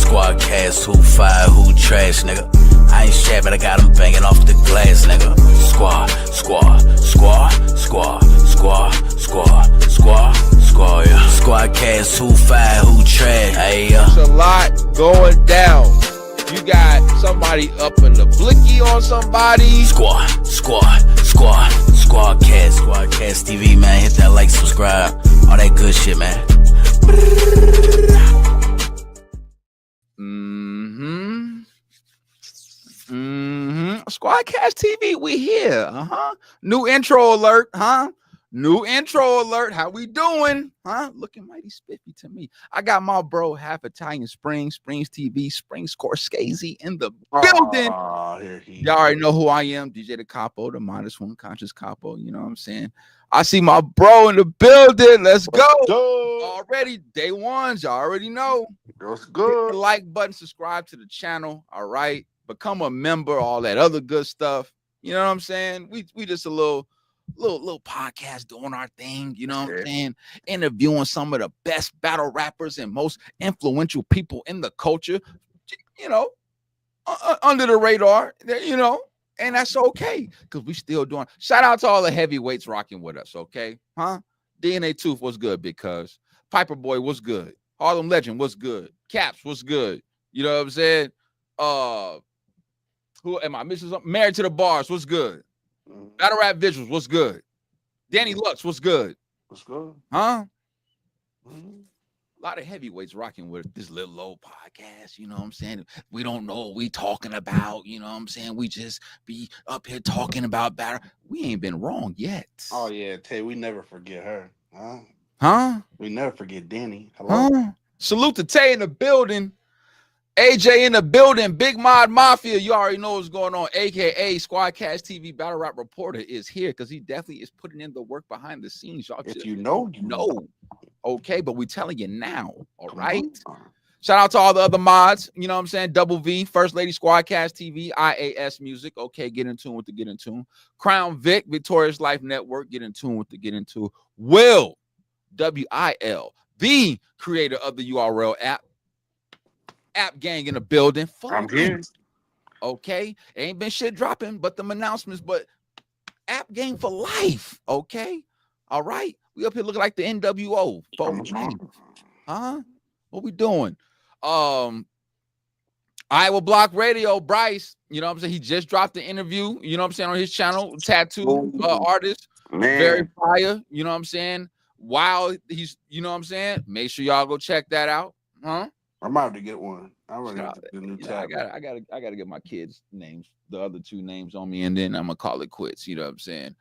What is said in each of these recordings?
Squadkast, who fire, who trash, nigga. I ain't shabby, but I got them banging off the glass, nigga. Squad, yeah. Squadkast, who fire, who trash, hey, There's a lot going down. You got somebody up in the blicky on somebody. Squadkast TV, man. Hit that like, subscribe, all that good shit, man. Squadkast TV, we here. New intro alert, New intro alert. How we doing? Looking mighty spiffy to me. I got my bro, half Italian Springz TV, Springz Scorsese in the building. Y'all already know who I am, DJ the Capo, the modest one, conscious Capo. You know what I'm saying? I see my bro in the building. Let's go. Already day ones. Y'all already know. That's good. Hit the like button, subscribe to the channel. All right. Become a member, all that other good stuff. You know what I'm saying? We just a little podcast doing our thing. You know what I'm saying? Interviewing some of the best battle rappers and most influential people in the culture. You know, under the radar. You know. And that's okay, because we still doing. Shout out to all the heavyweights rocking with us, okay? DNA Tooth was good, because Piper Boy was good. Harlem Legend was good. Caps was good. You know what I'm saying? Who am I missing something? Married to the Bars was good. Battle Rap Visuals was good. Danny Lux was good. What's good? A lot of heavyweights rocking with this little old podcast, you know what I'm saying? We don't know what we talking about, you know what I'm saying? We just be up here talking about battle. We ain't been wrong yet. Oh, yeah, Tay, we never forget her. We never forget Danny. Hello? Salute to Tay in the building. AJ in the building. Big Mod Mafia. You already know what's going on. AKA Squadkast TV Battle Rap Reporter is here, because he definitely is putting in the work behind the scenes. Y'all, if you know, you know. Okay, but we telling you now. All right. Shout out to all the other mods. You know what I'm saying? Double V, First Lady Squadkast TV, IAS Music. Okay, get in tune with the Get in Tune. Crown Vic, Victorious Life Network. Get in tune with the Get in Tune. Will, WIL, the creator of the URL app. App gang in the building. I'm here. Okay. Ain't been shit dropping but them announcements, but app gang for life. Okay. All right. We up here looking like the NWO. What we doing? Iowa Block Radio, Bryce. You know what I'm saying? He just dropped the interview, you know what I'm saying, on his channel. Tattoo artist. Man. Very fire. You know what I'm saying? While he's, you know what I'm saying? Make sure y'all go check that out. I might have to get one. I really have to get a new tab. I gotta get my kids' names, the other two names on me, and then I'm gonna call it quits. You know what I'm saying?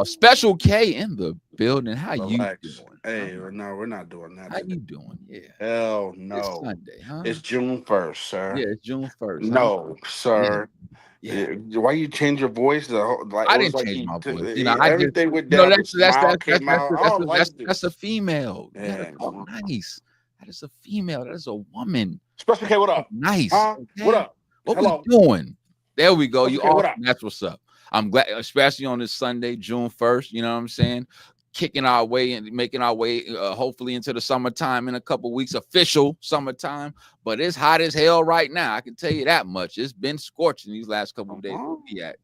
Special K in the building. How you doing? Hey, no, we're not doing that. How you doing? Yeah. Hell no. It's Sunday, It's June 1st, sir. Yeah, it's June 1st. No, sir. Yeah. Why you change your voice? Like, I didn't change my voice. You know, everything went down. That's a female. Yeah, nice. That is a female. That is a woman. Special K, what up? Nice. Okay. What up? What we doing? There we go. You all. That's what's up. I'm glad, especially on this Sunday, June 1st. You know what I'm saying? Kicking our way and making our way, hopefully into the summertime in a couple weeks, official summertime. But it's hot as hell right now. I can tell you that much. It's been scorching these last couple of days. We at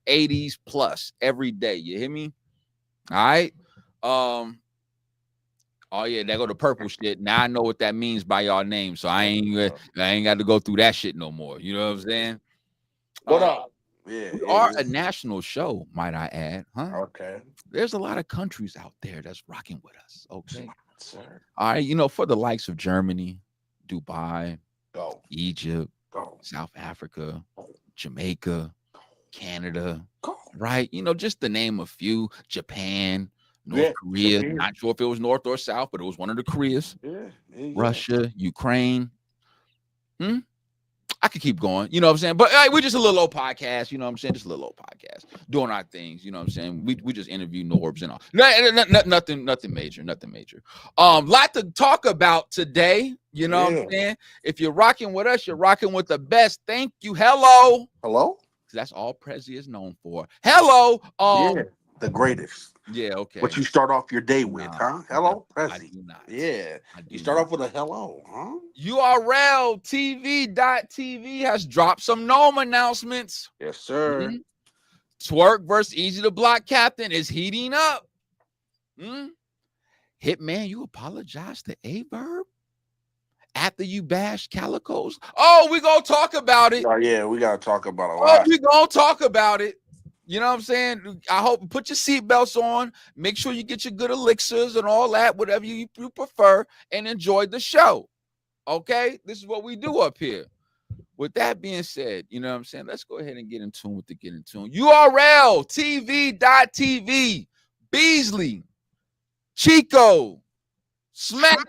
80s plus every day. You hear me? All right. Oh yeah, there go the purple shit. Now I know what that means by y'all names, so I ain't got to go through that shit no more. You know what I'm saying? What up? Yeah, we are a national show, might I add? Okay. There's a lot of countries out there that's rocking with us. Okay, sir. All right, for the likes of Germany, Dubai, Egypt, South Africa, Jamaica, Canada, right? Just to name a few. Japan. North Korea, not sure if it was North or South, but it was one of the Koreas. Russia, Ukraine. I I could keep going, you know what I'm saying? But we're just a little old podcast, you know what I'm saying? Just a little old podcast doing our things, you know what I'm saying? We just interview Norbs and all. Nothing major. Lot to talk about today, you know what I'm saying? If you're rocking with us, you're rocking with the best. Thank you. Hello. That's all Prezi is known for. Hello. The greatest. Yeah, okay. What you start off your day with, huh? Hello, Prezi. I do not. Yeah. You start off with a hello, huh? URL TV.tv has dropped some Nome announcements. Yes, sir. Twork versus Eazy the Block Captain is heating up. Hitman, you apologize to A-Verb after you bashed Calicos? Oh, we gonna talk about it. Oh, yeah, we gotta talk about it a lot. Oh, we gonna talk about it. You know what I'm saying? I hope put your seatbelts on. Make sure you get your good elixirs and all that, whatever you prefer, and enjoy the show. Okay? This is what we do up here. With that being said, you know what I'm saying? Let's go ahead and get in tune with the Get in Tune. URL TV.tv. Beasley, Chico, Smack.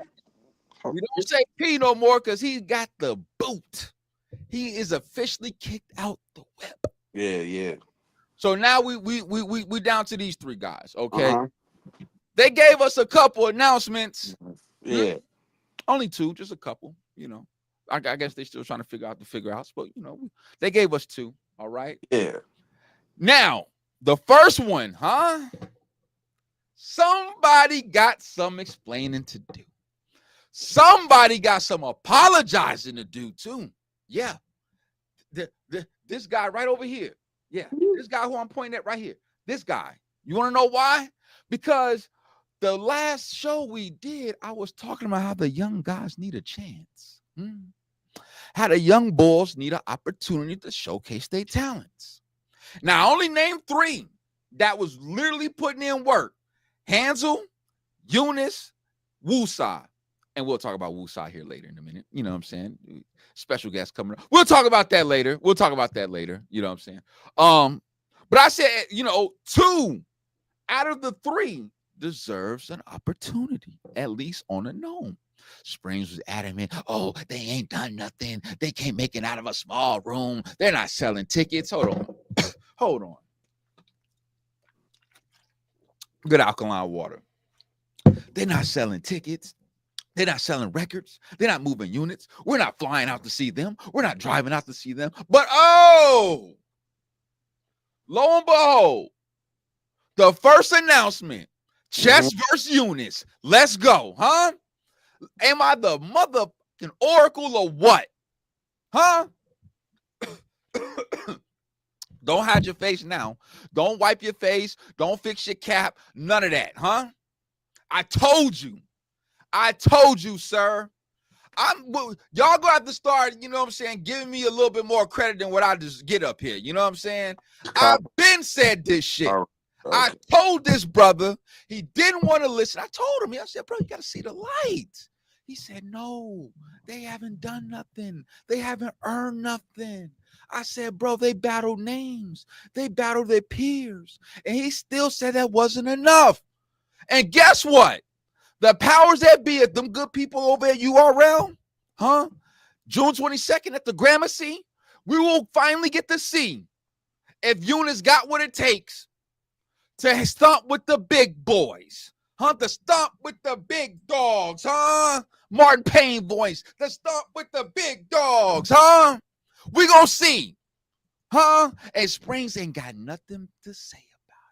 We don't say P no more because he got the boot. He is officially kicked out the whip. Yeah. So now we down to these three guys, okay? They gave us a couple announcements. Yeah. Only two, just a couple, you know. I guess they're still trying to figure outs, but you know, they gave us two, all right? Yeah. Now, the first one, somebody got some explaining to do. Somebody got some apologizing to do too. Yeah. This guy right over here. Yeah, this guy who I'm pointing at right here. This guy. You want to know why? Because the last show we did, I was talking about how the young guys need a chance. How the young boys need an opportunity to showcase their talents. Now, I only named three that was literally putting in work. Hansel, Eunice, Woosai. And we'll talk about Woosai here later in a minute. You know what I'm saying? Special guest coming up. We'll talk about that later. You know what I'm saying? But I said, you know, two out of the three deserves an opportunity, at least on a Nome. Springz was adamant, oh, they ain't done nothing. They can't make it out of a small room. They're not selling tickets. Hold on. Good alkaline water. They're not selling tickets. They're not selling records. They're not moving units. We're not flying out to see them. We're not driving out to see them. But, oh, lo and behold, the first announcement, Chess versus Eunice. Let's go, huh? Am I the motherfucking oracle or what? Huh? Don't hide your face now. Don't wipe your face. Don't fix your cap. None of that, huh? I told you, sir. Y'all gonna have to start, you know what I'm saying, giving me a little bit more credit than what I just get up here. You know what I'm saying? I've been said this shit. Okay. I told this brother, he didn't want to listen. I told him, I said, bro, you got to see the light. He said, no, they haven't done nothing. They haven't earned nothing. I said, bro, they battled names. They battled their peers. And he still said that wasn't enough. And guess what? The powers that be at them good people over at URL, June 22nd at the Gramercy, we will finally get to see if Eunice got what it takes to stomp with the big boys, to stomp with the big dogs, Martin Payne voice, to stomp with the big dogs, We gonna see, And Springz ain't got nothing to say.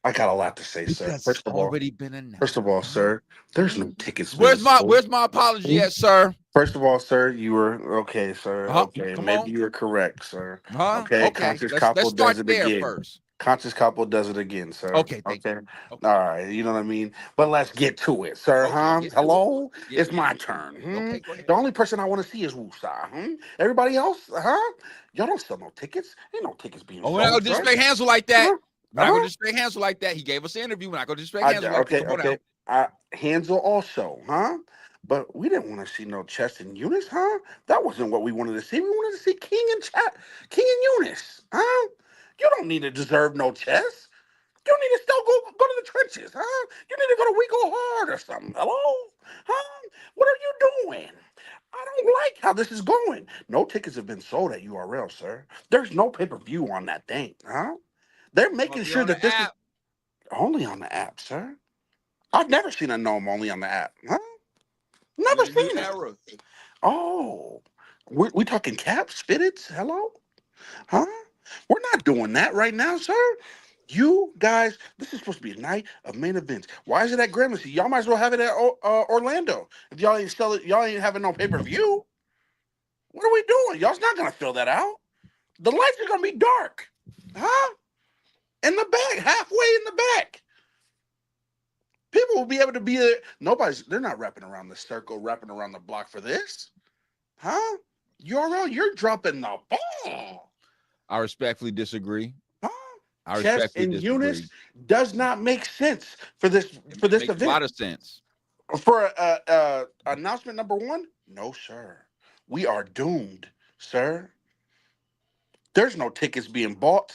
I got a lot to say, sir. First of all, sir, there's no tickets. Where's my apology at, sir? First of all, sir, you were okay, sir. Okay, maybe you were correct, sir. Okay, conscious couple does it again. First. Conscious couple does it again, sir. Okay, okay. All right, you know what I mean? But let's get to it, sir, Hello? It's my turn. The only person I want to see is Woosai, Everybody else, Y'all don't sell no tickets. Ain't no tickets being sold. We're not gonna disrespect Hansel like that. We're not gonna disrespect Hansel like that. He gave us an interview. We're not gonna disrespect Hansel like that. Okay. Hansel also, But we didn't want to see no Chess and Eunice, That wasn't what we wanted to see. We wanted to see King and Eunice, You don't need to deserve no Chess. You need to still go to the trenches, You need to go to We Go Hard or something. Hello? What are you doing? I don't like how this is going. No tickets have been sold at URL, sir. There's no pay-per-view on that thing, huh? They're making sure On that the this is app. only on the app, sir. I've never seen a gnome only on the app, huh? Never With a new seen it. era. Oh, we talking caps, fitteds? Hello? Huh? We're not doing that right now, sir. You guys, this is supposed to be a night of main events. Why is it at Gramercy? Y'all might as well have it at Orlando. If y'all ain't sell it, y'all ain't having no pay-per-view. What are we doing? Y'all's not gonna fill that out. The lights are gonna be dark. Huh? In the back, halfway in the back. People will be able to be there. They're not wrapping around the circle, wrapping around the block for this. Huh? URL, you're dropping the ball. I respectfully disagree. Huh? I Chess respectfully and disagree. Eunice does not make sense for this It makes a event. lot of sense. For announcement number 1, no, sir. We are doomed, sir. There's no tickets being bought.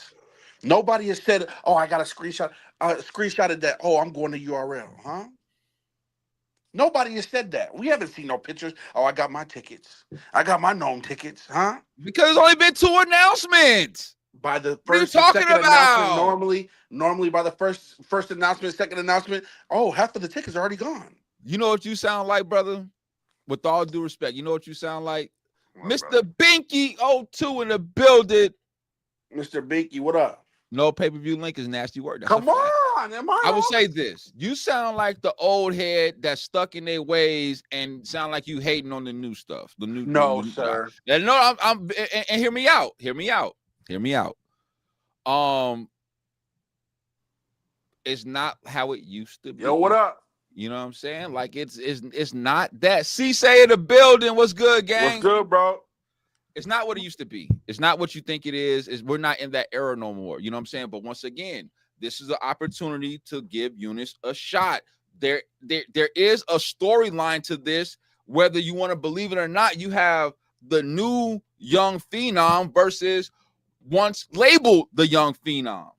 Nobody has said, "Oh, I got a screenshotted that. Oh, I'm going to URL." Huh? Nobody has said that. We haven't seen no pictures. Oh, I got my tickets. I got my Nome tickets. Huh? Because there's only been 2 announcements. By the What are you first and talking second announcement, about? normally by the first announcement, second announcement, oh, half of the tickets are already gone. You know what you sound like, brother? With all due respect, you know what you sound like? What, Mr. brother? Binky 02 in the building. Mr. Binky, what up? No pay-per-view link is nasty word. That's Come a fact. on, am I I will wrong? say this. You sound like the old head that's stuck in their ways and sound like you hating on the new stuff. No, sir. No, I'm and hear me out. Hear me out. It's not how it used to be. Yo, what up? You know what I'm saying? Like it's not that. C-Say in the building. What's good, gang? What's good, bro? It's not what it used to be. It's not what you think it is. We're not in that era no more. You know what I'm saying? But once again, this is an opportunity to give Eunice a shot. There is a storyline to this, whether you want to believe it or not. You have the new young phenom versus once labeled the young phenom.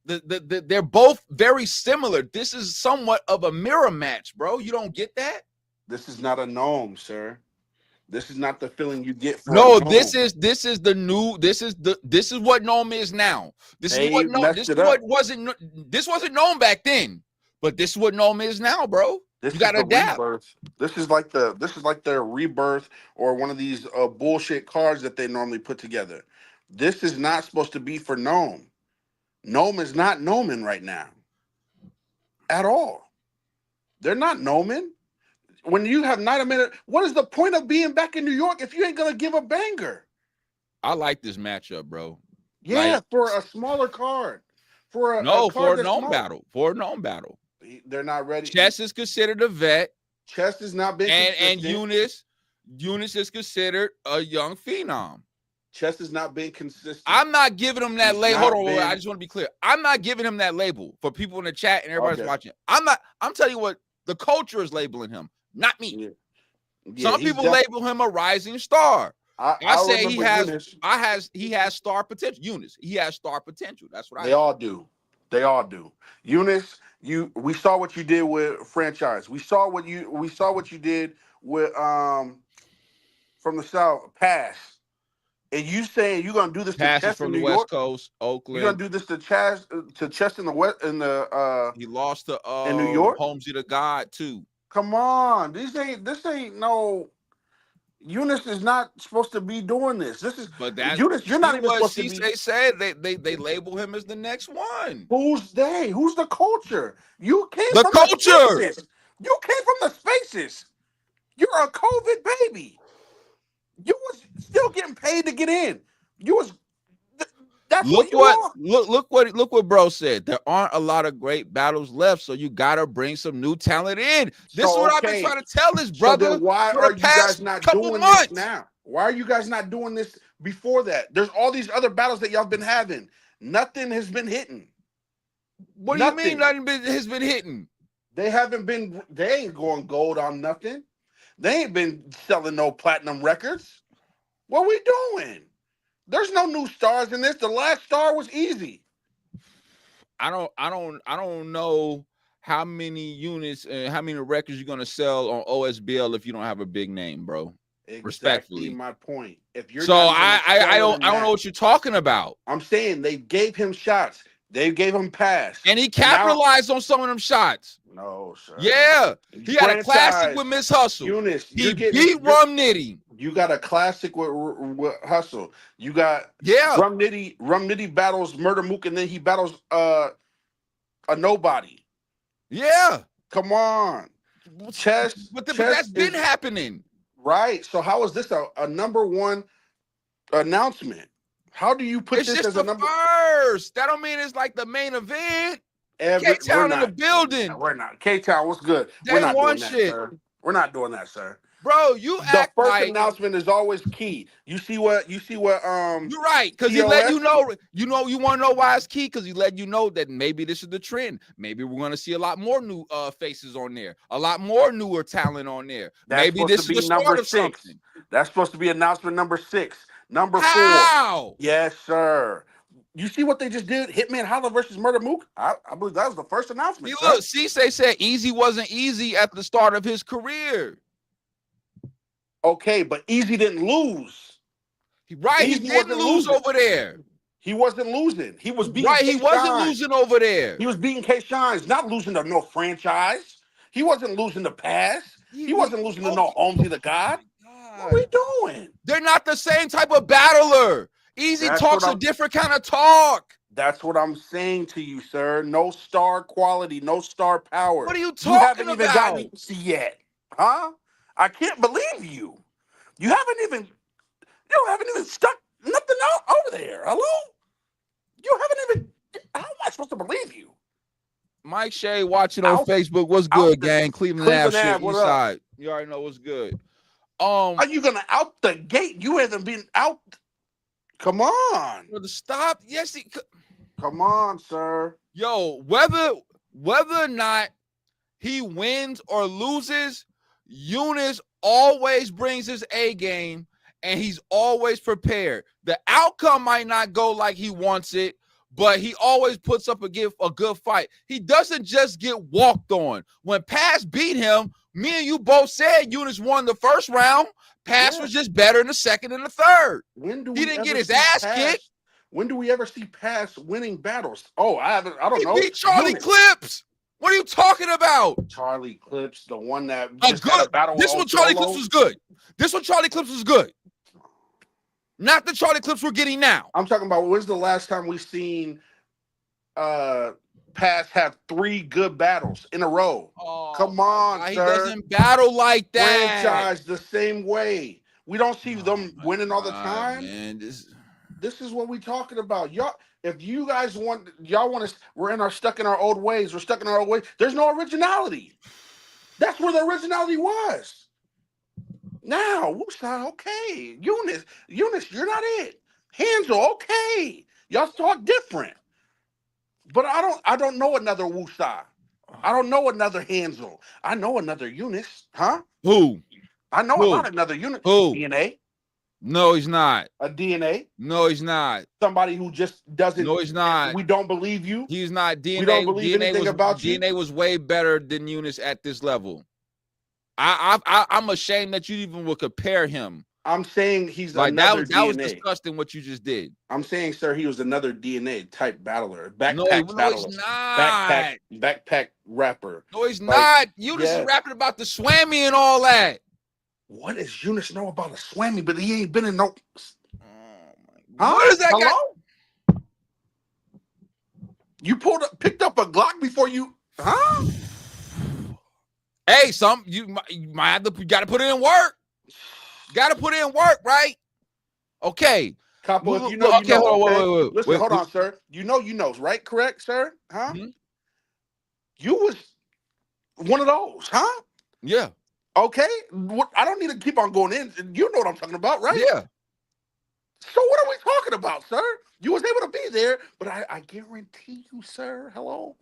They're both very similar. This is somewhat of a mirror match, bro. You don't get that? This is not a Nome, sir. This is not the feeling you get for No, a Nome. this is what Nome is now. This wasn't known back then, but this is what Nome is now, bro. This you gotta is the adapt. rebirth. This is like their rebirth or one of these bullshit cards that they normally put together. This is not supposed to be for Nome. Nome is not Nomen right now. At all. They're not Nomen. When you have Night of Minute, what is the point of being back in New York if you ain't gonna give a banger? I like this matchup, bro. Yeah, for a smaller card. For a known battle. For a known battle. They're not ready. Chess is considered a vet. Chess has not been and Eunice is considered a young phenom. Chess has not been consistent. I'm not giving him that label. Hold on, I just want to be clear. I'm not giving him that label for people in the chat and everybody's watching. I'm telling you what the culture is labeling him, not me. Yeah, some people label him a rising star. I say he has star potential. Eunice, he has star potential. That's what they all do. They all do. Eunice, we saw what you did with franchise. We saw what you did with from the South Pass. And you saying you're gonna do this to Chess from in the New West York? Coast, Oakland. You're gonna do this to Chess in the West in the he lost to in New York? Holmesy the God too. Come on. This ain't no Eunice is not supposed to be doing this. This is Eunice, you're not even supposed to be. They said they label him as the next one. Who's they? Who's the culture? You came from the spaces. You came from the spaces. You're a COVID baby. You was still getting paid to get in. You was that's look what bro said. There aren't a lot of great battles left, so you gotta bring some new talent in. This is what I've been trying to tell this brother. So then why are you guys not doing this now? Why are you guys not doing this before that? There's all these other battles that y'all been having. Nothing has been hitting. What do you mean nothing has been hitting? They ain't going gold on nothing. They ain't been selling no platinum records. What are we doing? There's no new stars in this. The last star was Eazy. I don't know how many units and how many records you're gonna sell on OSBL if you don't have a big name, bro. Exactly respectfully. my point. If you're So not even I don't know what you're talking about. I'm saying they gave him shots. They gave him pass. And he capitalized on some of them shots. No, sir. Yeah. He had a classic with Miss Hustle. Eunice, He beat Rum Nitty. You got a classic with Hustle. You got Rum Nitty battles Murder Mook, and then he battles a nobody. Yeah. Come on. But that's been happening. Right. So how is this a number one announcement? How do you put this as a number first? That don't mean it's like the main event. K-Town in the building. We're not. K-Town, what's good? We're not doing that, sir. We're not doing that, sir. Bro, the first announcement is always key. You see what you're right, because he let you know, you want to know why it's key, because he let you know that maybe this is the trend. Maybe we're gonna see a lot more new faces on there, a lot more newer talent on there. Maybe this is the start of something. That's supposed to be announcement number 6. Number 4. Yes, sir. You see what they just did? Hitman Holla versus Murder Mook? I believe that was the first announcement. Look, Cisse said Eazy wasn't easy at the start of his career. Okay, but Eazy didn't lose. Right, he didn't lose over there. He wasn't losing. He was beating he wasn't losing over there. He was beating K-Shines, not losing to no franchise. He wasn't losing the pass. He wasn't losing to no Holmesy the God. What are we doing? They're not the same type of battler. Eazy talks a different kind of talk. That's what I'm saying to you, sir. No star quality, no star power. What are you talking about? You haven't even gotten Eazy yet, huh? I can't believe you. You haven't even stuck nothing out over there. Hello? You haven't even. How am I supposed to believe you? Mike Shea watching on Facebook. What's good, gang? Cleveland Ave shit, East Side. You already know what's good. Are you gonna out the gate? You haven't been out. Come on. For the stop? Yes. Come on, sir. Yo, whether or not he wins or loses, Eunice always brings his A game, and he's always prepared. The outcome might not go like he wants it, but he always puts up a good fight. He doesn't just get walked on. When Pass beat him, me and you both said Eunice won the first round. Pass was just better in the second and the third. He didn't get his ass kicked. When do we ever see Pass winning battles? Oh, I don't know. He beat Charlie Clips. What are you talking about? Charlie Clips, the one that just had a battle. This one, Charlie Clips was good. This one, Charlie Clips was good. Not the Charlie Clips we're getting now. I'm talking about when's the last time we've seen Pass have 3 good battles in a row? Oh, come on, sir. He doesn't battle like that. Franchise the same way. We don't see them winning all the time. Man, this is what we're talking about. Y'all, if you guys want us, we're stuck in our old ways. We're stuck in our old ways. There's no originality. That's where the originality was. Now, Woosah, okay. Eunice, you're not it. Hansel, okay. Y'all talk different. But I don't know another Woosah. I don't know another Hansel. I know another Eunice, huh? Who? I know about another Eunice. Who? DNA. No, he's not. A DNA? No, he's not. Somebody who just doesn't. No, he's not. We don't believe you. He's not. DNA. We don't believe anything about you. DNA was way better than Eunice at this level. I'm ashamed that you even would compare him. I'm saying he's like another DNA. That was disgusting what you just did. I'm saying, sir, he was another DNA type battler, backpack battler. No, he's not. Backpack rapper. No, he's not. Eunice is rapping about the Swammy and all that. What does Eunice know about a Swammy? But he ain't been in no. Oh my God. What is that guy? You picked up a Glock before you, huh? Hey, you might have to. You got to put in work. Got to put in work, right? Okay. Capo, if you know, okay, hold on, hold on, sir. You know, right? Correct, sir? Huh? Mm-hmm. You was one of those, huh? Yeah. Okay. I don't need to keep on going in. You know what I'm talking about, right? Yeah. So what are we talking about, sir? You was able to be there, but I guarantee you, sir, hello,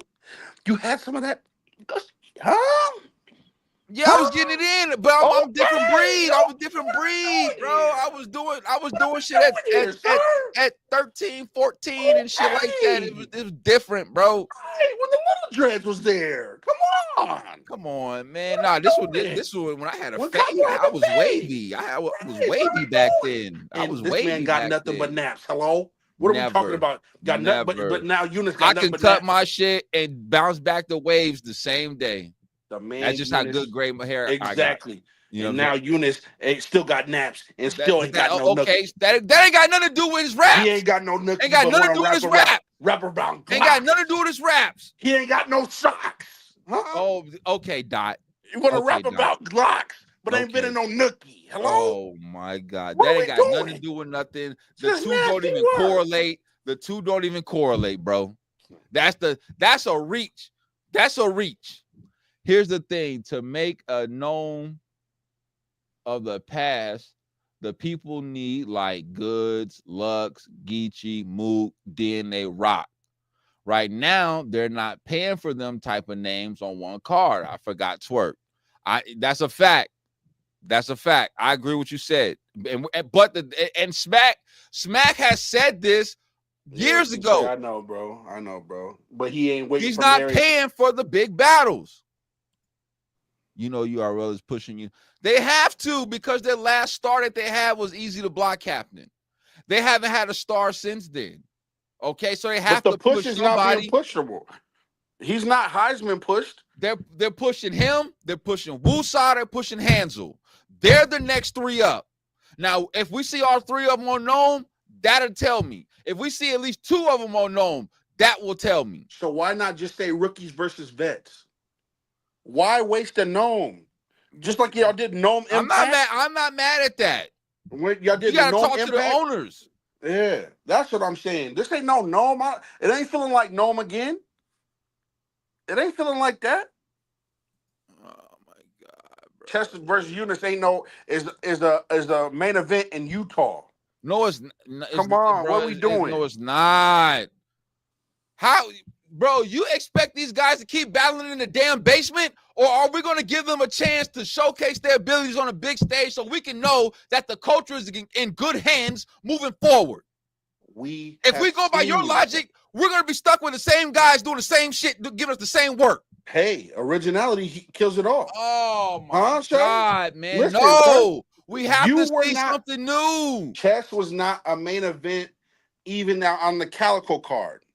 you had some of that, huh? Yeah, I was getting it in, but I'm a different breed. I was a different breed, bro. I was doing shit at 13, 14 and shit like that. It was different, bro. Hey, when the little dreads was there. Come on. Come on, man. Nah, this was when I had a When fade. Cabo had I a was fade. wavy. I was Hey, wavy what are back you doing? then. I And was this wavy man got back nothing but then. naps. Hello? What are we talking about? Got nothing but now Eunice got I nothing can but cut naps. my shit and bounce back the waves the same day. The man That's just Eunice, how good gray hair exactly. I got. You And know now Eunice still got naps and still ain't got no okay. nookie. That ain't got nothing to do with his raps. He ain't got no nookie. Ain't got but nothing to do with his rap. Rap around. Ain't got nothing to do with his raps. He ain't got no socks. Huh? Oh, okay, Dot. You want to Okay, rap about Glocks, but ain't been in no nookie. Hello? Oh my God. What that are ain't we got doing? nothing to do with nothing. The Just two don't nasty even work. correlate. The two don't even correlate, bro. That's a reach. That's a reach. Here's the thing: to make a Nome of the past, the people need like Goods, Lux, Geechee, Mook, DNA, Rock. Right now, they're not paying for them type of names on one card. I forgot Twork. That's a fact. That's a fact. I agree with what you said. And Smack has said this years ago. I know, bro. But he ain't waiting. He's not paying for the big battles. You know, URL is pushing you. They have to, because their last star that they had was Eazy the block captain. They haven't had a star since then. Okay, so they have to push is somebody. Not being pushable. He's not Heisman pushed. They're pushing him. They're pushing Wusa. They're pushing Hansel. They're the next three up. Now, if we see all three of them on Nome, that'll tell me. If we see at least two of them on Nome, that will tell me. So why not just say rookies versus vets? Why waste a Nome? Just like y'all did Nome Impact. I'm not mad at that. When y'all did you gotta Nome talk Impact, to the owners. Yeah, that's what I'm saying. This ain't no Nome. It ain't feeling like Nome again. It ain't feeling like that. Oh my God, bro. Chester versus Eunice ain't is a main event in Utah. No, it's come on. bro, what are we doing? No, it's not. How, bro? You expect these guys to keep battling in the damn basement, or are we going to give them a chance to showcase their abilities on a big stage so we can know that the culture is in good hands moving forward? If we go by your logic, we're going to be stuck with the same guys doing the same shit, giving us the same work. Hey, originality kills it all. Oh my God, man! Listen, no, we have to see something new. Chess was not a main event, even now on the Calico card,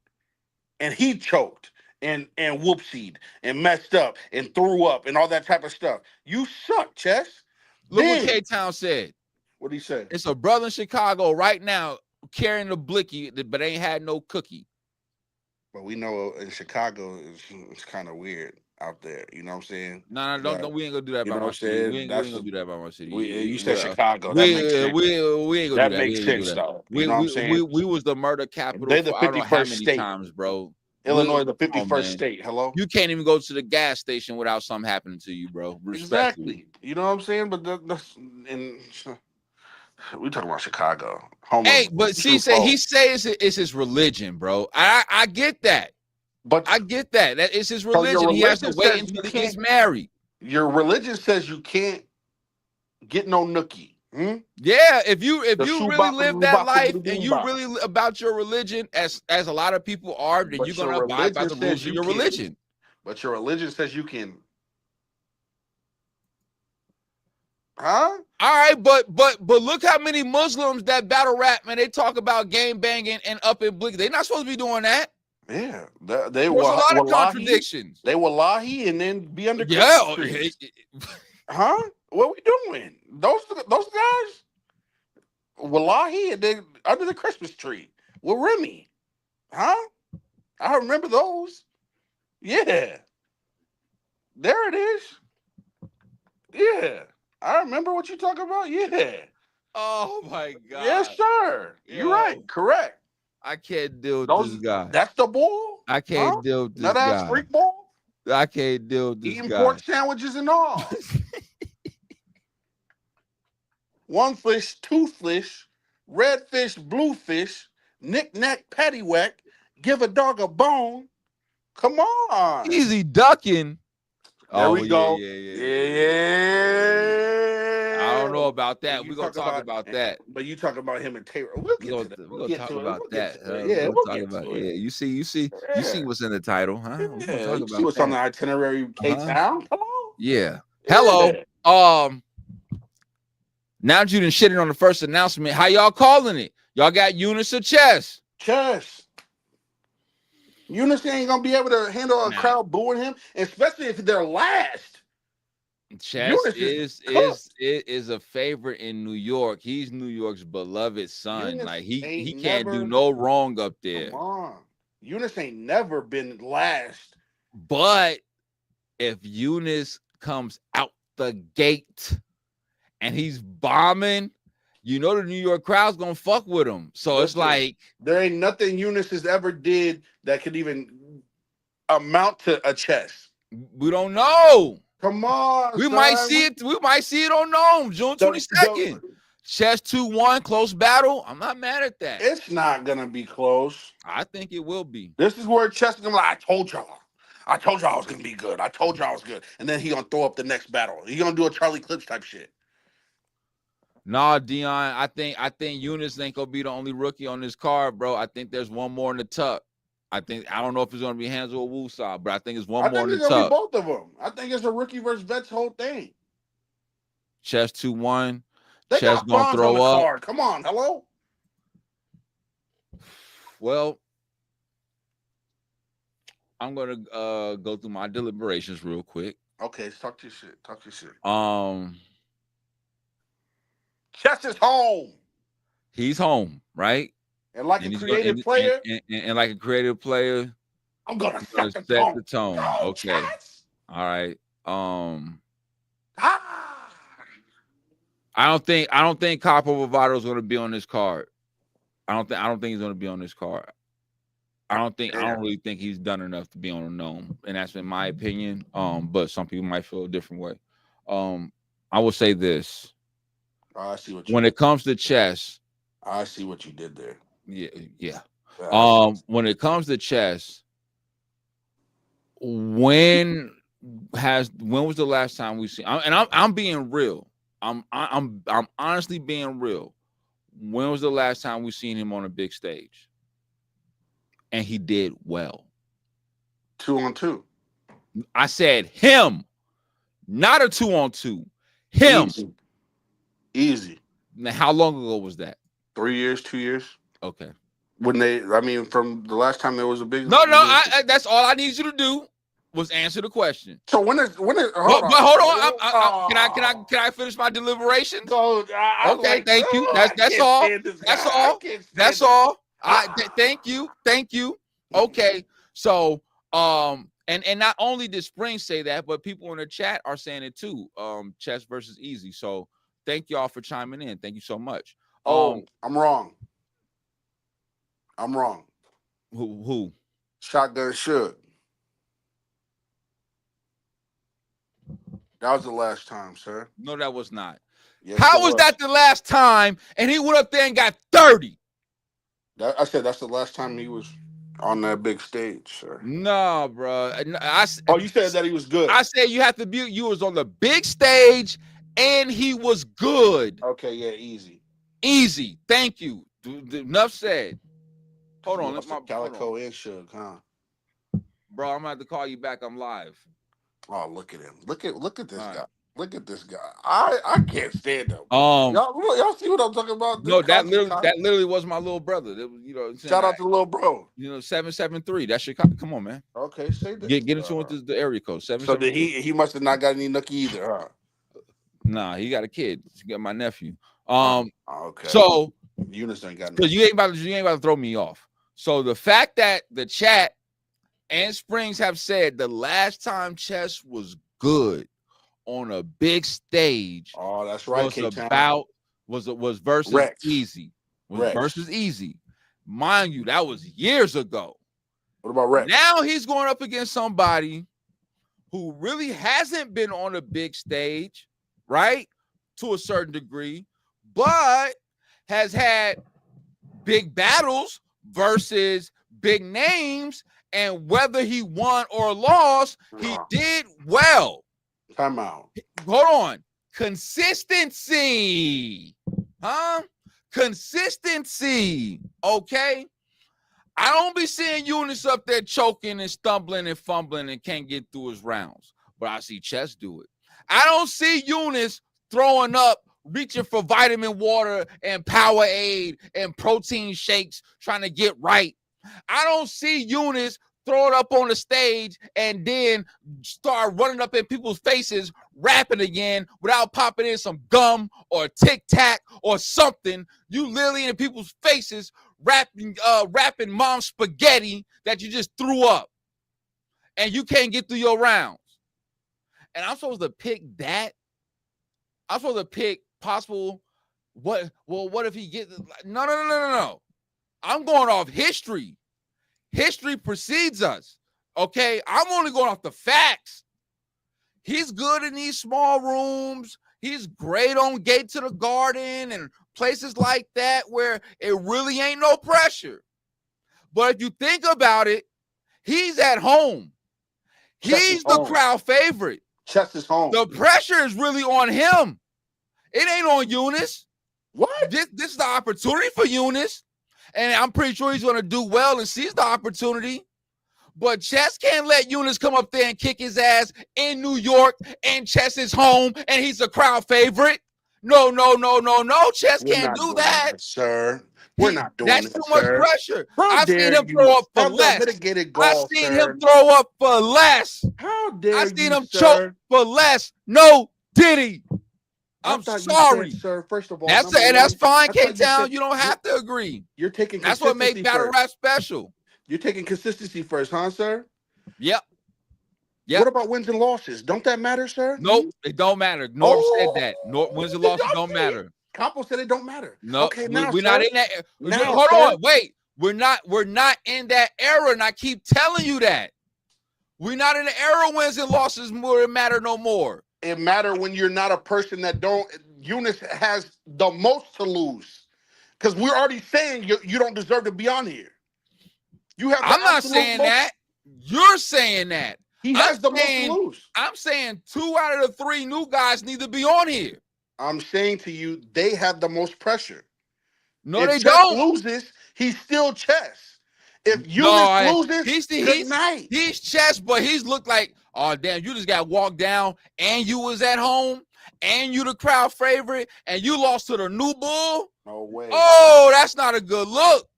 and he choked and whoopsied and messed up and threw up and all that type of stuff. You suck, Chess. Look what K-Town said. What did he say? It's a brother in Chicago right now carrying the blicky, but ain't had no cookie. But we know in Chicago it's kind of weird out there. You know what I'm saying? No, don't. We ain't gonna do that by my city. We ain't gonna do that by my city. You said Chicago. We ain't gonna do that. That makes sense, though. You know what I'm saying? We was the murder capital. They're the 51st I don't know how many state. times, bro. Illinois, the 51st state. Hello? You can't even go to the gas station without something happening to you, bro. Exactly. You know what I'm saying? But we talking about Chicago. Hey, but he says it's his religion, bro. I get that. But I get that. That is his religion. So he has to wait until he gets married. Your religion says you can't get no nookie. Yeah, if you really live that life and you really about your religion, as a lot of people are, then you're gonna abide by the rules of your religion. But your religion says you can. Huh? All right, but look how many Muslims that battle rap, man. They talk about game banging and up and blicky. They're not supposed to be doing that. Yeah, there's a lot of contradictions. They wallahi and then be under. Yeah. Huh? What we doing? Those guys, wallahi, and then under the Christmas tree with Remy. Huh? I remember those. Yeah. There it is. Yeah. I remember what you talking about. Yeah. Oh my God. Yes, sir. You're right. Correct. I can't deal with this guy. That's the ball. I can't deal with this guy. That freak ball. I can't deal with this guy. Eating pork sandwiches and all. One fish, two fish, red fish, blue fish, knick-knack, paddywhack, give a dog a bone. Come on. Easy ducking. There we go. Yeah. I don't know about that. We're gonna talk about that. But you talk about him and Taylor. We'll We're gonna talk about that. Yeah, we'll get to it. Yeah, you see what's in the title, huh? Yeah, We're gonna talk about see what's on the itinerary. K-Town. Hello. Yeah. Hello. Now that you done shitted on the first announcement, how y'all calling it? Y'all got Eunice or Chess? Chess. Eunice ain't gonna be able to handle a crowd booing him, especially if they're last. Chess is a favorite in New York. He's New York's beloved son. Eunice, like he can't do no wrong up there. Come on. Eunice ain't never been last. But if Eunice comes out the gate and he's bombing, you know the New York crowd's gonna fuck with him. So it's like there ain't nothing Eunice has ever did that could even amount to a Chess. We don't know. Come on, we might see it. We might see it on Nome, June 22nd. Chess 2-1, close battle. I'm not mad at that. It's not gonna be close. I think it will be. This is where Chess is gonna be like, I told y'all I was gonna be good. I told y'all I was good. And then he gonna throw up the next battle. He gonna do a Charlie Clips type shit. Nah, Dion. I think Eunice ain't gonna be the only rookie on this card, bro. I think there's one more in the tuck. I don't know if it's gonna be Hansel or Woosah, but I think it's one more in the tuck. I think it's gonna be both of them. I think it's a rookie versus vets whole thing. Chess 2-1. They Chess got gonna throw up. Card. Come on, hello. Well, I'm gonna go through my deliberations real quick. Okay, talk your shit. Talk your shit. Chess is home. He's home, right? And like a creative player, and like a creative player, I'm gonna set the tone. Okay. Chess. All right. I don't think Capo Bravado is going to be on this card. I don't think he's going to be on this card. I don't really think he's done enough to be on a Nome, and that's in my opinion. But some people might feel a different way. I will say this. I see what when it comes to Chess, I see what you did there. Yeah. When it comes to Chess, when was the last time we seen? I'm being real. I'm honestly being real. When was the last time we seen him on a big stage? And he did well. 2-on-2. I said him, not a 2-on-2. Him. Easy. Now, how long ago was that? 3 years, 2 years. Okay. From the last time there was a big. No, that's all I need you to do was answer the question. So when is hold on. Can I finish my deliberations? Okay, thank you. That's all. That's all. Thank you. Okay. So and not only did Springz say that, but people in the chat are saying it too. Chess versus Eazy. So thank y'all for chiming in. Thank you so much. I'm wrong. Who? Shotgun Shook. That was the last time, sir. No, that was not. Yes, how was that the last time? And he went up there and got 30. I said that's the last time he was on that big stage, sir. No, bro. You said that he was good. I said you have to be. You was on the big stage, and he was good. Okay, yeah, easy. Thank you. Enough said. Hold on. Let my Calico and Suge, huh? Bro, I'm gonna have to call you back. I'm live. Oh, look at him. Look at this guy. Look at this guy. I can't stand him. Y'all see what I'm talking about? No, that literally was my little brother. Shout out to the little bro. 773. That's Chicago. Come on, man. Okay, say that. Get into it, the area code. 773. So he must have not got any nookie either, huh? Nah, he got a kid. He got my nephew. Okay. So Eunice ain't got. Because you ain't about to throw me off. So the fact that the chat and Springz have said the last time Chess was good on a big stage. Oh, that's right. Was versus Rex. Eazy. Rex. Versus Eazy. Mind you, that was years ago. What about Rex? Now he's going up against somebody who really hasn't been on a big stage, right? To a certain degree, but has had big battles versus big names. And whether he won or lost, he did well. Time out. Hold on. Consistency. Huh? Consistency. Okay. I don't be seeing Eunice up there choking and stumbling and fumbling and can't get through his rounds, but I see Chess do it. I don't see Eunice throwing up, reaching for vitamin water and Powerade and protein shakes, trying to get right. I don't see Eunice throw it up on the stage and then start running up in people's faces, rapping again without popping in some gum or Tic Tac or something. You literally in people's faces rapping mom spaghetti that you just threw up and you can't get through your rounds. And I'm supposed to pick that. I'm supposed to pick possible what if he gets no. I'm going off history. History precedes us. Okay, I'm only going off the facts. He's good in these small rooms. He's great on Gate to the Garden and places like that where it really ain't no pressure. But if you think about it, he's at home. He's the crowd favorite. Chess is home. The pressure is really on him. It ain't on Eunice. What? This is the opportunity for Eunice. And I'm pretty sure he's going to do well and seize the opportunity. But Chess can't let Eunice come up there and kick his ass in New York, and Chess is home, and he's a crowd favorite. No. Chess can't do that, sir. We're not doing that. That's too much pressure. I've seen him throw up for less. I've seen him throw up for less. How dare you, I've seen him choke for less. No, Diddy. I'm sorry, said, sir. First of all, that's fine, K-Town. You don't have to agree. You're taking. That's what makes battle rap special. You're taking consistency first, huh, sir? Yep. What about wins and losses? Don't that matter, sir? Nope, it don't matter. Norm said that. Wins and losses don't matter. Capo said it don't matter. No, okay, we're not in that. Hold on, wait. We're not in that era, and I keep telling you that. We're not in the era wins and losses matter no more. It matter when you're not a person that don't. Eunice has the most to lose, because we're already saying you don't deserve to be on here. You have. I'm not saying that. You're saying that. He has the most to lose. I'm saying 2 out of the 3 new guys need to be on here. I'm saying to you, they have the most pressure. No, if they Chess don't. Loses, he's still Chess. If Eunice loses, good night. He's Chess, but he's looked like, oh damn, you just got walked down, and you was at home, and you the crowd favorite, and you lost to the new bull. No way. Oh, that's not a good look.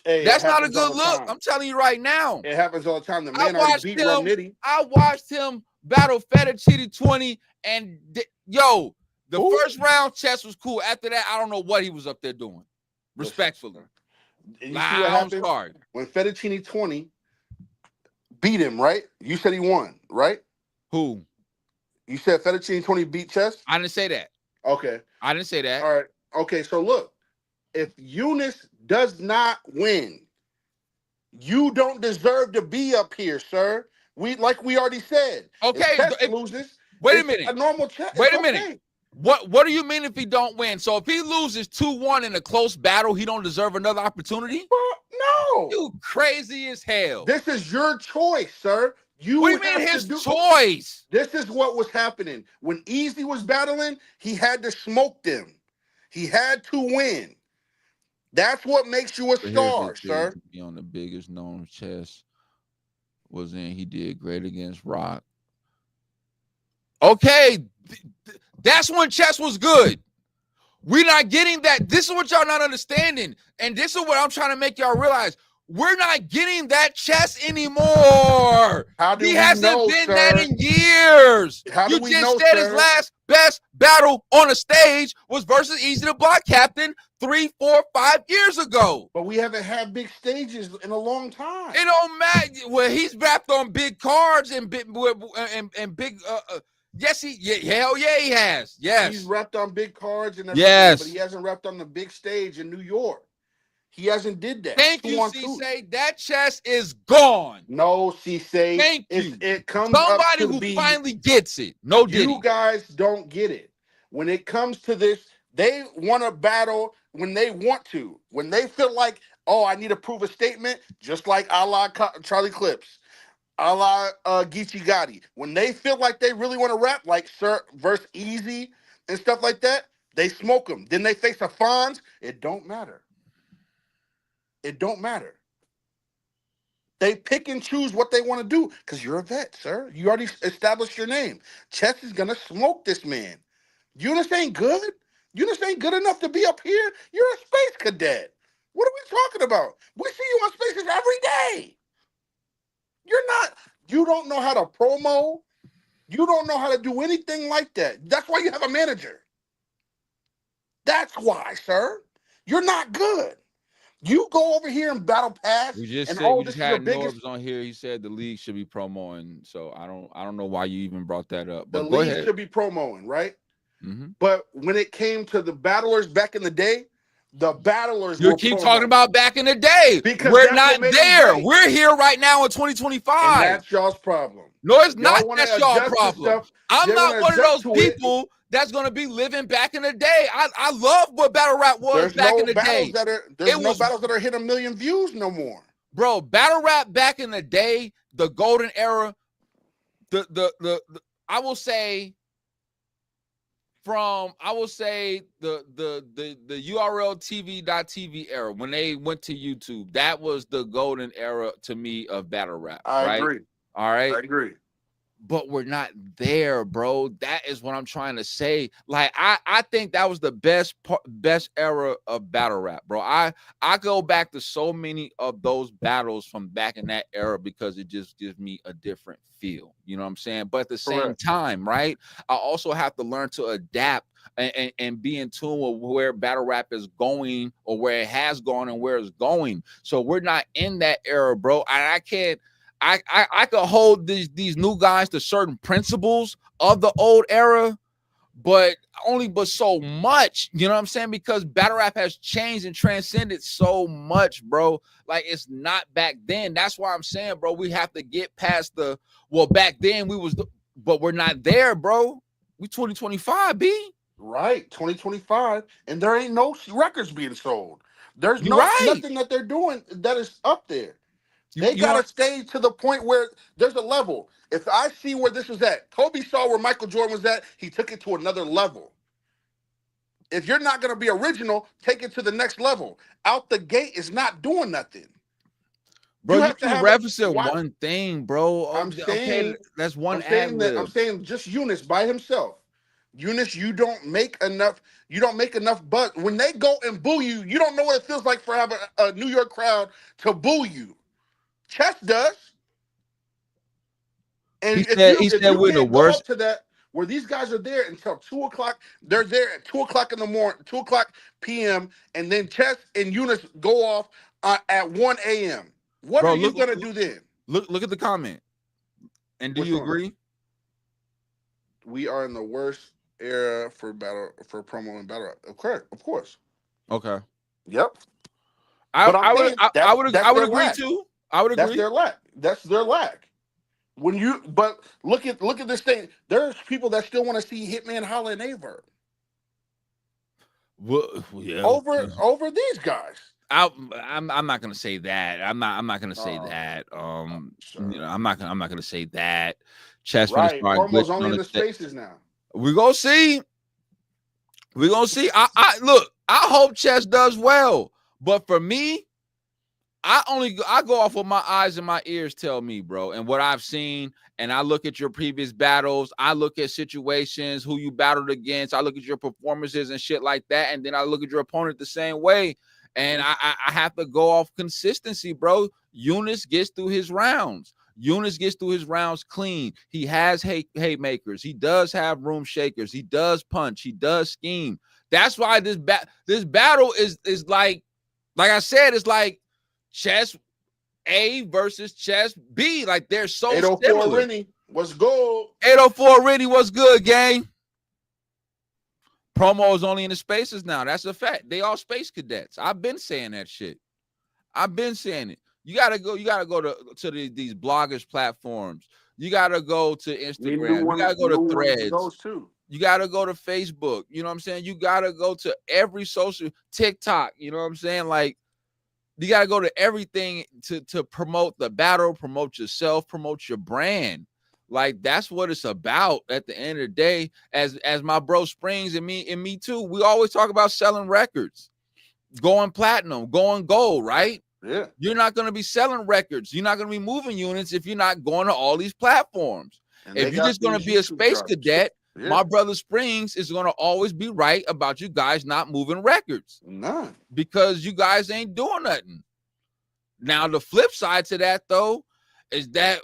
Hey, that's not a good look. I'm telling you right now. It happens all the time. The man already beat Nitty. I watched him battle Fettuccine 20, and the first round Chess was cool. After that, I don't know what he was up there doing. Respectfully. You see what happened? Sorry. When Fettuccine 20 beat him, right? You said he won, right? Who? You said Fettuccine 20 beat Chess? I didn't say that. Okay. I didn't say that. All right. Okay, so look. If Eunice does not win, you don't deserve to be up here, sir. We already said. Okay. If Chess loses, wait a minute. A normal Chess. Wait a minute. What do you mean if he don't win? So if he loses 2-1 in a close battle, he don't deserve another opportunity? No. You crazy as hell. This is your choice, sir. What do you mean his choice? This is what was happening. When Eazy was battling, he had to smoke them. He had to win. That's what makes you a star, sir. Be on the biggest known chess was in. He did great against Rock. Okay, that's when Chess was good. We're not getting that. This is what y'all not understanding, and this is what I'm trying to make y'all realize. We're not getting that Chess anymore. He hasn't been that in years. You just said his last best battle on a stage was versus Eazy the Block Captain 3, 4, 5 years ago. But we haven't had big stages in a long time. It don't matter. Well, he's rapped on big cards and big. Yes, hell yeah, he has. Yes, he's rapped on big cards and everything, but he hasn't rapped on the big stage in New York. He hasn't did that. Thank you, Cisse. That Chess is gone. No, Cisse. Thank you. It comes somebody who finally gets it. No, you guys don't get it. When it comes to this, they want to battle when they want to. When they feel like, oh, I need to prove a statement, just like a la Charlie Clips, a la Geechee Gotti. When they feel like they really want to rap, like Sir versus Eazy, and stuff like that, they smoke them. Then they face a Fonz. It don't matter. It don't matter. They pick and choose what they want to do because you're a vet, sir. You already established your name. Chess is gonna smoke this man. Eunice ain't good. Eunice ain't good enough to be up here. You're a space cadet. What are we talking about? We see you on spaces every day. You're not. You don't know how to promo. You don't know how to do anything like that. That's why you have a manager. That's why, sir. You're not good. You go over here and battle pass. We just and said we this just is your had biggest. Norbs on here. He said the league should be promoing. So I don't know why you even brought that up. The But go league ahead. should be promoing, right? Mm-hmm. But when it came to the battlers back in the day, the battlers You were keep promo. talking about back in the day. Because We're that's not what made them there. great. We're here right now in 2025. And that's y'all's problem. No, it's Y'all not. wanna That's y'all adjust to problem. stuff. I'm They not wanna one of adjust those to it. people that's gonna be living back in the day. I love what battle rap was There's back no in the battles day. that are battles that are hitting 1 million views no more. Bro, battle rap back in the day, the golden era, the I will say from the URL TV.TV era when they went to YouTube, that was the golden era to me of battle rap. I agree. All right. I agree. But we're not there, bro. That is what I'm trying to say. Like, I think that was the best era of battle rap, bro. I go back to so many of those battles from back in that era because it just gives me a different feel. You know what I'm saying? But at the same time, right, I also have to learn to adapt and be in tune with where battle rap is going or where it has gone and where it's going. So we're not in that era, bro. And I can't. I could hold these new guys to certain principles of the old era, but so much, you know what I'm saying? Because battle rap has changed and transcended so much, bro. Like, it's not back then. That's why I'm saying, bro, we have to get past back then but we're not there, bro. We 2025, B. Right, 2025, and there ain't no records being sold. There's nothing that they're doing that is up there. They gotta stay to the point where there's a level. If I see where this was at, Kobe saw where Michael Jordan was at, he took it to another level. If you're not gonna be original, take it to the next level. Out the gate is not doing nothing. Bro, you keep referencing one thing, bro. I'm saying that's one I'm saying just Eunice by himself. Eunice, you don't make enough. You don't make enough buzz. When they go and boo you, you don't know what it feels like for having a New York crowd to boo you. Chess does. And he said we're the worst. Up to that, where these guys are there until 2 o'clock, they're there at 2 o'clock in the morning, 2 o'clock p.m., and then Chess and Eunice go off at 1 a.m. What are you gonna do then? Look at the comment. And do you agree? We are in the worst era for promo and battle rap. Of course. Okay. Yep. I would agree too. I would agree. That's their lack. But look at this thing. There's people that still want to see Hitman Holla and Averb. Well, yeah. Over these guys. I'm not gonna say that. I'm not gonna say that. Sure. You know, I'm not gonna say that. Chess Promo's only in the spaces now. We're gonna see. I look, I hope Chess does well, but for me, I go off what my eyes and my ears tell me, bro, and what I've seen. And I look at your previous battles. I look at situations, who you battled against. I look at your performances and shit like that. And then I look at your opponent the same way. And I have to go off consistency, bro. Eunice gets through his rounds. Eunice gets through his rounds clean. He has haymakers. He does have room shakers. He does punch. He does scheme. That's why this battle is like I said, it's like Chess A versus Chess B. Like, they're so 804 similar. Rennie, what's good? 804 Rennie, what's good, gang? Promo is only in the spaces now. That's a fact. They all space cadets. I've been saying that shit. I've been saying it. You gotta go to these bloggers platforms. You gotta go to Instagram. You gotta go to Threads. Those too. You gotta go to Facebook. You know what I'm saying? You gotta go to every social TikTok. You know what I'm saying? Like, you got to go to everything to promote the battle, promote yourself, promote your brand. Like that's what it's about at the end of the day. As my bro Springz and me too, we always talk about selling records, going platinum, going gold, right? Yeah. You're not going to be selling records. You're not going to be moving units if you're not going to all these platforms. And if you're just going to be a space cadet, my brother Springz is going to always be right about you guys not moving records. None. Because you guys ain't doing nothing. Now, the flip side to that, though, is that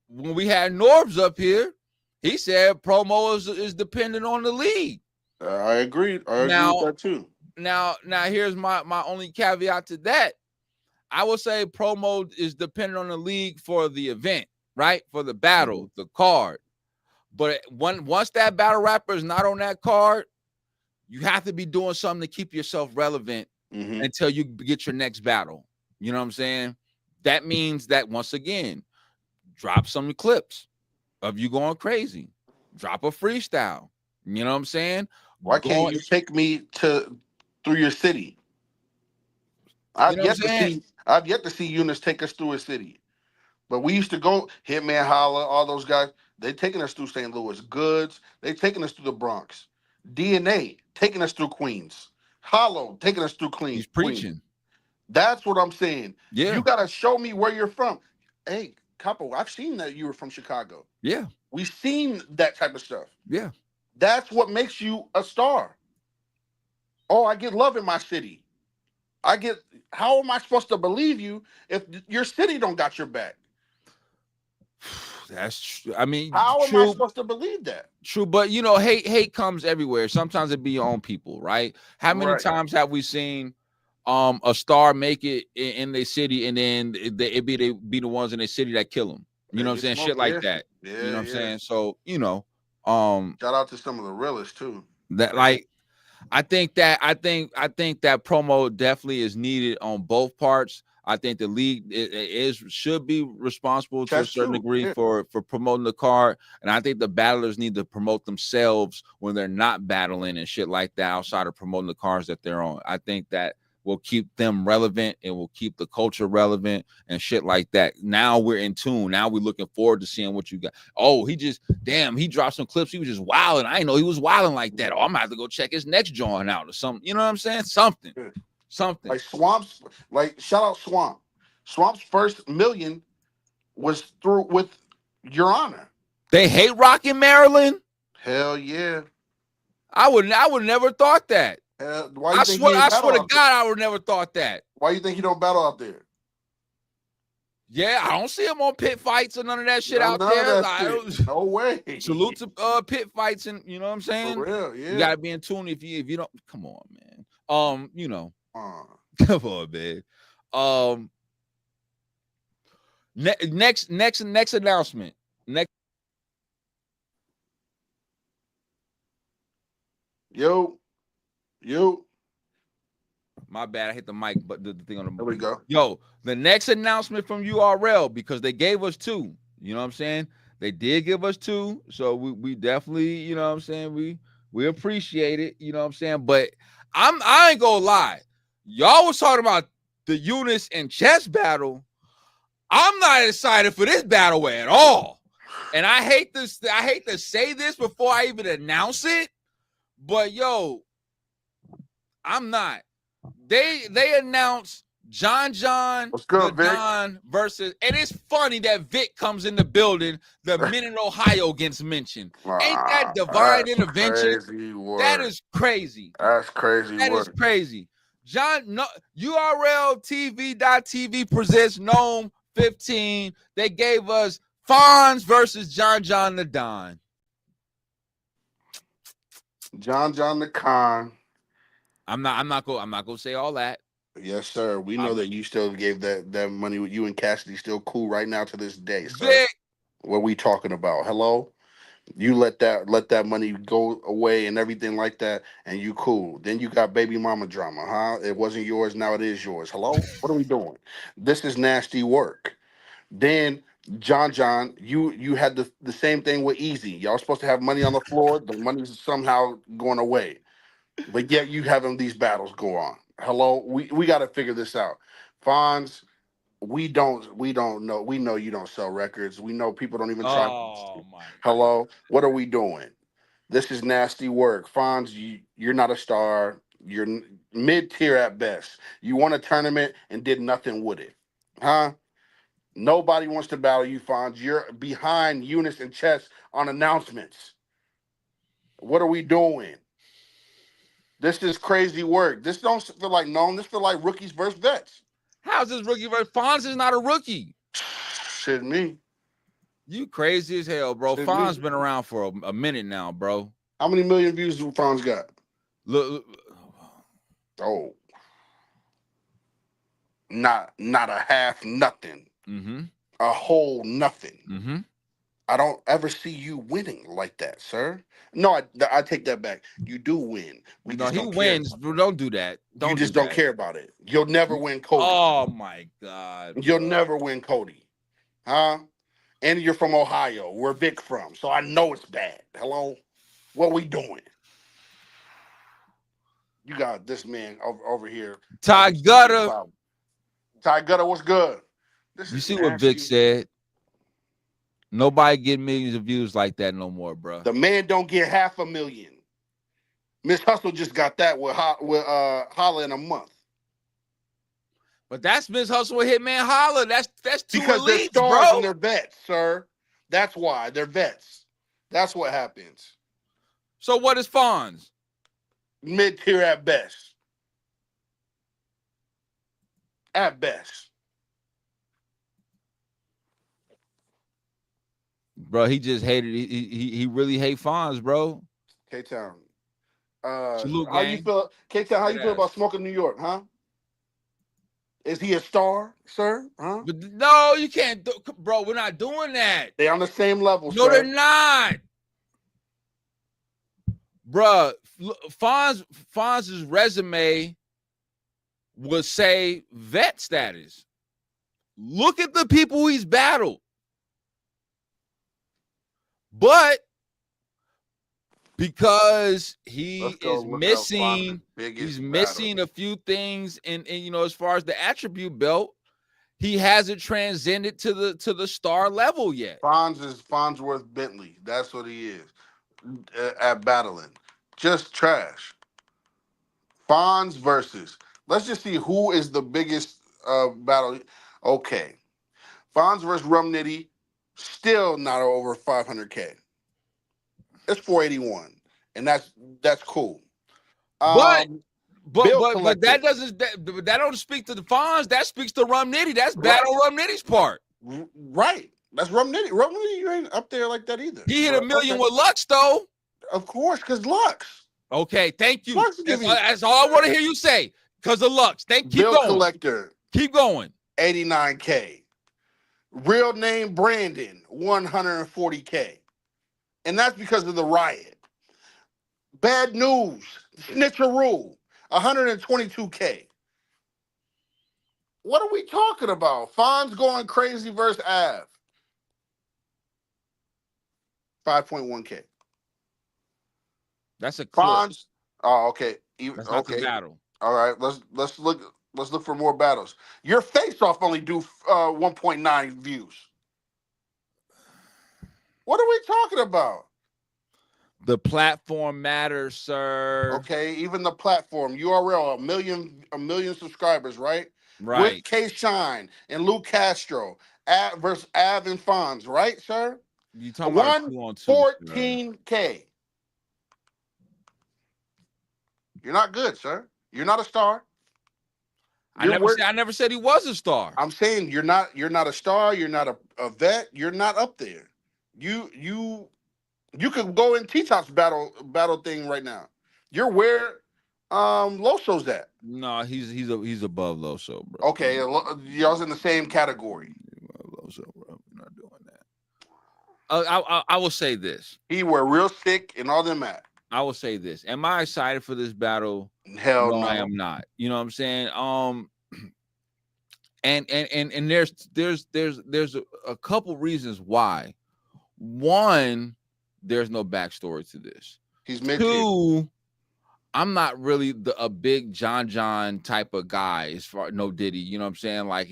when we had Norbs up here, he said promo is dependent on the league. I agree. I agree with that too. Now, here's my only caveat to that. I would say promo is dependent on the league for the event, right? For the battle, the card. But once that battle rapper is not on that card, you have to be doing something to keep yourself relevant until you get your next battle. You know what I'm saying? That means that, once again, drop some clips of you going crazy. Drop a freestyle. You know what I'm saying? Why can't you take me through your city? I've yet to see Eunice take us through a city. But we used to go, Hitman Holla, all those guys, they taking us through St. Louis. Goods, they taking us through the Bronx. DNA taking us through Queens. Hollow taking us through Queens. He's preaching. That's what I'm saying. Yeah. You gotta show me where you're from. Hey, Capo, I've seen that you were from Chicago. Yeah. We've seen that type of stuff. Yeah. That's what makes you a star. Oh, I get love in my city. How am I supposed to believe you if your city don't got your back? That's true. I mean, how am I supposed to believe that? True, but you know, hate comes everywhere. Sometimes it be your own people, right? How many times have we seen a star make it in their city, and then it be the ones in their city that kill them? You know what I'm saying? Shit like that. Yeah, you know what I'm saying? So, you know, shout out to some of the realest too. That like I think that promo definitely is needed on both parts. I think the league should be responsible to a certain degree for promoting the card, and I think the battlers need to promote themselves when they're not battling and shit like that outside of promoting the cards that they're on. I think that will keep them relevant and will keep the culture relevant and shit like that. Now we're in tune. Now we're looking forward to seeing what you got. Oh, he dropped some clips. He was just wilding. I didn't know he was wilding like that. Oh, I'm gonna have to go check his next joint out or something. You know what I'm saying? Something. Like Swamp's, like shout out Swamp. Swamp's first million was through with Your Honor. They hate Rock in Maryland? Hell yeah. I would never thought that. Why I swear to God, I would never thought that. Why you think he don't battle out there? Yeah, I don't see him on pit fights or none of that shit out there. No way. Salute to pit fights, and you know what I'm saying? For real, yeah. You gotta be in tune if you don't. Come on, man. You know. Come on, man. Next announcement. Yo. My bad. I hit the mic, but the thing on the. There we go. Yo, the next announcement from URL, because they gave us 2. You know what I'm saying? They did give us 2, so we definitely, you know what I'm saying, we appreciate it. You know what I'm saying? But I ain't gonna lie. Y'all was talking about the Eunice and chess battle. I'm not excited for this battle at all. And I hate to say this before I even announce it, but yo, I'm not. They announced John versus, and it's funny that Vic comes in the building the minute Ohio gets mentioned. Ain't that divine intervention? That is crazy. That's crazy. That is crazy. URL TV.TV presents Nome 15. They gave us Fonz versus John the Don. John the Con. I'm not gonna say all that. Yes, sir. We know that you still gave that money with you and Cassidy still cool right now to this day. So Vic. What we talking about? Hello? You let that money go away and everything like that, and you cool. Then you got baby mama drama, huh? It wasn't yours, now it is yours. Hello? What are we doing? This is nasty work. Then John, you had the same thing with Eazy. Y'all supposed to have money on the floor. The money's somehow going away. But yet you having these battles go on. Hello? We got to figure this out. Fonz, We don't know. We know you don't sell records. We know people don't even try. Oh my Hello, what are we doing? This is nasty work. Fonz, you're not a star. You're mid-tier at best. You won a tournament and did nothing with it. Huh? Nobody wants to battle you, Fonz. You're behind Eunice and Chess on announcements. What are we doing? This is crazy work. This don't feel like Nome. This feel like rookies versus vets. How's this rookie versus Fonz is not a rookie? Shit me. You crazy as hell, bro. Shit Fonz me. been around for a minute now, bro. How many million views do Fonz got? Look. Oh. Not a half nothing. Mm-hmm. A whole nothing. Mm-hmm. I don't ever see you winning like that, sir. No, I take that back. You do win. We No, just he don't wins, care. bro. Don't do that. You just don't care about it. You'll never win Cody. Oh my God. You'll never win Cody. Huh? And you're from Ohio, where Vic from. So I know it's bad. Hello? What we doing? You got this man over here. Ty Gutter. Ty Gutter, what's good? You see what Vic said? Nobody get millions of views like that no more, bro. The man don't get 500,000. Miss Hustle just got that with Holla in a month. But that's Miss Hustle with Hitman Holla. That's two because elites, they're stars bro. and they're vets, sir. That's why they're vets. That's what happens. So what is Fonz? Mid-tier at best. At best. Bro, he just hated. He really hate Fonz, bro. K-Town. Salute, how you feel, K-Town? How you feel about Smoking New York, huh? Is he a star, sir? Huh? But no, you can't, bro. We're not doing that. They on the same level, no, sir. They're not, bro. Fonz's resume would say vet status. Look at the people he's battled. But because he is missing, he's missing a few things, and you know, as far as the attribute belt, he hasn't transcended to the star level yet. Fonz is Fonzworth Bentley. That's what he is at battling. Just trash. Fonz versus. Let's just see who is the biggest battle. Okay, Fonz versus Rum Nitty. Still not over 500K. It's 481, and that's cool. But that doesn't that don't speak to the Fonz. That speaks to Rum Nitty. That's battle Rum Nitty's part. Right. That's Rum Nitty. Rum Nitty, you ain't up there like that either. He hit a million with Lux though. Of course, because Lux. Okay, thank you. That's all I want to hear you say. Because of Lux. Keep Bill going. Collector. Keep going. 89K. Real name Brandon, 140K. And that's because of the riot. Bad news, Snitcheroo, 122K. What are we talking about? Fonz going crazy versus Av. 5.1K. That's a clip. Fonz. Oh, okay. That's not the battle. All right, let's look for more battles. Your face-off only do 1.9 views. What are we talking about? The platform matters, sir. Okay, even the platform URL, a million subscribers, right? Right. With K Shine and Lou Castro versus Av and Fonz, right, sir? You talking about 114K. You're not good, sir. You're not a star. I never said he was a star. I'm saying you're not a star. You're not a vet. You're not up there. You could go in T-Top's battle thing right now. You're where Loso's at. No, he's above Loso, bro. Okay, y'all's in the same category. Loso, bro. We're not doing that. I will say this. He were real sick and all them at. I will say this. Am I excited for this battle? Hell no. I am not. You know what I'm saying? And there's a couple reasons why. One, there's no backstory to this. He's mid. Two, I'm not really a big John type of guy as far no Diddy. You know what I'm saying? Like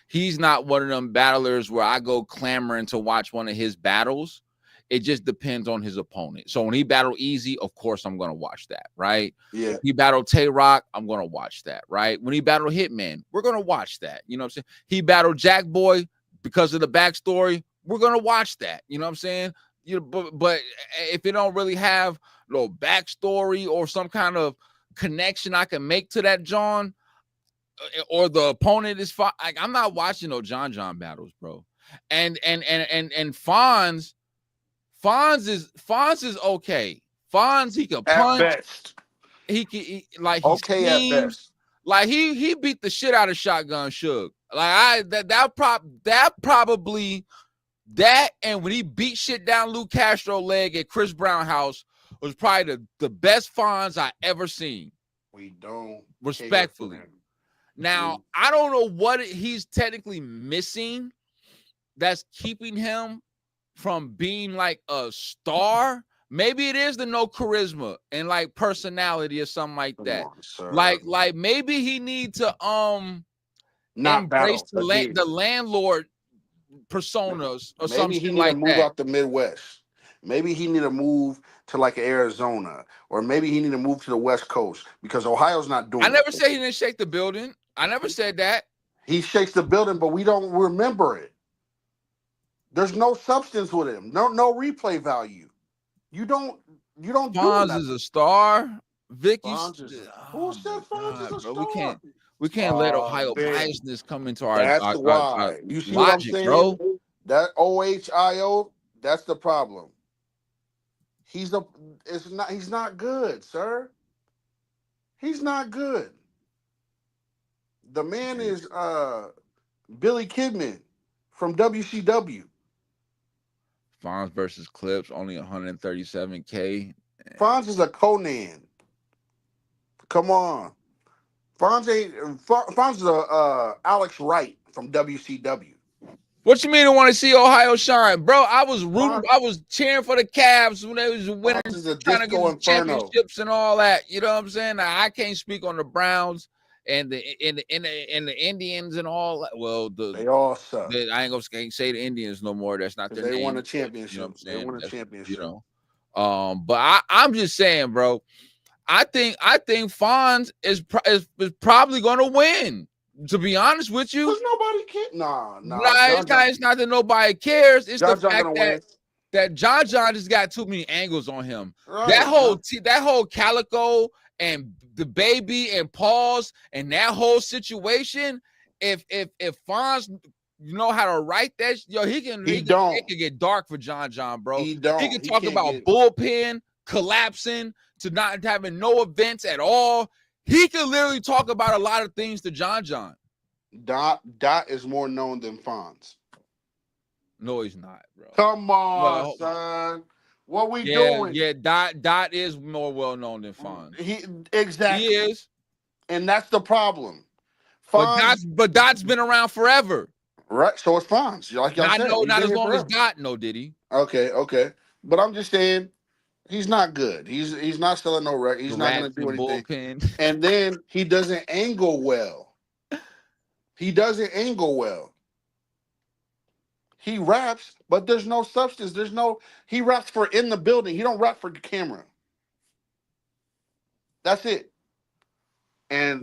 he's not one of them battlers where I go clamoring to watch one of his battles. It just depends on his opponent. So when he battled Eazy, of course I'm gonna watch that, right? Yeah. He battled Twork, I'm gonna watch that, right? When he battled Hitman, we're gonna watch that. You know what I'm saying? He battled Jack Boy because of the backstory, we're gonna watch that. You know what I'm saying? You know, but if it don't really have no backstory or some kind of connection I can make to that John, or the opponent is fine, like, I'm not watching no John battles, bro. And Fonz is okay. Fonz, he can punch. At best. He like he okay schemes. At best. Like he beat the shit out of Shotgun Suge. Like probably that, and when he beat shit down Lou Castro leg at Chris Brown house was probably the best Fonz I ever seen. We don't respectfully. Now, I don't know what he's technically missing that's keeping him from being like a star. Maybe it is the no charisma and like personality or something like that. Like maybe he need to not embrace battle, the landlord personas or maybe something he need like to move that. out the Midwest. Maybe he need to move to like Arizona, or maybe he need to move to the West Coast because Ohio's not doing. I never said he didn't shake the building. I never said that. He shakes the building, but we don't remember it. There's no substance with him. No replay value. You don't Fonz do is a star. Vicky, who said Fonz is a star? We can't let Ohio biasness come into our. That's why. You see what I'm saying, bro? That OHIO. That's the problem. He's not good, sir. He's not good. The man is Billy Kidman from WCW. Fonz versus Clips, only 137K. Fonz is a Conan. Come on. Fonz is a Alex Wright from WCW. What you mean you want to see Ohio shine? Bro, I was rooting, I was cheering for the Cavs when they was winning, trying to get championships and all that. You know what I'm saying? Now, I can't speak on the Browns and the Indians and all that. Well, they all suck. I ain't gonna say the Indians no more. That's not their name. They won a championship. You know what I'm saying? They won a championship. You know, but I'm just saying, bro. I think Fonz is probably gonna win. To be honest with you, because nobody cares. Nah. It's not that nobody cares. It's the fact that John just got too many angles on him. Right. That whole Calico and the baby and Pauls and that whole situation. If Fonz know how to write that, he can get dark for John, bro. He can talk about bullpen collapsing to not having no events at all. He can literally talk about a lot of things to John. Dot is more known than Fonz. No, he's not, bro. Come on, son. What we doing? Yeah, Dot is more well known than Fonz. Exactly. He is. And that's the problem. Fonz, but Dot's been around forever. Right. So it's Fonz. Like y'all said, not as long as Dot, did he? Okay. But I'm just saying, he's not good. He's not selling no record. He's not going to do anything. And then he doesn't angle well. He raps, but there's no substance. He raps for in the building. He don't rap for the camera. That's it. And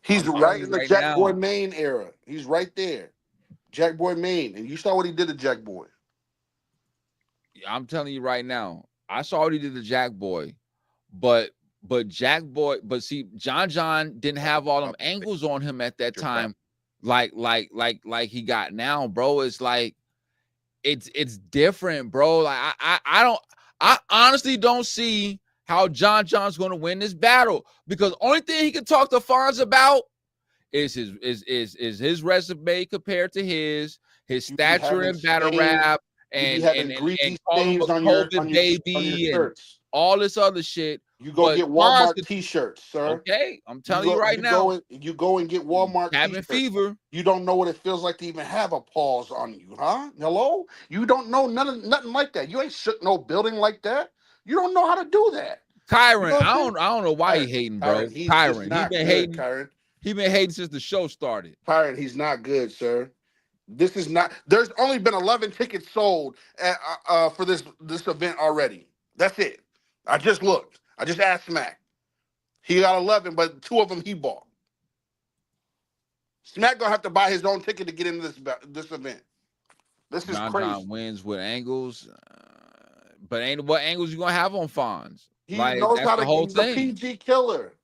he's right in the Jack Boy Maine era. He's right there. Jack Boy Maine. And you saw what he did to Jack Boy. I'm telling you right now. I saw what he did to Jack Boy, but Jack Boy, but see, John didn't have all them angles on him at that time, like he got now, bro. It's like it's different, bro. Like I honestly don't see how John's gonna win this battle, because only thing he can talk to Fonz about is his resume compared to his stature in battle rap. And call him a COVID baby and all this other shit. You go get Walmart t-shirts, sir. Okay, I'm telling you right now. You go and get Walmart t-shirts. Fever. You don't know what it feels like to even have a pause on you, huh? Hello? You don't know nothing like that. You ain't shook no building like that. You don't know how to do that. Kyron, I don't know why he hating, bro. Kyron, he been hating. Kyron. He been hating since the show started. Pirate, he's not good, sir. This is not. There's only been 11 tickets sold for this event already. That's it. I just looked. I just asked Smack. He got 11, but 2 of them he bought. Smack gonna have to buy his own ticket to get into this event. This is John crazy. John wins with angles, but ain't what angles you gonna have on Fonz? He Like knows that's how the to. whole He's a thing. PG killer.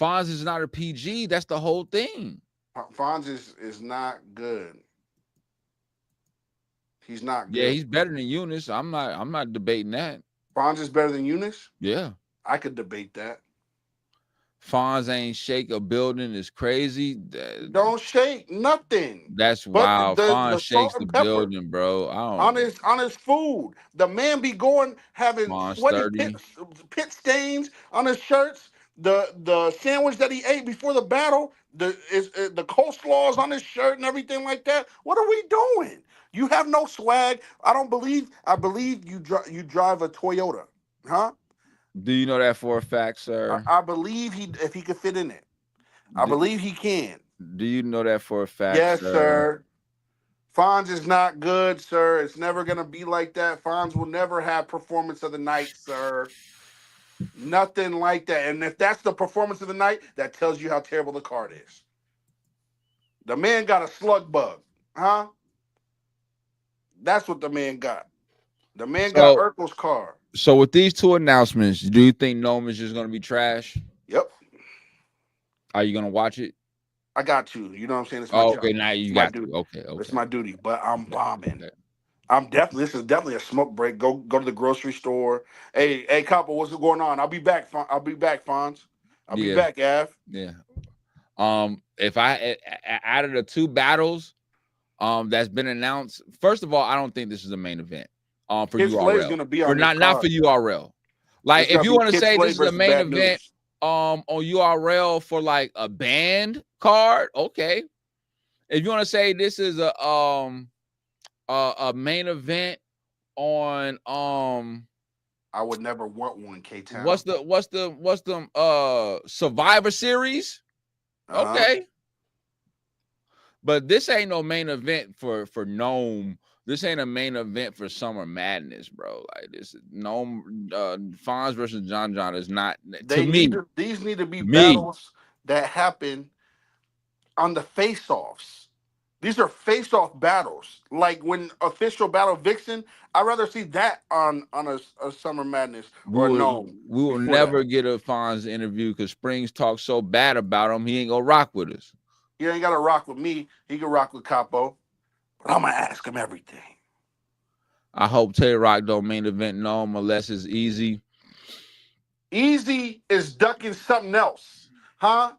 Fonz is not a PG. That's the whole thing. Fonz is not good. He's not good. Yeah, he's better than Eunice. I'm not debating that. Fonz is better than Eunice? Yeah. I could debate that. Fonz ain't shake a building is crazy. Don't shake nothing. That's But wild. the Fonz salt shakes the and pepper building, bro. I don't on his food. The man be going having Fonz sweaty 30. pit stains on his shirts. The sandwich that he ate before the battle, the coleslaws on his shirt and everything like that. What are we doing? You have no swag. I believe you drive a Toyota, huh? Do you know that for a fact, sir? I believe if he could fit in it. I believe he can. Do you know that for a fact? Yes, sir. Fonz is not good, sir. It's never gonna be like that. Fonz will never have performance of the night, sir. Nothing like that. And if that's the performance of the night, that tells you how terrible the card is. The man got a slug bug, huh? That's what the man got. The man got Urkel's card. So with these 2 announcements, do you think Nome is just gonna be trash? Yep. Are you gonna watch it? I got you. You know what I'm saying? It's my job. Okay, now you got to. Okay. It's my duty, but I'm bombing. Okay. This is definitely a smoke break. Go to the grocery store. Hey, Copper, what's going on? I'll be back, Fonz. I'll be back, Av. Yeah. If I out of the 2 battles that's been announced, first of all, I don't think this is a main event. For Kid Slay's URL. gonna be on not for URL. Like if you want to say this is a main event on URL for like a band card, okay. If you want to say this is a main event on I would never want one, K-Town. What's the Survivor Series? Okay. But this ain't no main event for Nome. This ain't a main event for Summer Madness, bro. Like this, Nome, Fonz versus John is not. These need to be battles that happen on the face-offs. These are face-off battles. Like when official battle Vixen, I'd rather see that on a Summer Madness or Nome. We will never get a Fonz interview because Springz talks so bad about him. He ain't gonna rock with us. He ain't gotta rock with me. He can rock with Capo. But I'm gonna ask him everything. I hope Twork don't main event Nome unless it's Eazy. Eazy is ducking something else, huh?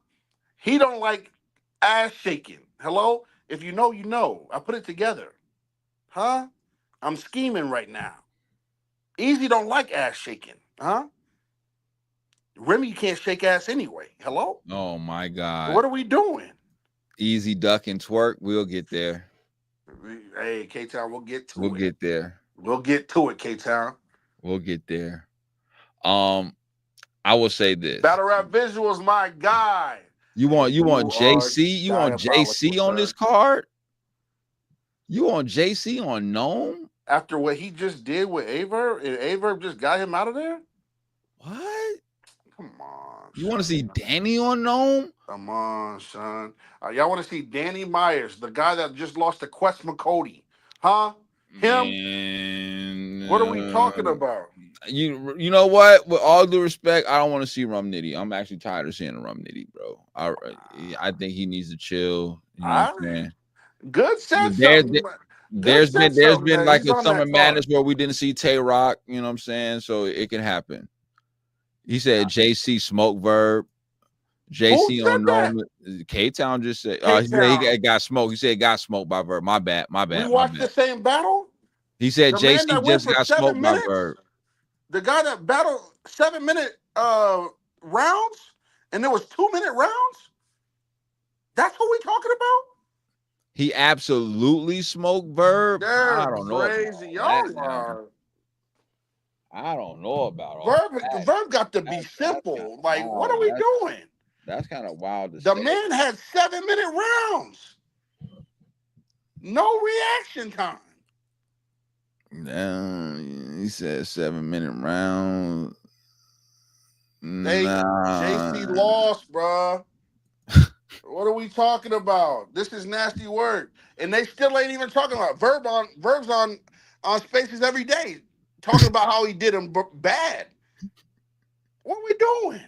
He don't like ass shaking. Hello? If you know, you know. I put it together, huh? I'm scheming right now. Eazy don't like ass shaking, huh? Remy can't shake ass anyway. Hello? Oh my God. What are we doing? Eazy duck and twerk. We'll get there. Hey, K-Town, we'll get to it. We'll get there. We'll get to it, K-Town. We'll get there. I will say this. Battle Rap Visuals, my guy. You want JC? You want JC on this card? You want JC on Nome? After what he just did with Averb, and Averb just got him out of there? What? Come on. You want to see Danny on Nome? Come on, son. Y'all want to see Danny Myers, the guy that just lost to Quest McCody, huh? Him? Man, what are we talking about? You know what? With all due respect, I don't want to see Rum Nitty. I'm actually tired of seeing Rum Nitty, bro. I think he needs to chill. You know what I'm saying? Good sense. There's been like a Summer Madness where we didn't see Twork. You know what I'm saying? So it can happen. He said JC smoke verb. JC on Nome. K-Town just said he got smoked. He said he got smoked by Verb. My bad. We watched the same battle. He said JC just got smoked by Verb. The guy that battled 7-minute rounds, and there was 2-minute rounds. That's what we talking about. He absolutely smoked Verb. I don't know. Crazy, y'all. I don't know about all Verb got to be simple. Like, what are we doing? That's kind of wild to The say. man had 7-minute rounds. No reaction time. He said 7-minute round. JC lost, bruh. What are we talking about? This is nasty work. And they still ain't even talking about Verb's on Spaces every day, talking about how he did him bad. What are we doing?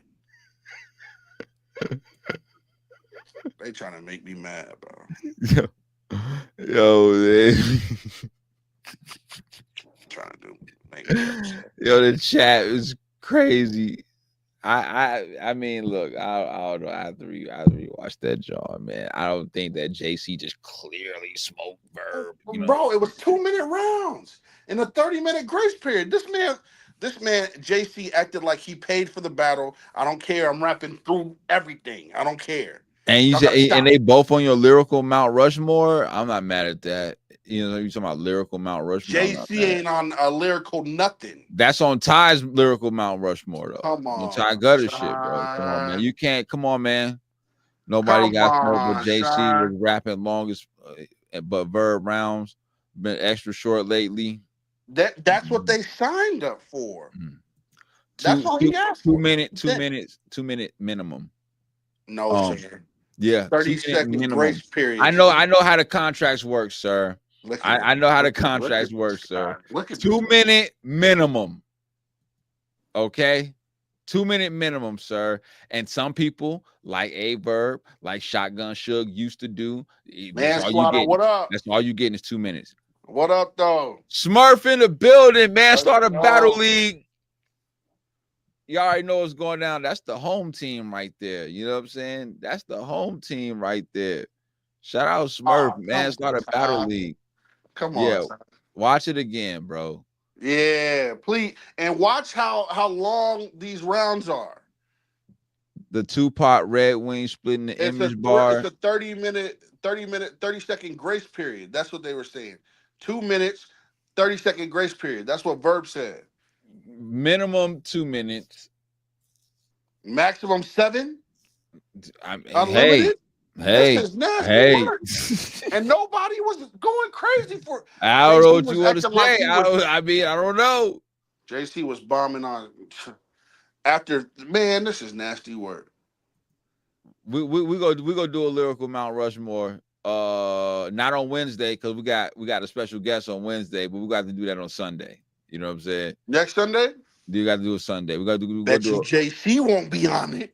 They trying to make me mad, bro. Yo, Trying to make me upset. Yo, the chat is crazy. I mean, look, I don't know. I have to rewatch that, John, man. I don't think that JC just clearly smoked Verb. You know? Bro, it was 2-minute rounds in a 30-minute grace period. This man, JC acted like he paid for the battle. I don't care. I'm rapping through everything. I don't care. And you say, and they both on your lyrical Mount Rushmore. I'm not mad at that. You know, you talking about lyrical Mount Rushmore. JC ain't on a lyrical nothing. That's on Ty's lyrical Mount Rushmore, though. Come on, Ty Gutter shit, bro. Come on, man. You can't. Come on, man. Nobody got smoke, but JC was rapping longest, but Verb rounds been extra short lately. That's what they signed up for. That's all he asked for. 2 minute minimum. No, sir. Yeah, 30-second grace period. I know how the contracts work, sir. I know how the contracts work, sir. 2 minute minimum. Okay, 2 minute minimum, sir. And some people like Verb, like Shotgun Suge used to do. Man, what up? That's all you getting is 2 minutes. What up, though? Smurf in the building, man. Start a battle league. You already know what's going down. That's the home team right there. You know what I'm saying? That's the home team right there. Shout out Smurf, man. Start a battle league. Come on. Yeah, watch it again, bro. Yeah, please. And watch how long these rounds are. The 2-pot Red Wing splitting the image bar. It's a 30-second grace period. That's what they were saying. 2 minutes, 30-second grace period. That's what Verb said. Minimum 2 minutes. Maximum 7. Unlimited. Hey, this is nasty work. And nobody was going crazy for. I don't know what you want to say. I don't know. JC was bombing on after. Man, this is nasty work. We go do a lyrical Mount Rushmore. Not on Wednesday because we got a special guest on Wednesday, but we got to do that on Sunday. You know what I'm saying? Next Sunday? You got to do a Sunday. We got to do. Bet you JC won't be on it.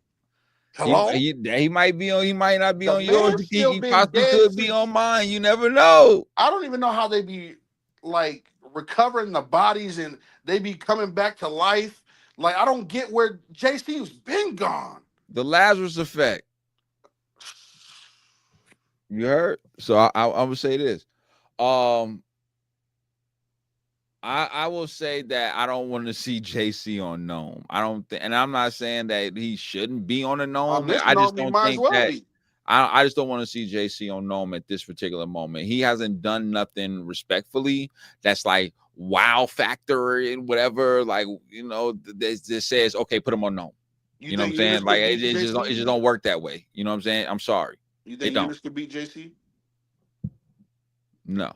Hello? He might be on. He might not be on yours. He possibly could be on mine. You never know. I don't even know how they be like recovering the bodies and they be coming back to life. Like I don't get where JC's been gone. The Lazarus effect. You heard? So I would say this. I will say that I don't want to see JC on Nome. I don't think, and I'm not saying that he shouldn't be on a Nome. I just don't think that. I just don't want to see JC on Nome at this particular moment. He hasn't done nothing respectfully that's like wow factor and whatever. Like you know, this says okay, put him on Nome. You know what I'm saying? Like it just don't work that way. You know what I'm saying? I'm sorry. You think Eunice could beat JC? No.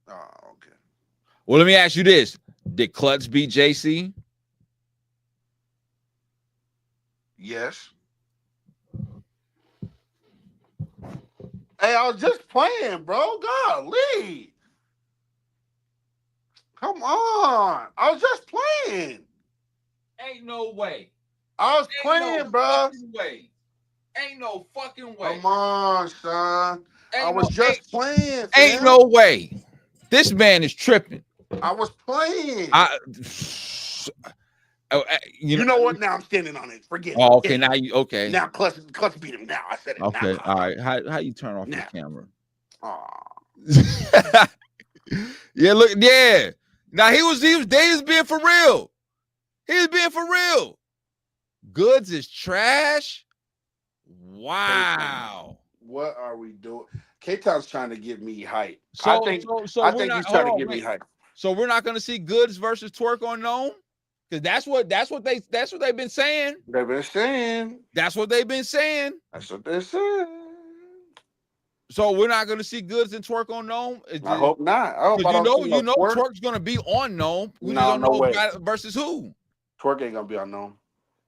Oh, okay. Well, let me ask you this. Did Klutz beat JC? Yes. Hey, I was just playing, bro. Golly. Come on. I was just playing. Ain't no way. I was playing, bro. Ain't no fucking way. Come on, son. I was just playing. Ain't no way. This man is tripping. I was playing. You know what? Now I'm standing on it. Forget it. Oh, okay. Now you okay. Now Klutz beat him. Now I said it. Okay. Now. All right. How you turn off the camera? Yeah, look, yeah. Now he was being for real. He was being for real. Goods is trash. Wow. What are we doing? K-Town's trying to get me hype. I think he's trying to get me hype. So we're not going to see Goods versus Twork on Nome? Because that's what they've been saying. They've been saying. That's what they've been saying. That's what they're saying. So we're not gonna see Goods and Twork on Nome. I hope not. I hope I don't see no Twork. Twork's gonna be on Nome. We No, just don't no know way. versus who. Twork ain't gonna be unknown.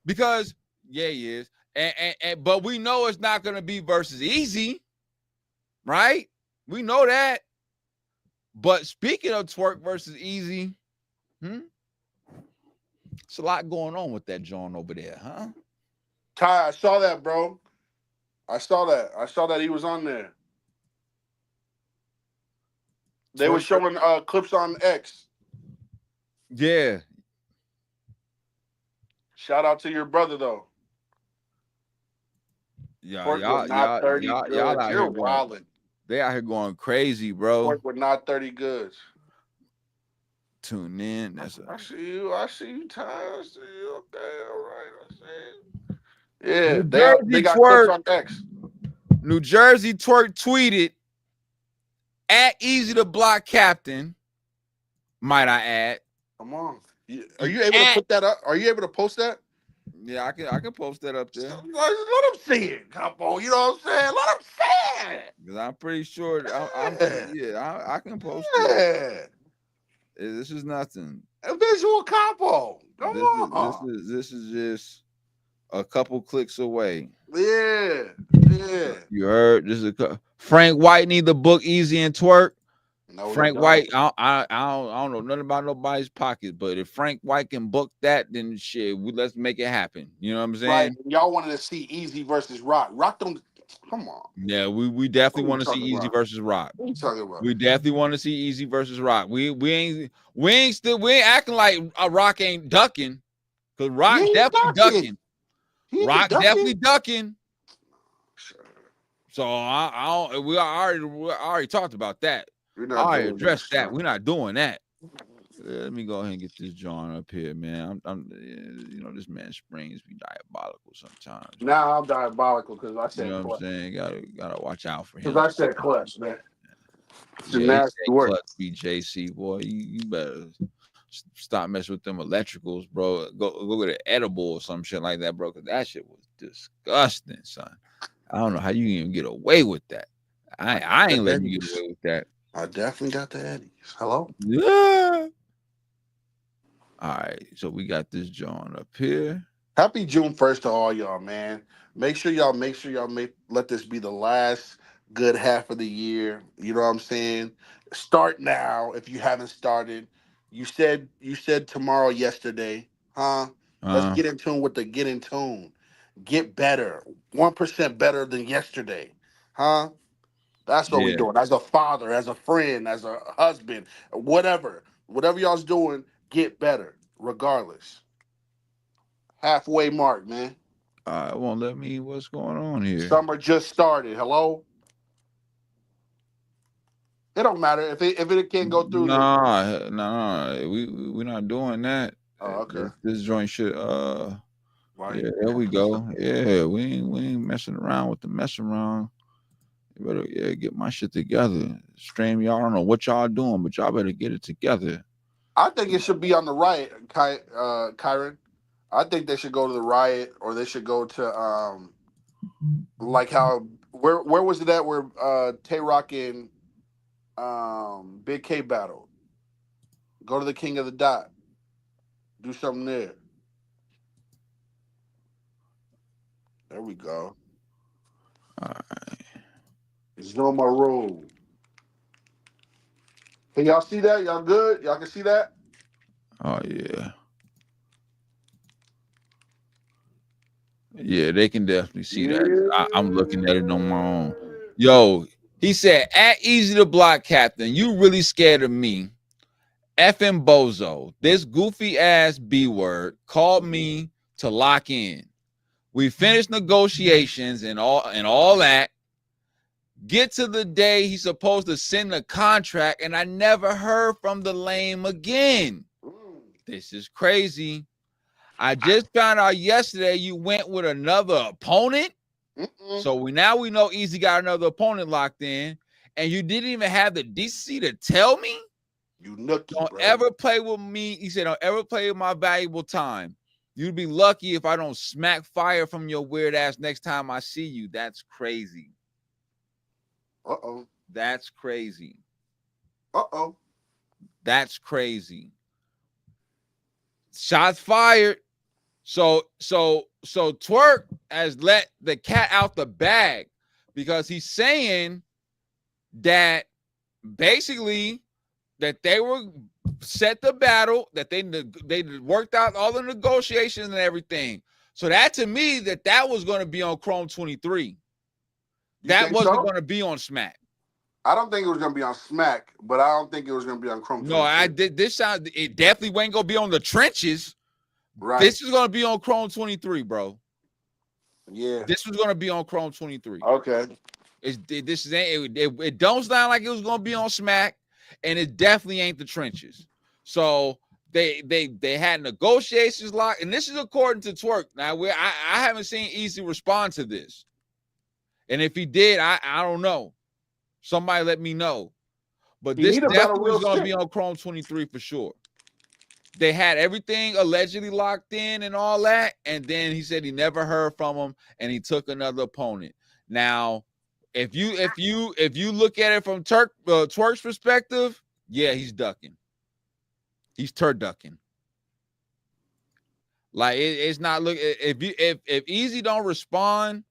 Because yeah, he is. And but we know it's not gonna be versus Eazy, right? We know that. But speaking of Twork versus Eazy, it's a lot going on with that John over there, huh? Ty, I saw that, bro. I saw that he was on there. They were showing clips on X. Yeah. Shout out to your brother though. Yeah, Twork was not 30 goods. You're wilding. They out here going crazy, bro. Twork with not 30 goods. Tune in. I see you, Ty. I see you. Okay, all right. I see you. Yeah, they got clips on X. New Jersey Twork tweeted at Eazy the Block Captain, might I add. Come on. Are you able to put that up? Are you able to post that? Yeah, I can post that up there. Let them see it, Capo. You know what I'm saying? Let them see it. Because I'm pretty sure I can post it. This is nothing. A visual Capo. Come on. This is just a couple clicks away. Yeah. You heard? This is Frank White need the book Eazy and Twork. No, Frank White, I don't know nothing about nobody's pocket, but if Frank White can book that, then shit, let's make it happen. You know what I'm saying? Right. Y'all wanted to see Eazy versus Rock. Rock don't come on. Yeah, we definitely want to see Eazy versus Rock. What are you talking about? We definitely want to see Eazy versus Rock. We ain't acting like Rock ain't ducking, because Rock definitely ducking. Rock definitely ducking. So we already talked about that. I already addressed that. We're not doing that. Let me go ahead and get this John up here, man. I'm this man Springz be diabolical sometimes. Now I'm diabolical because I said, you know what I'm saying? Gotta watch out for him. Because I said clutch, man. It's nasty work. Clutch, BJC boy. You better stop messing with them electricals, bro. Go get an edible or some shit like that, bro. Because that shit was disgusting, son. I don't know how you even get away with that. I ain't letting you get away with that. I definitely got the Eddies. Hello? Yeah. All right. So we got this John up here. Happy June 1st to all y'all, man. Make sure y'all let this be the last good half of the year. You know what I'm saying? Start now if you haven't started. You said tomorrow yesterday, huh? Let's get in tune with the get in tune. Get better. 1% better than yesterday. Huh? That's what we're doing. As a father, as a friend, as a husband, whatever. Whatever y'all's doing, get better, regardless. Halfway mark, man. It won't let me. What's going on here? Summer just started. Hello? It don't matter if it can't go through. Nah. We're not doing that. Oh, okay. This joint should yeah, there we go. Yeah, we ain't messing around with the mess around. You better get my shit together. Stream, y'all don't know what y'all doing, but y'all better get it together. I think it should be on the right, Kyron. I think they should go to the Riot, or they should go to like how where was it at where Twork and Big K battled? Go to the King of the Dot. Do something there. There we go. All right. It's no more room. Can y'all see that? Y'all good? Y'all can see that? Oh yeah. Yeah, they can definitely see that. I'm looking at it on my own. Yo, he said, at Eazy the Block Captain, you really scared of me. Effing bozo. This goofy ass B-word called me to lock in. We finished negotiations and all that. Get to the day he's supposed to send the contract, and I never heard from the lame again. This is crazy. I just found out yesterday you went with another opponent. So we know Eazy got another opponent locked in, and you didn't even have the decency to tell me. You nookie, Don't bro. ever play with me. He said, don't ever play with my valuable time. You'd be lucky if I don't smack fire from your weird ass next time I see you. That's crazy. Uh-oh. That's crazy. Uh-oh. That's crazy. Shots fired. So Twork has let the cat out the bag because he's saying that basically that they were set the battle, that they worked out all the negotiations and everything. So that to me, that was going to be on Chrome 23. That wasn't going to be on Smack. I don't think it was going to be on Smack, but I don't think it was going to be on Chrome 23. No, I did. It definitely wasn't going to be on the trenches. Right. This is going to be on Chrome 23, bro. Yeah. This was going to be on Chrome 23. Okay. It don't sound like it was going to be on Smack, and it definitely ain't the trenches. So they had negotiations locked, and this is according to Twork. Now I haven't seen Eazy respond to this, and if he did, I don't know. Somebody let me know. But this definitely was going to be on Chrome 23 for sure. They had everything allegedly locked in and all that, and then he said he never heard from him, and he took another opponent. Now, if you look at it from Twork's perspective, yeah, he's ducking. He's turducking. Like it's not look if Eazy don't respond,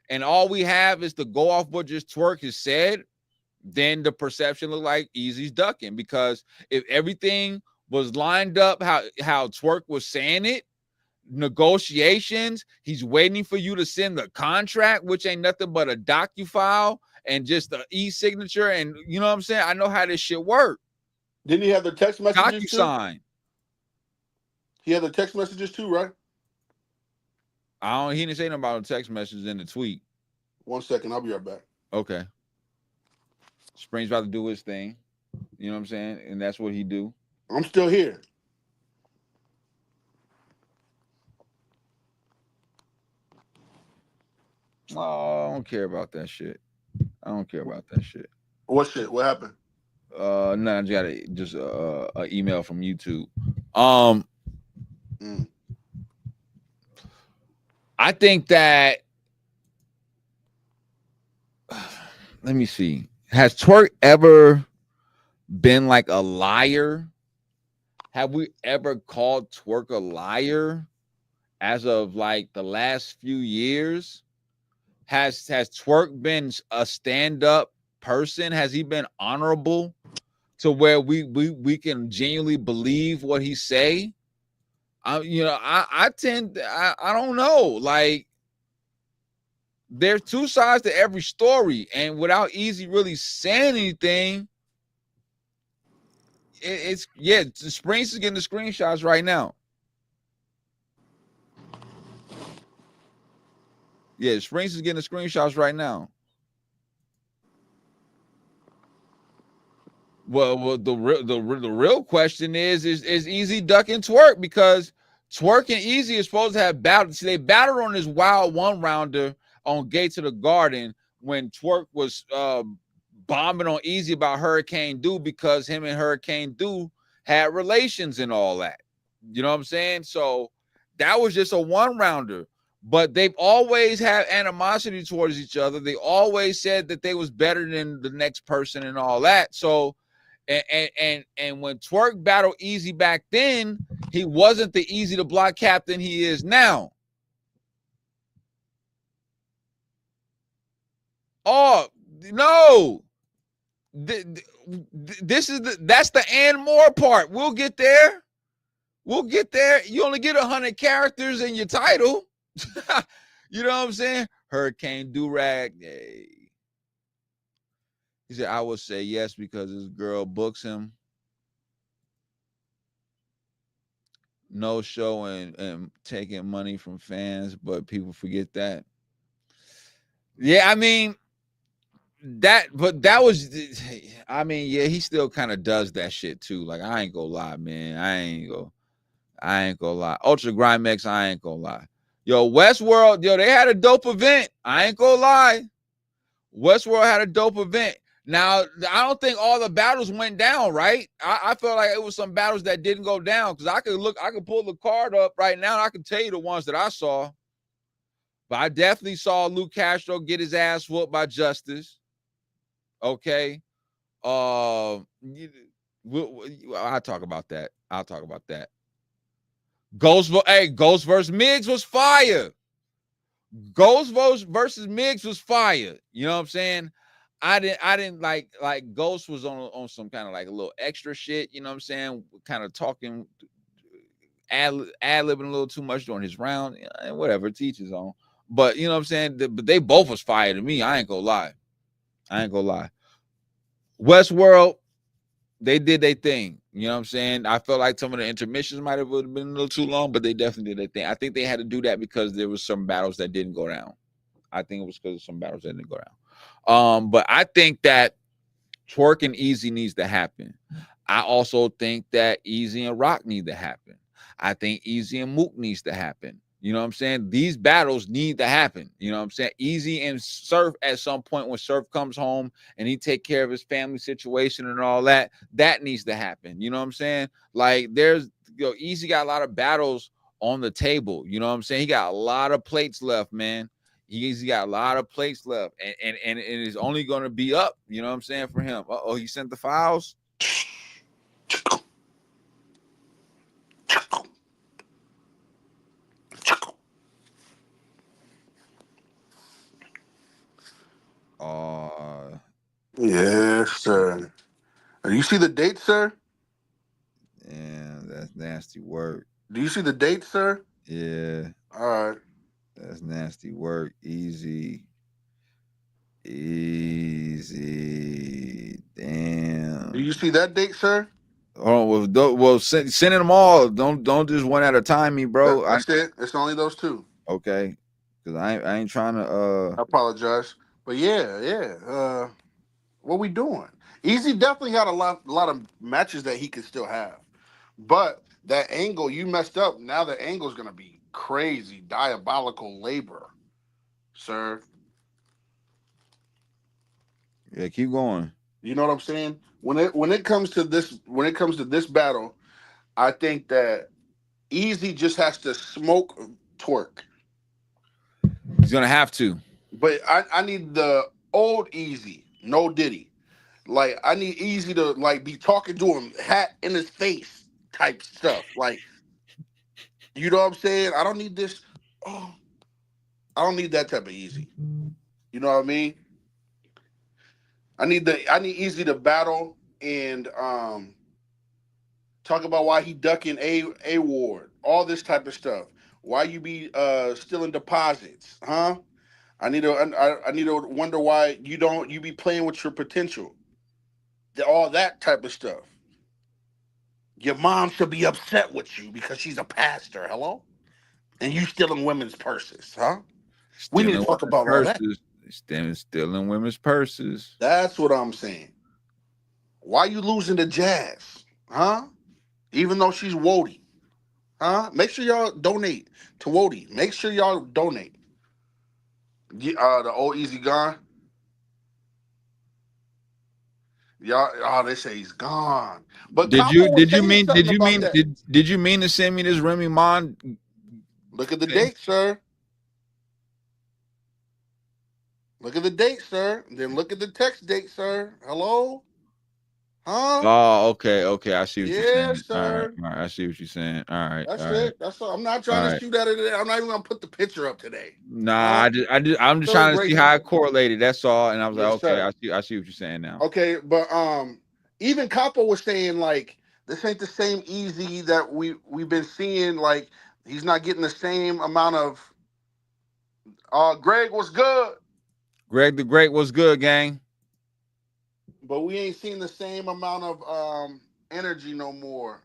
and all we have is to go off what just Twork has said, then the perception look like Eazy's ducking, because if everything was lined up how Twork was saying it, negotiations, he's waiting for you to send the contract, which ain't nothing but a docu-file and just the e-signature, and you know what I'm saying? I know how this shit work. Didn't he have the text messages too? DocuSign. He had the text messages too, right? He didn't say nothing about the text messages in the tweet. 1 second, I'll be right back. Okay. Springz about to do his thing. You know what I'm saying? And that's what he do. I'm still here. Oh, I don't care about that shit. I don't care about that shit. What shit? What happened? No, I got an email from YouTube. I think that let me see. Has Twork ever been like a liar? Have we ever called Twork a liar as of like the last few years? Has Twork been a stand-up person? Has he been honorable to where we can genuinely believe what he say? I don't know. Like, there's two sides to every story, and without Eazy really saying anything, Springz is getting the screenshots right now. Yeah, Springz is getting the screenshots right now. Well, the real question is Eazy ducking Twork, because Twork and Eazy is supposed to have battled. See, they battled on this wild one-rounder on Gates of the Garden when Twork was bombing on Eazy about Hurricane Du, because him and Hurricane Du had relations and all that. You know what I'm saying? So that was just a one-rounder. But they've always had animosity towards each other. They always said that they was better than the next person and all that. So, and when Twork battled Eazy back then, he wasn't the Eazy the Block captain he is now. Oh no! That's the and more part. We'll get there. We'll get there. You only get 100 characters in your title. You know what I'm saying? Hurricane Durag. Hey. He said, I would say yes because his girl books him. No show and taking money from fans, but people forget that. Yeah, I mean, that was, yeah, he still kind of does that shit too. Like, I ain't gonna lie, man. I ain't gonna lie. Ultra Grimex, I ain't gonna lie. Yo, Westworld, they had a dope event. I ain't gonna lie. Westworld had a dope event. Now, I don't think all the battles went down, right? I felt like it was some battles that didn't go down because I could pull the card up right now. And I can tell you the ones that I saw. But I definitely saw Luke Castro get his ass whooped by Justice. Okay. I'll talk about that. Ghost versus Miggs was fire. Ghost versus Miggs was fire. You know what I'm saying? I didn't like Ghost was on some kind of like a little extra shit, you know what I'm saying? Kind of talking ad-libbing a little too much during his round, and whatever, teaches on. But you know what I'm saying? But they both was fire to me. I ain't gonna lie. Westworld, they did their thing. You know what I'm saying? I felt like some of the intermissions might have been a little too long, but they definitely did their thing. I think they had to do that because there was some battles that didn't go down. But I think that Twork and Eazy needs to happen. I also think that Eazy and Rock need to happen. I think Eazy and Mook needs to happen. You know what I'm saying? These battles need to happen. You know what I'm saying? Eazy and Surf at some point when Surf comes home and he take care of his family situation and all that, that needs to happen. You know what I'm saying? Like Eazy got a lot of battles on the table. You know what I'm saying? He got a lot of plates left, man. He's got a lot of plates left, and it is only going to be up. You know what I'm saying for him? He sent the files. Yes, sir. You see the date, sir? Yeah, that's nasty work. Do you see the date, sir? Yeah. All right. That's nasty work. Easy. Damn. Do you see that date, sir? Oh well, send them all. Don't just one at a time, me bro. That's it. It's only those two. Okay, because I ain't trying to. I apologize, but yeah. What we doing? Eazy definitely had a lot of matches that he could still have, but that angle you messed up. Now the angle is gonna be crazy, diabolical labor, sir. Yeah, keep going. You know what I'm saying? When it comes to this battle, I think that Eazy just has to smoke Twork. He's gonna have to. But I need the old Eazy, no Diddy. Like I need Eazy to like be talking to him, hat in his face type stuff. Like, you know what I'm saying? I don't need this. Oh, I don't need that type of Eazy. You know what I mean? I need Eazy to battle and talk about why he ducking a ward, all this type of stuff. Why you be stealing deposits, huh? I need to wonder why you be playing with your potential. All that type of stuff. Your mom should be upset with you because she's a pastor, hello? And you stealing women's purses, huh? We need to talk about all that. Stealing women's purses. That's what I'm saying. Why you losing to Jazz, huh? Even though she's Wody, huh? Make sure y'all donate to Wody. Make sure y'all donate. The old Eazy gone. Y'all, they say he's gone. But did you mean to send me this Remy Mon? Look at the date, sir. Look at the date, sir. Then look at the text date, sir. Hello? Huh? Oh, okay. I see what you're saying. Yes, sir. All right. I see what you're saying. All right. That's it. That's all. I'm not trying to shoot at it. I'm not even gonna put the picture up today. Nah, I'm just trying to see how it correlated. That's all. And I was like, okay, sir. I see what you're saying now. Okay, but even Capo was saying like this ain't the same Eazy that we've been seeing. Like he's not getting the same amount of. Greg was good. Greg the Great was good, gang. But we ain't seen the same amount of energy no more.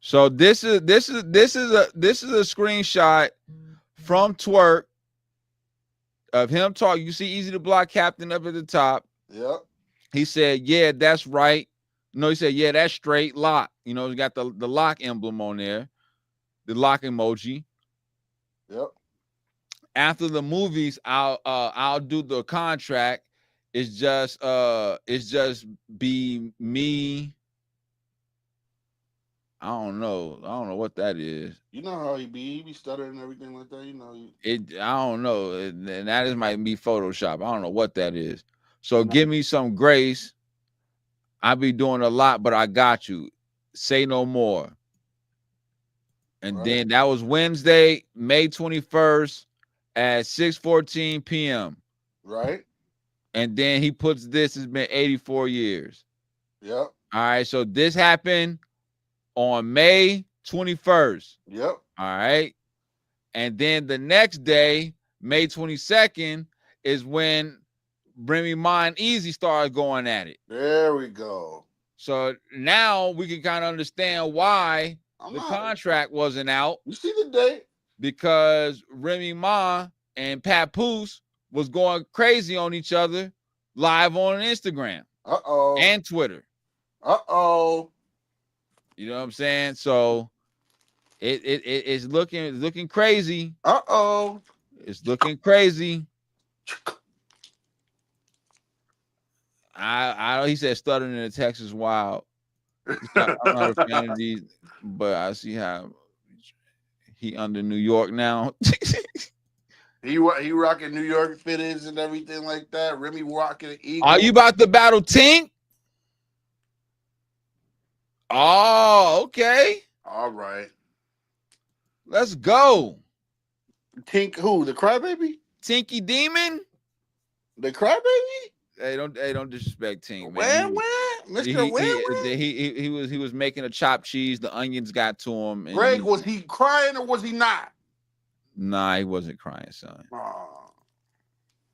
So this is a screenshot from Twork of him talking. You see Eazy the Block Captain up at the top. Yep. He said, "Yeah, that's right." No, he said, "Yeah, that's straight lock." You know, he got the lock emblem on there, the lock emoji. Yep. After the movies, I'll do the contract It's just be me. I don't know what that is. You know how he be stuttering and everything like that. You know. I don't know. And that is might be Photoshop. I don't know what that is. So give me some grace. I be doing a lot, but I got you. Say no more. And then that was Wednesday, May 21st at 6:14 p.m. Right. And then he puts this, it's been 84 years. Yep. All right. So this happened on May 21st. Yep. All right. And then the next day, May 22nd, is when Remy Ma and Eazy started going at it. There we go. So now we can kind of understand why the contract wasn't out. You see the date? Because Remy Ma and Papoose was going crazy on each other live on Instagram. And Twitter. You know what I'm saying? So it's looking crazy. It's looking crazy. He said stuttering in the text is wild. I'm not a fan of these, but I see how he under New York now. He rocking New York fitteds and everything like that. Remy rocking Eagle. Are you about to battle Tink? Oh, okay. All right. Let's go. Tink who? The Crybaby? Tinky Demon? The Crybaby? Hey, don't disrespect Tink, man. Mr. He was making a chopped cheese. The onions got to him. And Greg, was he crying or was he not? Nah, he wasn't crying, son.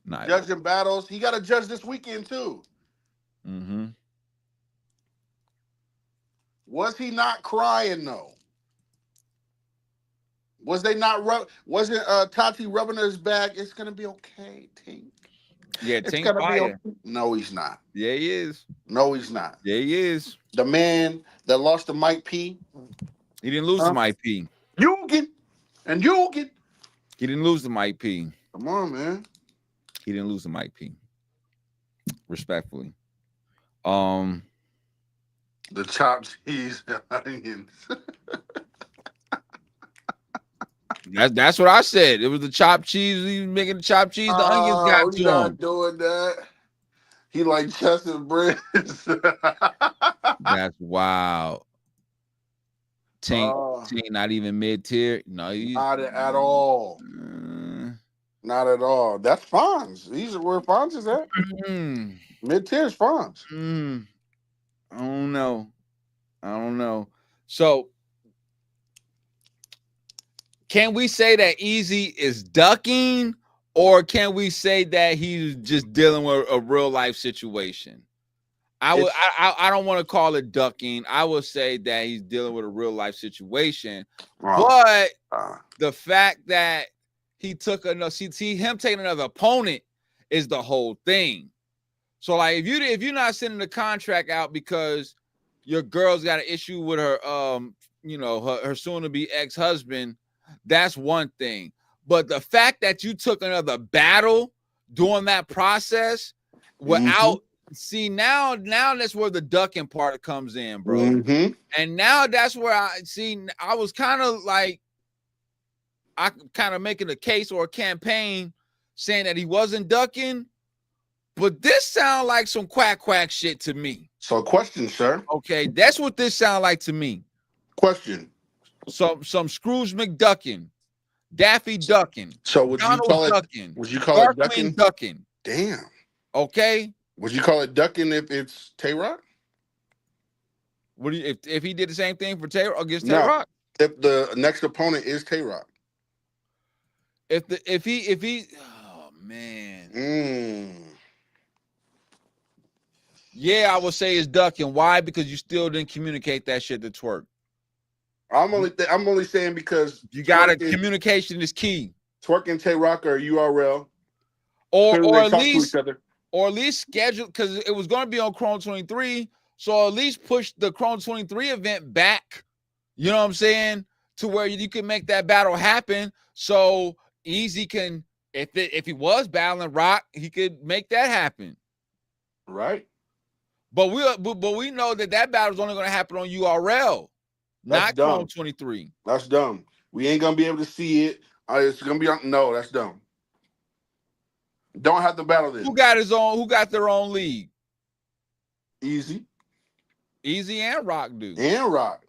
Nah, judging battles. He got to judge this weekend too. Mm-hmm. Was he not crying though? Was they not? Wasn't Tati rubbing his back? It's gonna be okay, Tink. Yeah, it's Tink gonna fire. be okay. No, he's not. Yeah, he is. No, he's not. Yeah, he is. The man that lost to Mike P. He didn't lose to Mike P. Yugen. He didn't lose to Mike P. Come on, man. He didn't lose to Mike P. Respectfully. The chopped cheese and onions. That's what I said. It was the chopped cheese. He was making the chopped cheese. The onions got to him. Not doing that. He like chest and breast. That's wild. Tink not even mid-tier. No, he's not at all. Not at all. That's Fonz. These are where Fonz is at. Mid-tier is Fonz. I don't know. So can we say that Eazy is ducking, or can we say that he's just dealing with a real life situation? I don't want to call it ducking. I would say that he's dealing with a real life situation. But the fact that he took him taking another opponent is the whole thing. So like if you're not sending the contract out because your girl's got an issue with her her soon to be ex-husband, that's one thing. But the fact that you took another battle during that process without now that's where the ducking part comes in, bro. And now that's where I was kind of like making a case or a campaign saying that he wasn't ducking, but this sounds like some quack shit to me. So question, sir. Okay, that's what this sounds like to me. Question. Some Scrooge McDuckin, Daffy ducking. So would Donald you call ducking, it? Would you call it ducking? Ducking. Damn. Okay. Would you call it ducking if it's Tay-Rock? What do you if he did the same thing for Tay-Rock against Tay-Rock? If the next opponent is Tay-Rock. If he oh man. Yeah, I would say it's ducking. Why? Because you still didn't communicate that shit to Twork. I'm only saying because you got it. Communication is key. Twork and Tay-Rock are URL. Or at least schedule, because it was going to be on Chrome 23. So at least push the Chrome 23 event back. You know what I'm saying? To where you can make that battle happen. So Eazy can, if he was battling Rock, he could make that happen. Right. But we know that battle's only going to happen on URL, That's not dumb. Chrome 23. That's dumb. We ain't gonna be able to see it. It's gonna be on. No, that's dumb. Don't have to battle this. Who got his own? Who got their own league? Eazy And Rock do. and Rock.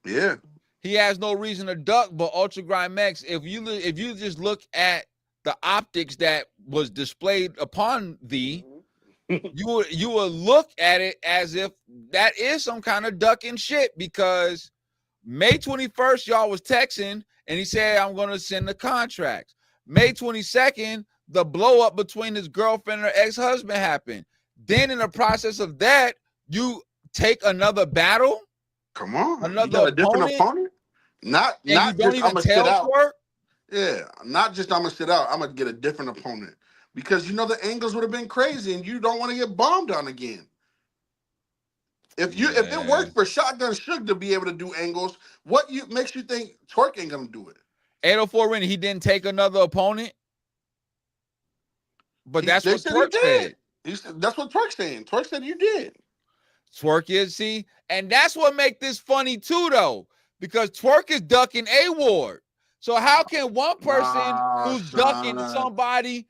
Yeah. He has no reason to duck, but Ultra Grind X, if you just look at the optics that was displayed upon thee, you would look at it as if that is some kind of ducking shit, because May 21st, y'all was texting and he said, I'm going to send the contracts. May 22nd, the blow up between his girlfriend and her ex-husband happened. Then in the process of that, you take another battle. Come on. Another you got a different opponent? Not you don't just even I'm gonna tell sit out. Twork? Yeah, not just I'm gonna sit out. I'm gonna get a different opponent, because the angles would have been crazy, and you don't want to get bombed on again. If it worked for Shotgun Suge to be able to do angles, what makes you think Twork ain't gonna do it? 804 Rennie, he didn't take another opponent, but that's what Twork said. That's what Twork's saying. Twork said you did. Twork is, see, and that's what make this funny too, though, because Twork is ducking A-Ward. So how can one person who's ducking somebody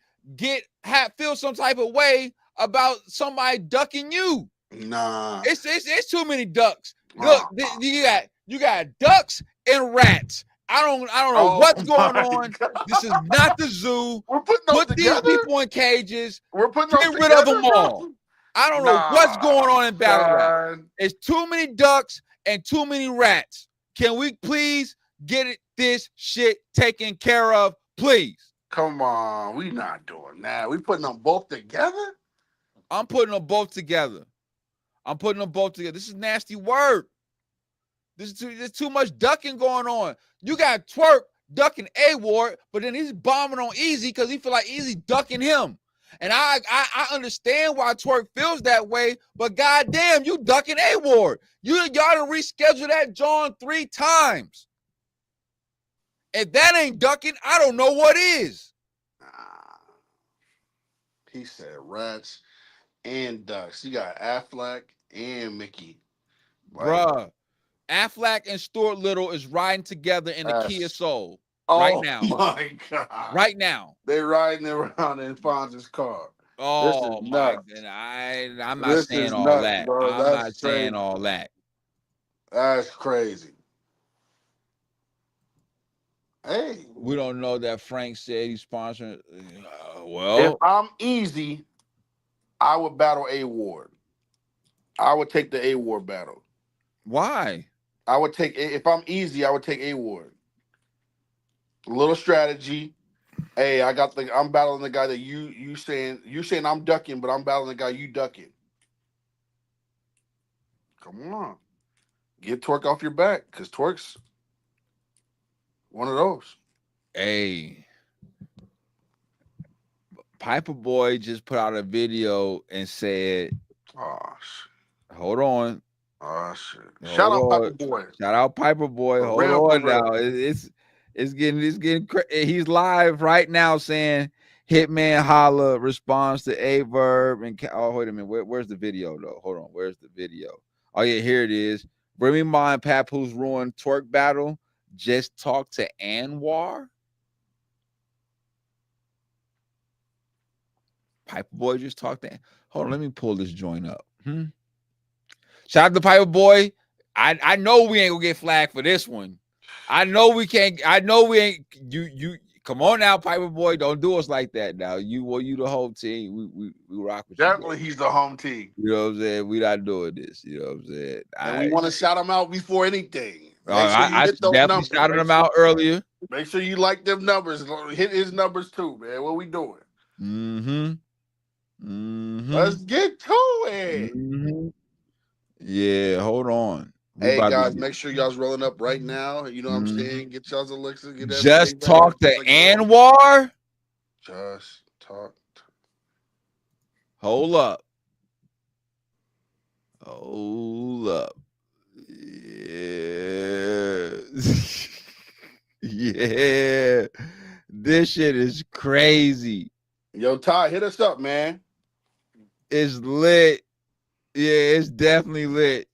feel some type of way about somebody ducking you? Nah, it's too many ducks. Look, you got ducks and rats. I don't know what's going on. God. This is not the zoo. We're putting those Put together. these people in cages. We're putting Get those rid together, of them all. I don't know what's going on in battle rap. It's too many ducks and too many rats. Can we please get this shit taken care of, please? Come on, we not doing that. We putting them both together. I'm putting them both together. This is nasty work. There's too much ducking going on. You got Twork ducking A-Ward, but then he's bombing on Eazy because he feel like Eazy ducking him. And I understand why Twork feels that way, but goddamn, you ducking A-Ward. Y'all to reschedule that John 3 times. If that ain't ducking, I don't know what is. He said rats and ducks. You got Affleck and Mickey. Bruh, Affleck and Stuart Little is riding together in the Kia Soul right now. Oh my God. Right now. They're riding around in Fonz's car. Oh my God. I'm not saying all that. Bro. I'm not saying all that. That's crazy. Hey. We don't know that Frank said he's sponsoring. Well, if I'm Eazy, I would battle A-Ward. I would take the A-Ward battle. Why? If I'm Eazy, I would take A-Ward. A little strategy. Hey, I'm battling the guy that you saying I'm ducking, but I'm battling the guy you ducking. Come on. Get Twork off your back, because Twork's one of those. Hey. Piper Boy just put out a video and said, oh shit. Hold on. Oh shit. Shout out Piper Boy. Shout out Piper Boy. Hold on now. It's getting he's live right now saying Hitman Holla responds to A-Verb and wait a minute. Where's the video though? Hold on. Where's the video? Oh yeah, here it is. Bring me mine, Papoose ruined Twork battle. Just talk to Anwar. Piper Boy just talked to. Hold on, let me pull this joint up. Shout out to Piper Boy. I know we ain't gonna get flagged for this one. I know we can't. I know we ain't. You come on now, Piper Boy. Don't do us like that now. You the whole team. We rock with you. Definitely, he's the home team. You know what I'm saying? We not doing this. You know what I'm saying? And we want to shout him out before anything. I definitely shouted him out earlier. Make sure you like them numbers. Hit his numbers too, man. What we doing? Let's get to it. Yeah, hold on. Hey guys, make sure y'all's rolling up right now. You know what I'm saying? Get y'all's Alexa. Get just talk to Anwar. Just talk. Hold up. Hold up. Yeah. Yeah. This shit is crazy. Yo, Ty, hit us up, man. It's lit. Yeah, it's definitely lit.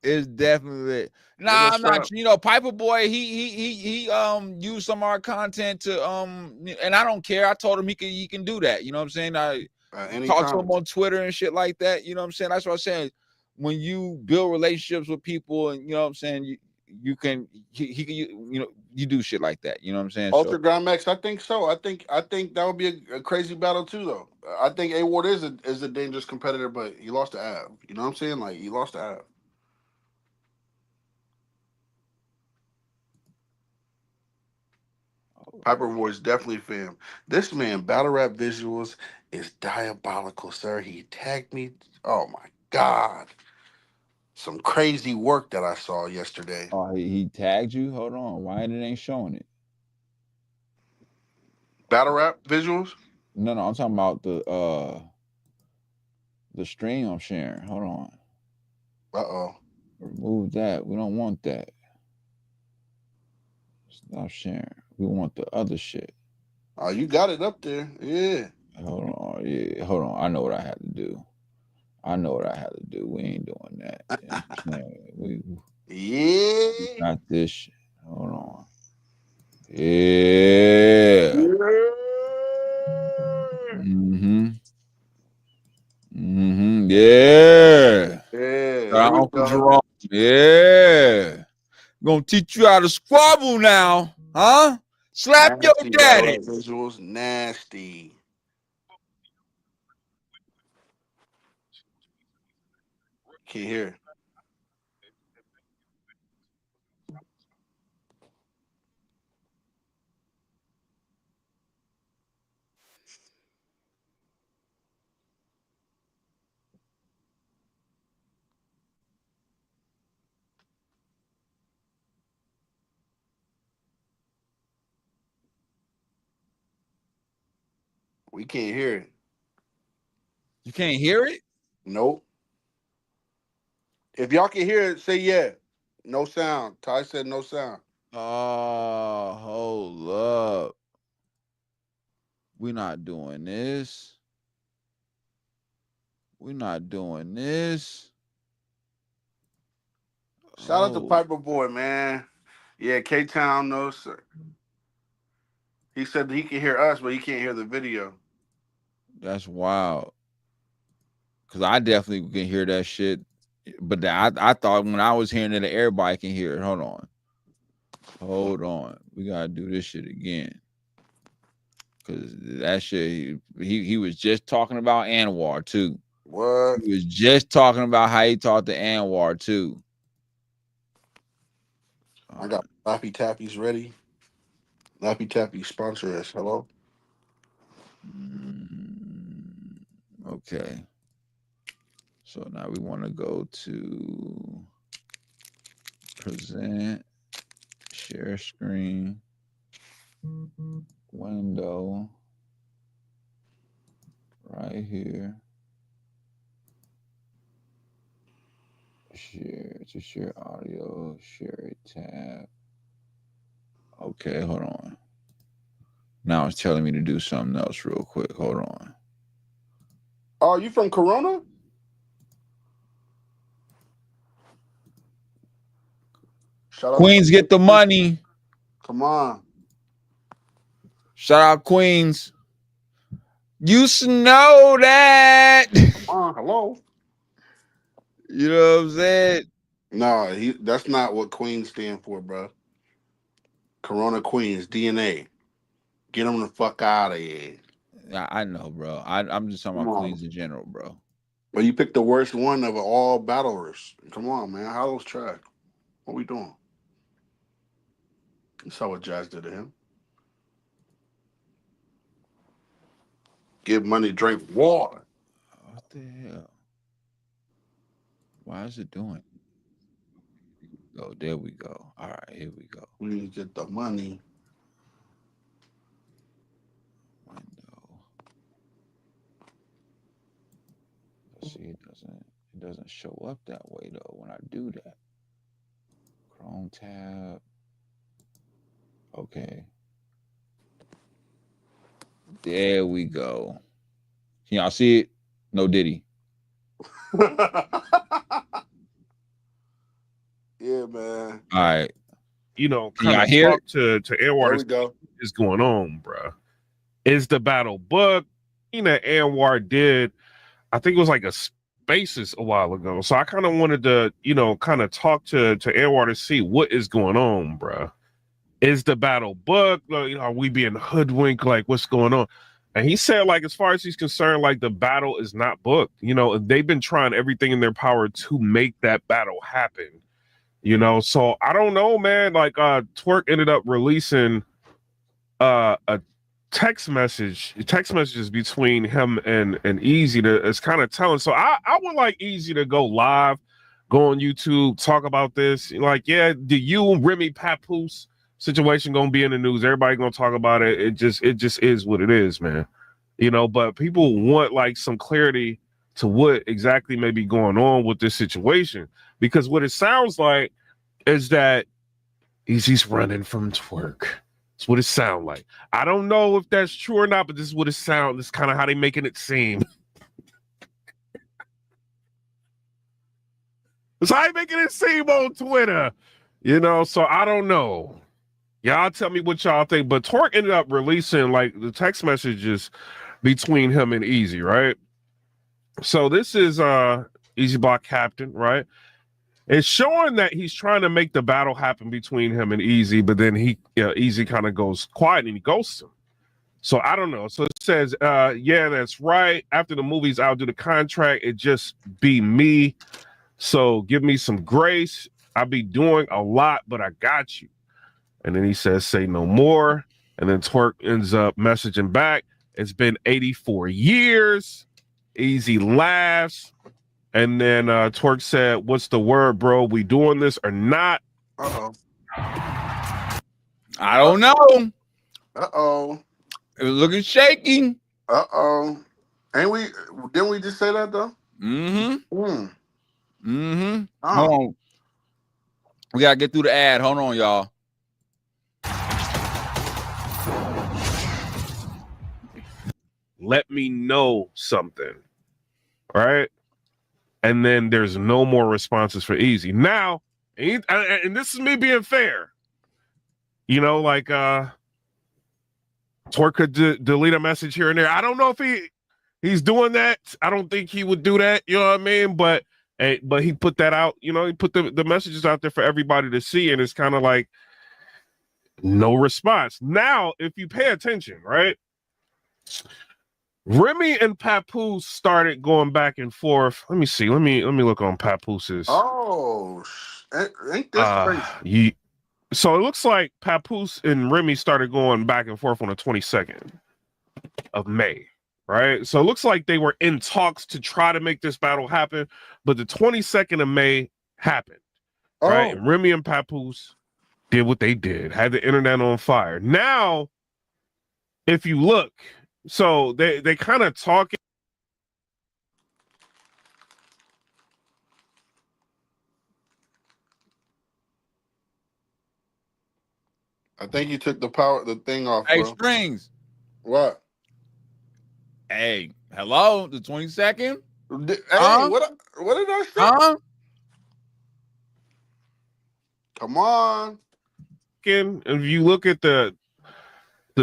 It's definitely lit. Nah, I'm not. You know, Piper Boy. He used some of our content to and I don't care. I told him he can do that. You know what I'm saying? I talk to him on Twitter and shit like that. You know what I'm saying? That's what I'm saying. When you build relationships with people, and you know what I'm saying, you can you do shit like that. You know what I'm saying? Ultra Grand Max, I think so. I think that would be a crazy battle too, though. I think A Ward is a dangerous competitor, but he lost to Av. You know what I'm saying? Like he lost to Av. Piper Boy is definitely fam. This man, battle rap visuals is diabolical, sir. He tagged me. Oh my god. Some crazy work that I saw yesterday. Oh, he tagged you? Hold on. Why it ain't showing it? Battle rap visuals? No, I'm talking about the stream I'm sharing. Hold on. Uh-oh. Remove that. We don't want that. Stop sharing. We want the other shit. Oh, you got it up there. Yeah. Hold on. Yeah. Hold on. I know what I had to do. We ain't doing that. We got this shit. Hold on. Yeah. Yeah. Uncle Jerome. Yeah. Gonna teach you how to squabble now, huh? Slap Nasty your daddy. Visuals, nasty. Can't hear. We can't hear it. You can't hear it? Nope. If y'all can hear it, say yeah. No sound. Ty said no sound. Oh, hold up. We're not doing this. We're not doing this. Shout out to Piper Boy, man. Yeah, K-Town knows, sir. He said that he can hear us, but he can't hear the video. That's wild. Cause I definitely can hear that shit. But I thought when I was hearing it, everybody can hear it. Hold on. We gotta do this shit again. Cause that shit, he was just talking about Anwar too. What? He was just talking about how he talked to Anwar too. I got Laffy Tappies ready. Laffy Tappy sponsor us. Hello? Okay. So now we want to go to present, share screen, window, right here. Share audio, share a tab. Okay, hold on. Now it's telling me to do something else real quick. Hold on. Oh, you from Corona? Shout out Queens get the money. Come on. Shout out Queens. You should know that. Come on. Hello? You know what I'm saying? No, that's not what Queens stand for, bro. Corona Queens, DNA. Get them the fuck out of here. I know, bro. I'm just talking about Queens in general, bro. But you picked the worst one of all battlers. Come on, man. How those track? What we doing? You saw what Jazz did to him. Give money, drink water. What the hell? Why is it doing? Oh, there we go. All right, here we go. We need to get the money. Window. Let's see, it doesn't show up that way though when I do that. Chrome tab. Okay. There we go. Can y'all see it? No Diddy. Yeah, man. All right. You know, Can y'all kind of hear talk to Anwar. There we go. What is going on, bro? Is the battle booked? You know, Anwar did. I think it was like a Spaces a while ago. So I kind of wanted to, you know, kind of talk to Anwar to see what is going on, bro. Is the battle booked? You know, are we being hoodwinked? Like, what's going on? And he said, like, as far as he's concerned, like the battle is not booked. You know, they've been trying everything in their power to make that battle happen. You know, so I don't know, man. Like, Twork ended up releasing a text messages between him and Eazy that is kind of telling. So I would like Eazy to go live, go on YouTube, talk about this. Like, yeah, the you Remy Papoose situation gonna be in the news. Everybody gonna talk about it. It just is what it is, man. You know, but people want like some clarity to what exactly may be going on with this situation, because what it sounds like is that Eazy's running from Twork. That's what it sounds like. I don't know if that's true or not, but this is what it sounds. This is kind of how they making it seem. It's how they making it seem on Twitter. You know, so I don't know. Y'all tell me what y'all think. But Twork ended up releasing like the text messages between him and Eazy, right? So this is Eazy Block Captain, right? It's showing that he's trying to make the battle happen between him and Eazy, but then Eazy kind of goes quiet and he ghosts him. So I don't know. So it says, yeah, that's right. After the movie's out, do the contract. It just be me. So give me some grace. I'll be doing a lot, but I got you. And then he says, say no more. And then Twork ends up messaging back. It's been 84 years. Eazy laughs. And then Twork said, what's the word, bro? We doing this or not? Uh-oh. I don't know. Uh-oh. It was looking shaky. Uh-oh. Didn't we just say that though? Mm-hmm. Mm-hmm. Oh. Hold on. We gotta get through the ad. Hold on, y'all. Let me know something. All right. And then there's no more responses for Eazy. Now, and this is me being fair. You know, like Twork could delete a message here and there. I don't know if he's doing that. I don't think he would do that. You know what I mean? But he put that out. You know, he put the messages out there for everybody to see, and it's kind of like no response. Now, if you pay attention, right? Remy and Papoose started going back and forth. Let me see. Let me look on Papooses. Oh, ain't this crazy? So it looks like Papoose and Remy started going back and forth on the 22nd of May, right? So it looks like they were in talks to try to make this battle happen, but the 22nd of May happened, right? And Remy and Papoose did what they did, had the internet on fire. Now, if you look, so they kind of talking. I think you took the thing off, Hey, bro. Springz. What? Hey, hello, the 22nd? What did I say? Huh? Come on. If you look at the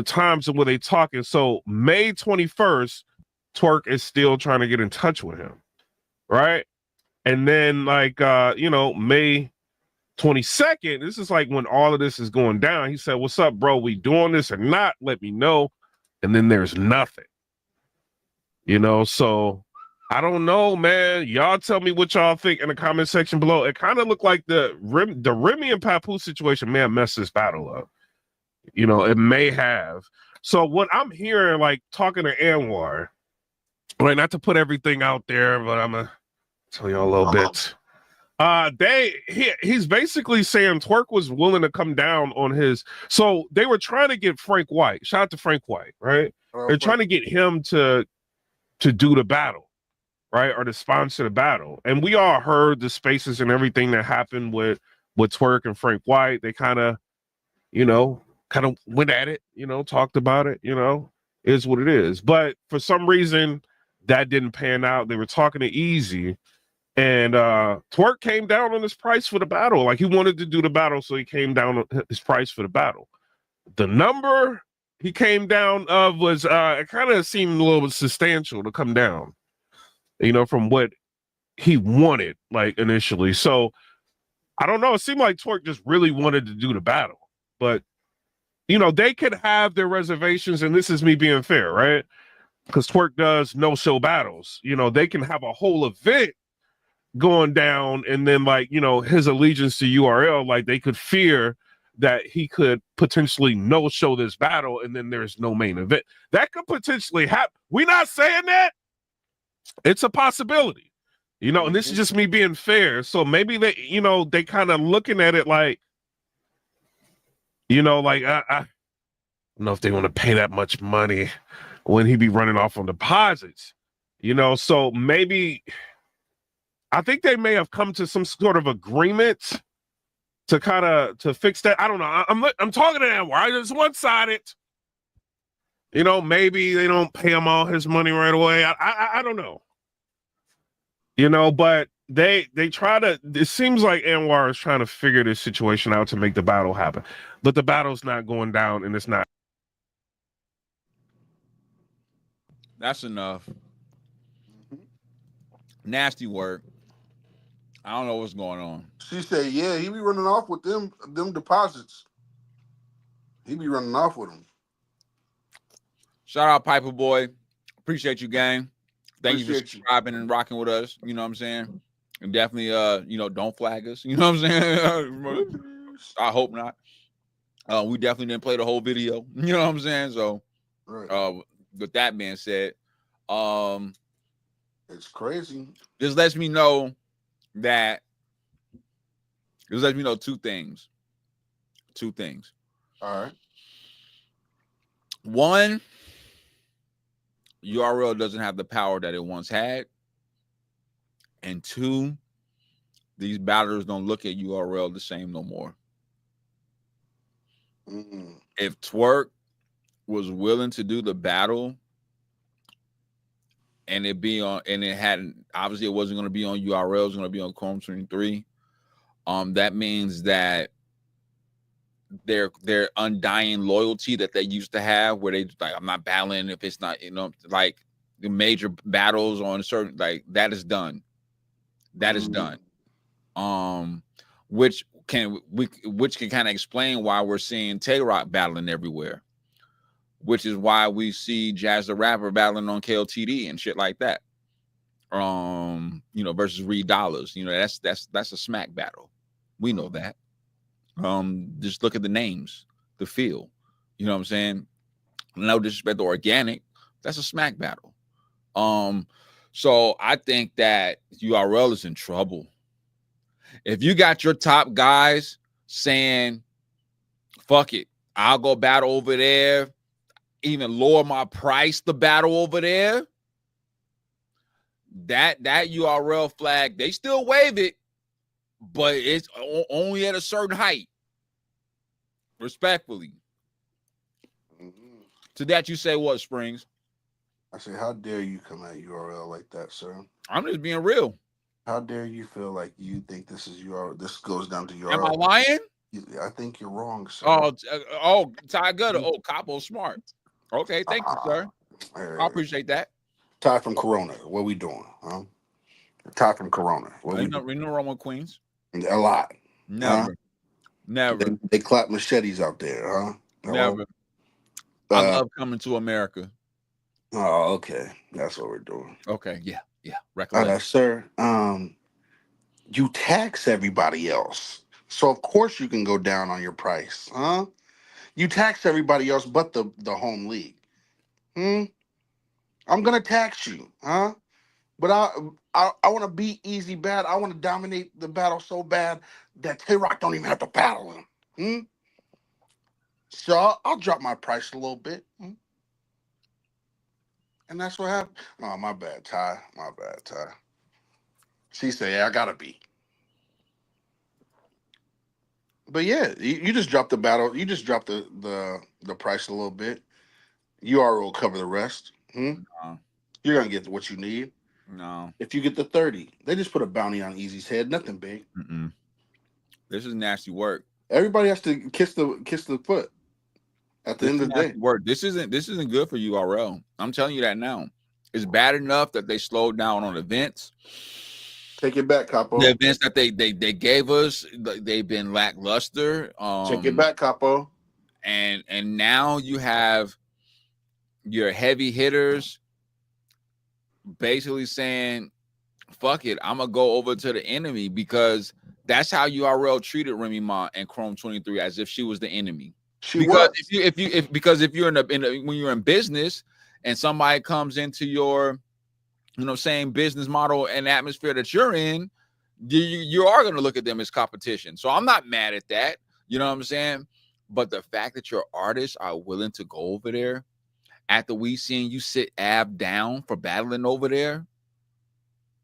times of where they talking, so May 21st, Twork is still trying to get in touch with him, right? And then like May 22nd, this is like when all of this is going down. He said, what's up, bro? We doing this or not? Let me know. And then there's nothing. You know, so I don't know, man. Y'all tell me what y'all think in the comment section below. It kind of looked like the Remy and Papoose situation may have messed this battle up. You know, it may have. So what I'm hearing, like talking to Anwar, right? Not to put everything out there, but I'm gonna tell you a little bit. He's basically saying Twork was willing to come down on his. So they were trying to get Frank White. Shout out to Frank White, right? They're trying to get him to do the battle, right, or to sponsor the battle. And we all heard the spaces and everything that happened with Twork and Frank White. They kind of went at it, talked about it, is what it is. But for some reason, that didn't pan out. They were talking to Eazy, and Twork came down on his price for the battle. Like, he wanted to do the battle, so he came down on his price for the battle. The number he came down of was it kind of seemed a little bit substantial to come down, you know, from what he wanted, like, initially. So I don't know. It seemed like Twork just really wanted to do the battle, but you know, they could have their reservations, and this is me being fair, right? Because Twork does no-show battles. You know, they can have a whole event going down, and then, like, you know, his allegiance to URL, like, they could fear that he could potentially no-show this battle, and then there's no main event. That could potentially happen. We're not saying that. It's a possibility, you know, and this is just me being fair. So maybe they, you know, they kind of looking at it like, you know, like, I don't know if they want to pay that much money when he be running off on deposits, you know. So maybe, I think they may have come to some sort of agreement to kind of to fix that. I don't know. I'm talking to Anwar. It's one-sided. You know, maybe they don't pay him all his money right away. I don't know. You know, but they try to. It seems like Anwar is trying to figure this situation out to make the battle happen, but the battle's not going down, and it's not. That's enough. Nasty work. I don't know what's going on. She said, yeah, he be running off with them deposits. He be running off with them. Shout out Piper Boy. Appreciate you, gang. Thank you for Appreciate you. subscribing and rocking with us. You know what I'm saying? And definitely, you know, don't flag us. You know what I'm saying? I hope not. We definitely didn't play the whole video. You know what I'm saying? So, Right. with that being said, It's crazy. this lets me know that this lets me know two things. All right. One, URL doesn't have the power that it once had. And two, these battlers don't look at URL the same no more. If Twork was willing to do the battle and it be on, and it hadn't, obviously it wasn't going to be on URL, it was going to be on Chrome 23. That means that their undying loyalty that they used to have, where they like, I'm not battling if it's not, you know, like the major battles on certain, like, that is done. That is done. Which can kind of explain why we're seeing Twork battling everywhere, which is why we see Jazz the Rapper battling on KLTD and shit like that. You know, versus Reed Dollars. You know, that's a smack battle. We know that. Just look at the names, the feel. You know what I'm saying? No disrespect to Organic, that's a smack battle. So I think that URL is in trouble. If you got your top guys saying, fuck it, I'll go battle over there, even lower my price to battle over there, that URL flag, they still wave it, but it's only at a certain height. Respectfully. To that you say what, Springz? I say, how dare you come at URL like that, sir? I'm just being real. How dare you feel like you think this is URL? This goes down to URL. Am I lying? I think you're wrong, sir. Ty Gutter. Oh, Capo smart. Okay, thank you, sir. I appreciate that. Ty from Corona, what we doing, huh? Ty from Corona. We know wrong with Queens. A lot. Never. Huh? Never. They clap machetes out there, huh? Never. I love coming to America. Oh, okay. That's what we're doing. Okay, yeah. Recollect. Sir, you tax everybody else. So of course you can go down on your price, huh? You tax everybody else but the home league. I'm gonna tax you, huh? But I want to beat Eazy bad. I want to dominate the battle so bad that Twork don't even have to battle him. So I'll drop my price a little bit. And that's what happened. Oh, my bad, Ty. My bad, Ty. She said, yeah, I gotta be. But yeah, you just dropped the battle. You just dropped the price a little bit. URL will cover the rest. No, You're gonna get what you need. no. If you get the 30, they just put a bounty on Easy's head. Nothing big. This is nasty work. Everybody has to kiss the foot at the This end is of the nasty day. work. This isn't good for URL. I'm telling you that now. It's bad enough that they slowed down on events. Take it back, Capo. The events that they gave us, they've been lackluster. Take it back, Capo. And now you have your heavy hitters basically saying, fuck it, I'm gonna go over to the enemy, because that's how URL treated Remy Ma and Chrome 23, as if she was the enemy. Because if you're when you're in business and somebody comes into your same business model and atmosphere that you're in, you are going to look at them as competition. So I'm not mad at that. You know what I'm saying? But the fact that your artists are willing to go over there after we seen you sit Ab down for battling over there,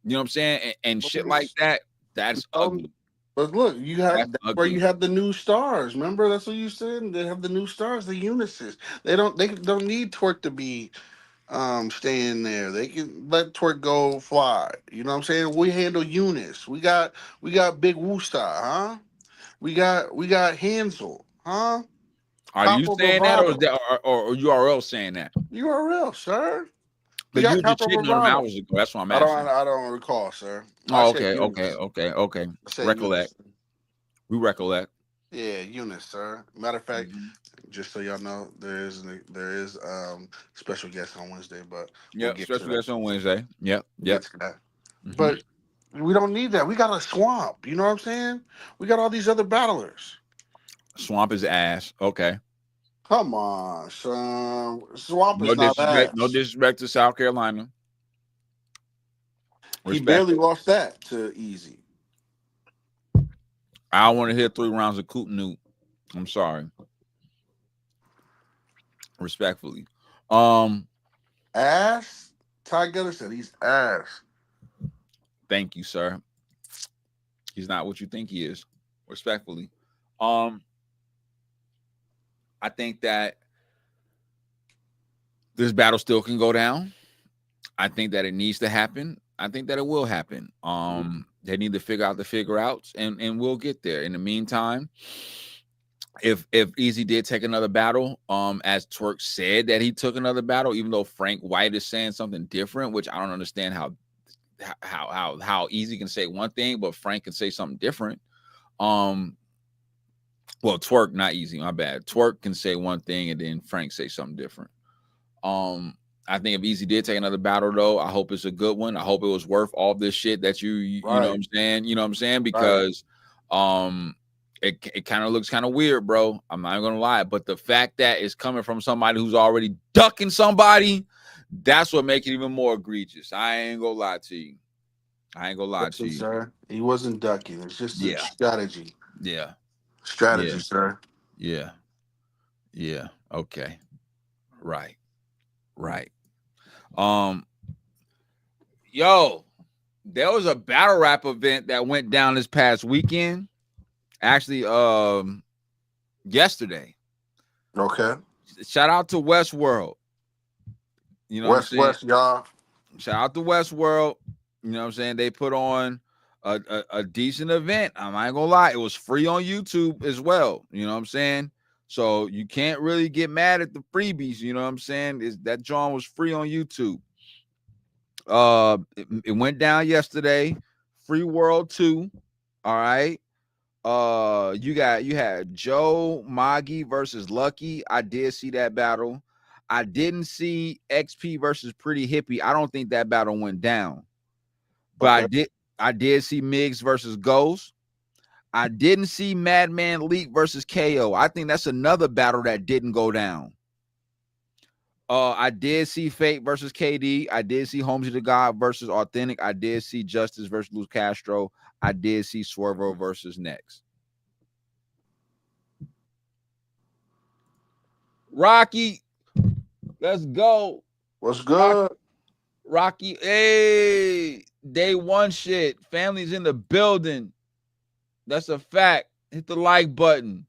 you know what I'm saying? And shit like that, that's ugly. But look, that's where you have the new stars. Remember, that's what you said. They have the new stars, the Unices. They don't need Twork to be staying there. They can let Twork go fly. You know what I'm saying? We handle Eunice. We got Big Woostar, huh? We got Hansel, huh? Are you saying that, or URL saying that? URL, sir. But you were just shitting on them hours ago. That's what I'm asking. I don't recall, sir. Oh, okay. Recollect. We recollect. Yeah, Eunice, sir. Matter of fact, just so y'all know, there is special guest on Wednesday, but special guest on Wednesday. Yep. But we don't need that. We got a swamp. You know what I'm saying? We got all these other battlers. Swamp is ass. Okay. Come on, son. Swamp is not ass. No disrespect to South Carolina. He barely lost that to Eazy. I want to hit 3 rounds of Coot Newt. I'm sorry. Respectfully. Ass? Ty Geller said he's ass. Thank you, sir. He's not what you think he is. Respectfully. I think that this battle still can go down. I think that it needs to happen. I think that it will happen. They need to figure out the figure outs, and we'll get there. In the meantime, if Eazy did take another battle, as Twork said that he took another battle, even though Frank White is saying something different, which I don't understand how Eazy can say one thing, but Frank can say something different. Well, Twork, not Eazy, my bad. Twork can say one thing and then Frank say something different. I think if Eazy did take another battle, though, I hope it's a good one. I hope it was worth all this shit that you know what I'm saying? You know what I'm saying? Because it kind of looks kind of weird, bro. I'm not gonna lie. But the fact that it's coming from somebody who's already ducking somebody, that's what makes it even more egregious. I ain't gonna lie to you. Sir. He wasn't ducking. It's just a strategy. Yeah. Strategy, sir. Yeah. Okay. Right. Yo, there was a battle rap event that went down this past weekend. Actually, yesterday. Okay. Shout out to Westworld. You know West, y'all. Shout out to Westworld. You know what I'm saying? They put on a decent event. I'm not gonna lie, it was free on YouTube as well. You know what I'm saying? So you can't really get mad at the freebies. You know what I'm saying? That John was free on YouTube. It went down yesterday. Free World 2. All right. You had Joe Maggie versus Lucky. I did see that battle. I didn't see XP versus Pretty Hippie. I don't think that battle went down. But I did see Miggs versus Ghost. I didn't see Madman Leak versus KO. I think that's another battle that didn't go down. I did see Fate versus KD. I did see Holmesy the God versus Authentic. I did see Justice versus Luz Castro. I did see Swervo versus Next. Rocky, let's go. What's good? Rocky, hey, day one shit. Family's in the building. That's a fact. Hit the like button.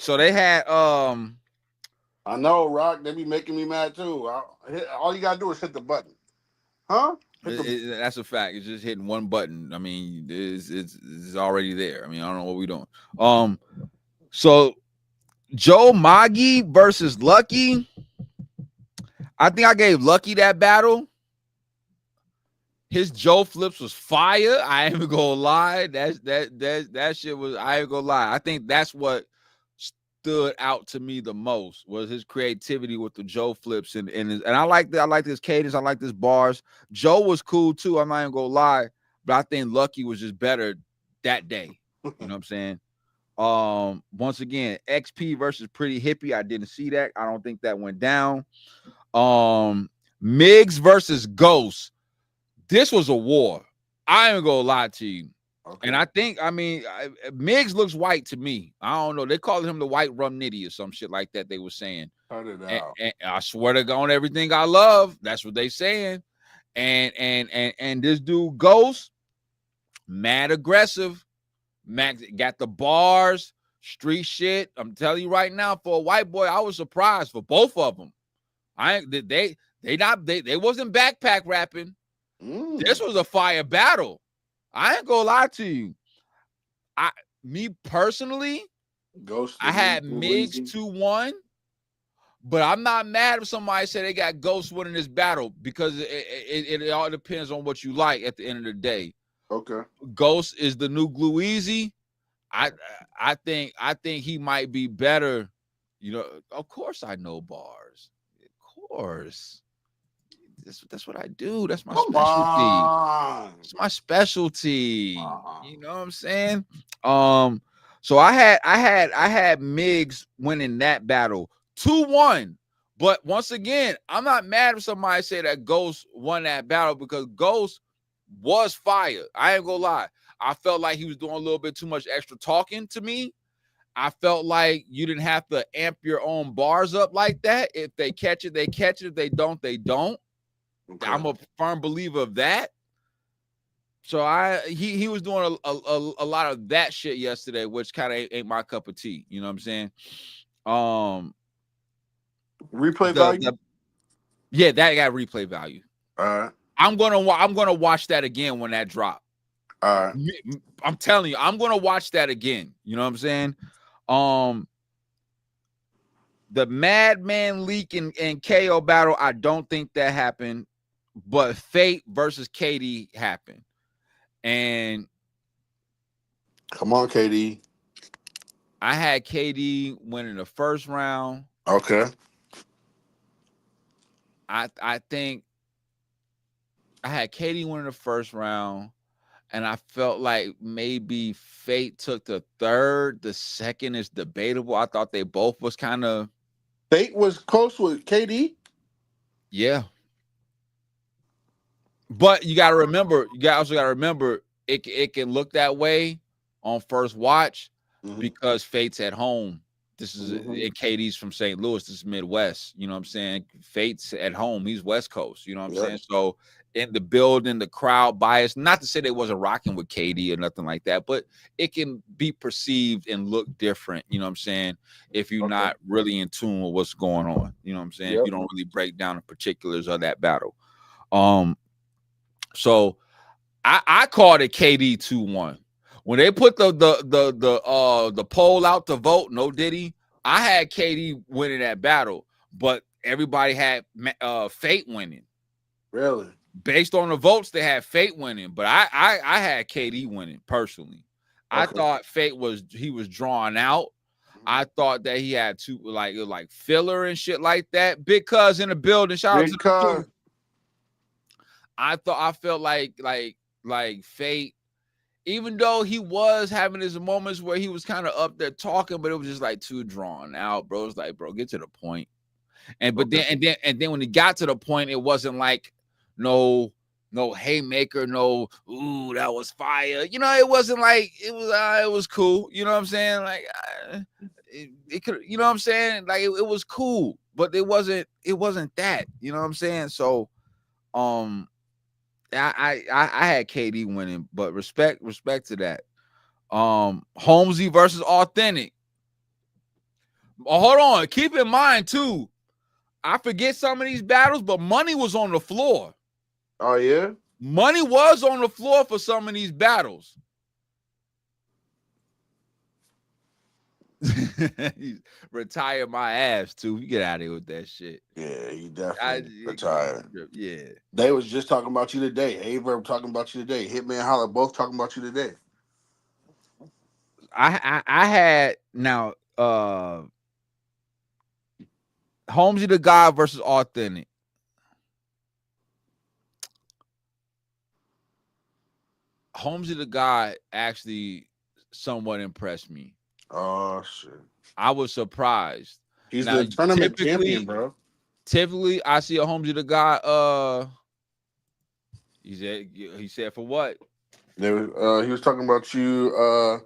So they had I know, Rock. They be making me mad too. All you gotta do is hit the button, huh? that's a fact. It's just hitting one button. I mean, it's already there. I mean, I don't know what we're doing. So Joe Magi versus Lucky. I think I gave Lucky that battle. His Joe flips was fire. I ain't even gonna lie. That shit was. I ain't gonna lie. I think that's what stood out to me the most was his creativity with the Joe flips and I like that. I like this cadence. I like this bars. Joe was cool too. I'm not even gonna lie, but I think Lucky was just better that day. You know what I'm saying? Once again, XP versus Pretty Hippie. I didn't see that. I don't think that went down. Miggs versus Ghost. This was a war. I ain't gonna lie to you. Okay. And I think, Miggs looks white to me. I don't know. They called him the white rum nitty or some shit like that. They were saying. Cut it out. And I swear to God, on everything I love, that's what they saying. And this dude Ghost, mad aggressive. Max got the bars, street shit. I'm telling you right now, for a white boy, I was surprised for both of them. They wasn't backpack rapping. This was a fire battle. I ain't gonna lie to you. Me personally, Ghost, I had Miggs 2-1, but I'm not mad if somebody said they got Ghost winning this battle because it all depends on what you like at the end of the day. Okay. Ghost is the new Glue Eazy. I think he might be better. You know, of course I know bars. Of course. That's what I do. That's my specialty. It's my specialty. You know what I'm saying? So I had Miggs winning that battle 2-1. But once again, I'm not mad if somebody say that Ghost won that battle because Ghost was fire. I ain't gonna lie. I felt like he was doing a little bit too much extra talking to me. I felt like you didn't have to amp your own bars up like that. If they catch it, they catch it. If they don't, they don't. Okay. I'm a firm believer of that. So he was doing a lot of that shit yesterday, which kind of ain't my cup of tea. You know what I'm saying? Replay value? Yeah, that got replay value. All right. I'm gonna watch that again when that drop. All right. I'm telling you, I'm gonna watch that again. You know what I'm saying? The Madman Leak and KO battle, I don't think that happened, but Fate versus KD happened. And come on, KD. I had KD winning the first round. Okay. I think I had KD winning the first round, and I felt like maybe Fate took the third. The second is debatable. I thought they both was kind of. Fate was close with KD. Yeah. But you got to remember, also got to remember, it can look that way on first watch because Fate's at home. This is and KD's from St. Louis. This is Midwest. You know what I'm saying? Fate's at home. He's West Coast. You know what I'm saying? So in the building, the crowd bias, not to say they wasn't rocking with KD or nothing like that, but it can be perceived and look different. You know what I'm saying? If you're not really in tune with what's going on. You know what I'm saying? If you don't really break down the particulars of that battle. So I called it KD 2-1. When they put the poll out to vote, no Diddy, I had KD winning that battle, but everybody had Fate winning. Really? Based on the votes, they had Fate winning, but I had KD winning personally. I thought Fate was drawn out. I thought that he had to like filler and shit like that. Big Cuz in the building. Shout out to the I felt like Fate, even though he was having his moments where he was kind of up there talking, but it was just like too drawn out, bro. It's like, bro, get to the point. And then when he got to the point, it wasn't like no haymaker, no ooh, that was fire. You know, it wasn't like it was cool. You know what I'm saying? Like it could, you know what I'm saying? Like it was cool, but it wasn't that. You know what I'm saying? So I had KD winning, but respect to that. Holmesy versus Authentic. Oh, hold on. Keep in mind too. I forget some of these battles, but money was on the floor. Oh yeah, money was on the floor for some of these battles. Retire my ass too. You get out of here with that shit. Yeah, he definitely retired. Yeah. They was just talking about you today. Averb talking about you today. Hitman Holler both talking about you today. I had now Holmesy the God versus Authentic. Holmesy the God actually somewhat impressed me. Oh shit. I was surprised. He's Now, the tournament champion, bro. Typically, I see a Holmesy the God. He said for what? He was talking about you.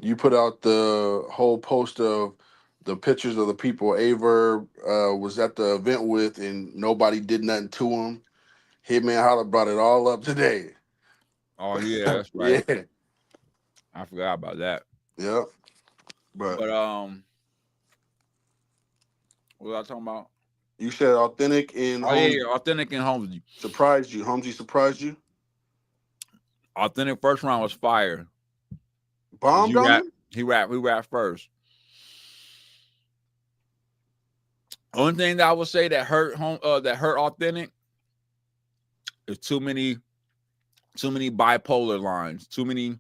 You put out the whole post of the pictures of the people Averb was at the event with, and nobody did nothing to him. Hitman Holler brought it all up today. Oh yeah, that's right. Yeah. I forgot about that. Yeah. But what was I talking about? You said Authentic and yeah, Authentic and Holmesy. Surprised you. Holmesy surprised you? Authentic first round was fire. Bombed on him? We rapped first. Only thing that I would say that hurt Authentic is too many bipolar lines, too many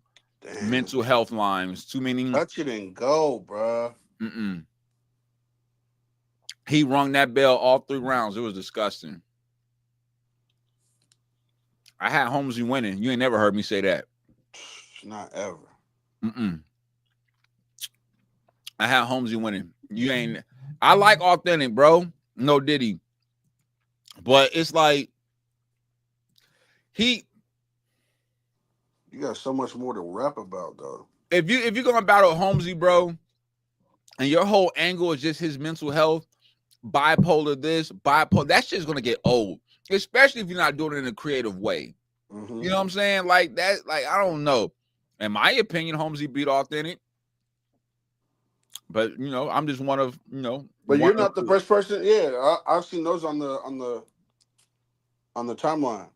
mental health lines, too many. Touch it and go, bro. He rung that bell all 3 rounds. It was disgusting. I had Holmesy winning. You ain't never heard me say that. Not ever. I had Holmesy winning. You ain't. I like Authentic, bro. No Diddy. But it's like you got so much more to rap about, though. If you're gonna battle Holmesy, bro, and your whole angle is just his mental health, bipolar this, bipolar, that shit's gonna get old. Especially if you're not doing it in a creative way. You know what I'm saying? Like that, like I don't know. In my opinion, Holmesy beat Authentic. But I'm just one of But you're not the first person. Yeah, I've seen those on the timeline.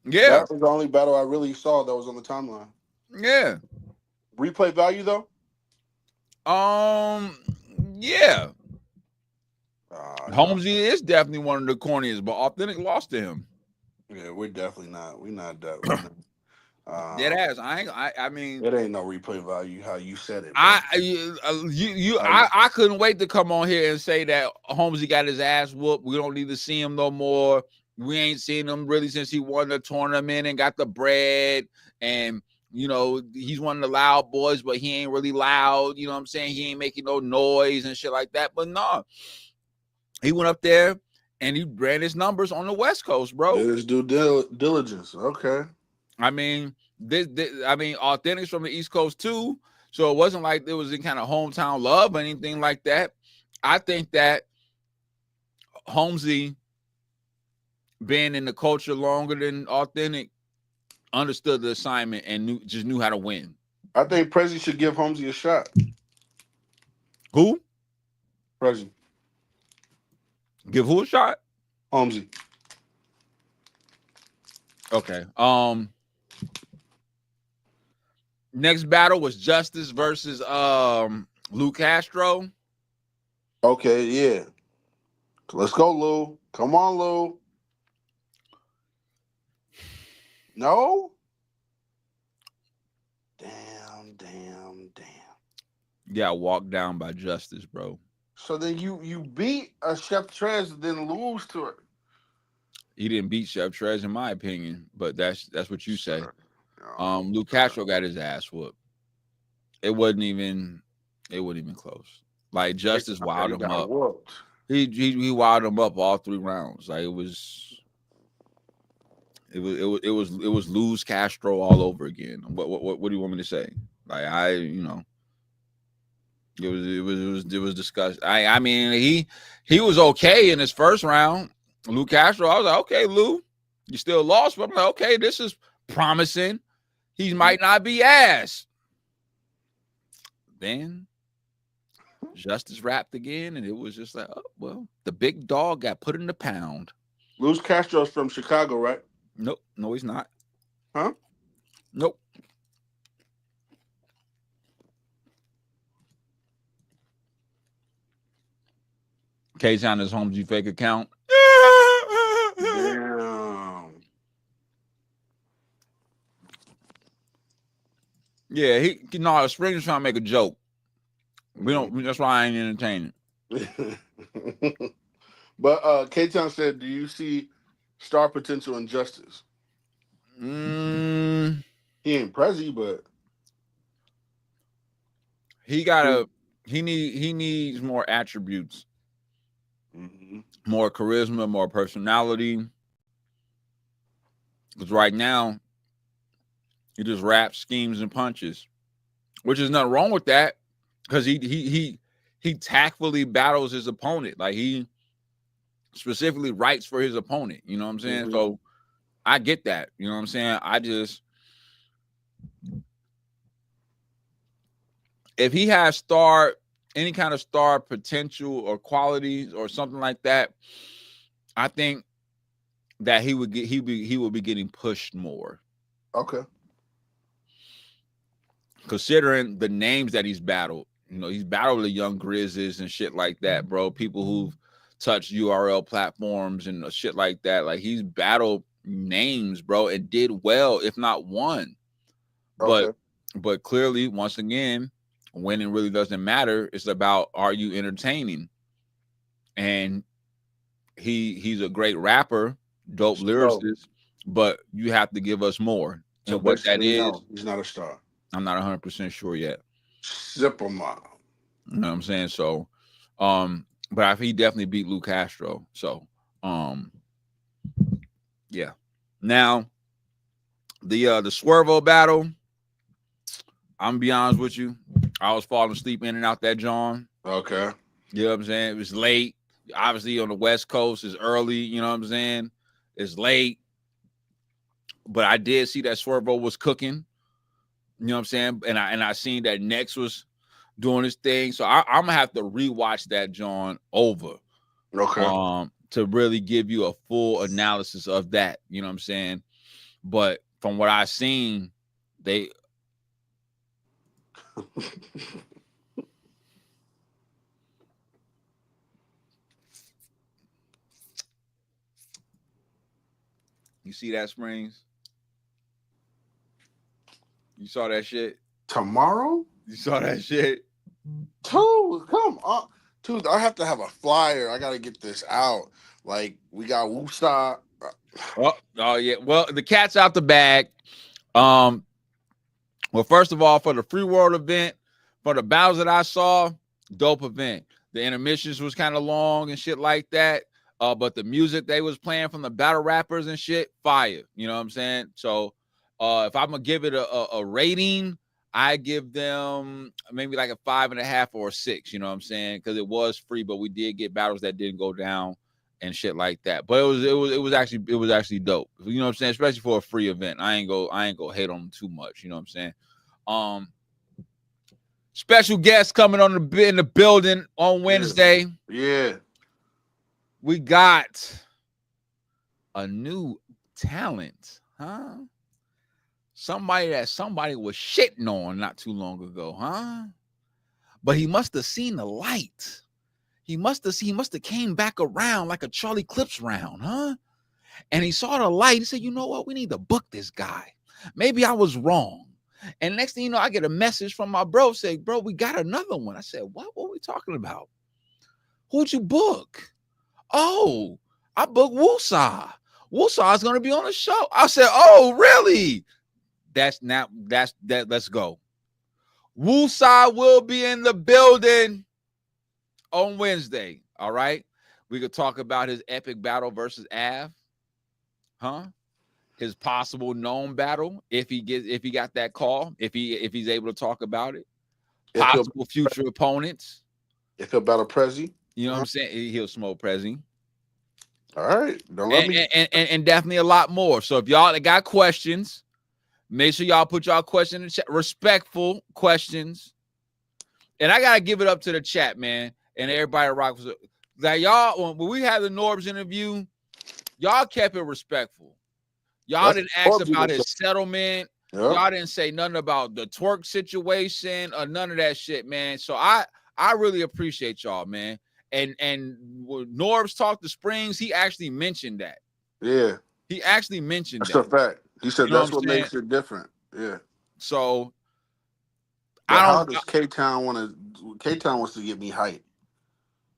Yeah, that was the only battle I really saw that was on the timeline. Yeah. Replay value though. Yeah. Holmesy is definitely one of the corniest, but Authentic lost to him. Yeah, we're definitely not. We're not that. Dead ass. I mean, it ain't no replay value. How you said it. Bro. I couldn't wait to come on here and say that Holmesy got his ass whooped. We don't need to see him no more. We ain't seen him really since he won the tournament and got the bread. And he's one of the loud boys, but he ain't really loud. You know what I'm saying? He ain't making no noise and shit like that. But no, he went up there and he ran his numbers on the West Coast, bro. Did his due diligence. Okay. I mean, Authentic's from the East Coast too, so it wasn't like there was any kind of hometown love or anything like that. I think that Holmesy, being in the culture longer than Authentic, understood the assignment and knew how to win. I think Prezi should give Holmesy a shot. Who? Prezi. Give who a shot? Holmesy. Okay. Next battle was Justice versus Lou Castro. Okay, yeah. Let's go, Lou. Come on, Lou. No? Damn. You got walked down by Justice, bro. So then you beat a Chef Trez, then lose to it. He didn't beat Chef Trez, in my opinion, but that's what you say. Lou Castro got his ass whooped. It wasn't even close. Like Justice wilded him up. He wilded him up all 3 rounds. Like it was Lou's Castro all over again. What do you want me to say? Like it was disgusting. I mean he was okay in his first round. Lou Castro, I was like, okay, Lou, you still lost, but I'm like, okay, this is promising. He might not be ass. Then Justice rapped again, and it was just like, oh, well, the big dog got put in the pound. Luis Castro's from Chicago, right? Nope, no, he's not. Huh? Nope. K-Town is Holmes' fake account. Damn. Yeah, Springz trying to make a joke. We don't. That's why I ain't entertaining. But K-Town said, "Do you see star potential in Justice?" He ain't Prezi, but he needs more attributes, more charisma, more personality. Because right now, he just raps, schemes, and punches, which is nothing wrong with that. Because he tactfully battles his opponent, like he specifically writes for his opponent. You know what I'm saying? So I get that. You know what I'm saying? If he has any kind of star potential or qualities or something like that, I think that he would be getting pushed more. Okay. Considering the names that he's battled, he's battled the Young Grizzlies and shit like that, bro. People who've touched URL platforms and shit like that. Like he's battled names, bro, and did well, if not won. Okay. But clearly, once again, winning really doesn't matter. It's about, are you entertaining? And he's a great rapper, dope lyricist, but you have to give us more. So and what that is, no, he's not a star. I'm not 100% sure yet. Zip him up. You know what I'm saying? So, but he definitely beat Lou Castro. So, yeah. Now, the Swervo battle, I'm gonna be honest with you, I was falling asleep in and out that John. Okay. You know what I'm saying? It was late. Obviously, on the West Coast, it's early. You know what I'm saying? It's late. But I did see that Swervo was cooking. You know what I'm saying? And I seen that Nex was doing his thing. So I'm gonna have to rewatch that John over. Okay. To really give you a full analysis of that. You know what I'm saying? But from what I seen, they you see that, Springz? You saw that shit? Tomorrow? You saw that shit? Dude, come on. Dude, I have to have a flyer. I gotta get this out. Like, we got Woosah. Oh yeah. Well, the cat's out the bag. Well, first of all, for the Free World event, for the battles that I saw, dope event. The intermissions was kind of long and shit like that. But the music they was playing from the battle rappers and shit, fire. You know what I'm saying? So if I'm gonna give it a rating, I give them maybe like a 5.5 or a 6. You know what I'm saying? Because it was free, but we did get battles that didn't go down and shit like that. But it was actually dope. You know what I'm saying? Especially for a free event. I ain't go hate on them too much. You know what I'm saying? Special guest coming in the building on Wednesday. Yeah. We got a new talent, huh? Somebody that somebody was shitting on not too long ago, huh? But he must have seen the light. He must have came back around like a Charlie Clips round, huh? And he saw the light. He said, you know what? We need to book this guy. Maybe I was wrong. And next thing you know, I get a message from my bro saying, bro, we got another one. I said, what are we talking about? Who'd you book? Oh, I booked Woosah. Woosah is going to be on the show. I said, oh, really? Let's go. Woosah will be in the building on Wednesday. All right. We could talk about his epic battle versus Av. Huh? His possible Nome battle if he got that call, if he's able to talk about it. Possible future opponents. If he'll battle Prezi. You know what I'm saying? He'll smoke Prezi. All right. Don't let me and definitely a lot more. So if y'all got questions, make sure y'all put y'all questions in the chat. Respectful questions. And I gotta give it up to the chat, man, and everybody rock. Like y'all, when we had the Norbs interview, y'all kept it respectful. Y'all didn't ask about his settlement. Yep. Y'all didn't say nothing about the Twork situation or none of that shit, man. So I really appreciate y'all, man. And when Norbs talked to Springz, he actually mentioned that. Yeah. He actually mentioned that's that. a fact. He said You know that's what saying? makes it different. Yeah. So But how does K-Town want to? K-Town wants to get me hyped.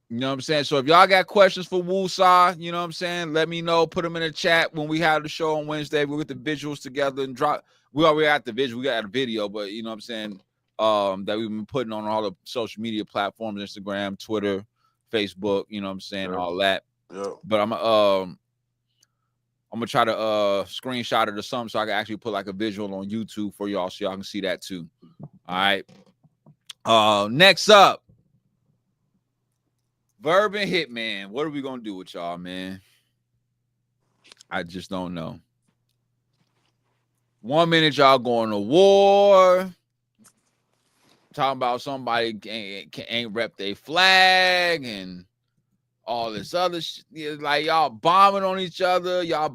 You know what I'm saying? So if y'all got questions for Woosah, you know what I'm saying? Let me know. Put them in the chat when we have the show on Wednesday. We'll get the visuals together and drop. We already got the visual. We got a video, but you know what I'm saying? That we've been putting on all the social media platforms, Instagram, Twitter, Facebook, you know what I'm saying? Yeah. All that. Yeah. But I'm gonna try to screenshot it or something so I can actually put like a visual on YouTube for y'all so y'all can see that too. All right. Next up. Verb and Hitman. What are we gonna do with y'all, man? I just don't know. 1 minute y'all going to war, talking about somebody ain't rep their flag and all this other shit. Like y'all bombing on each other. Y'all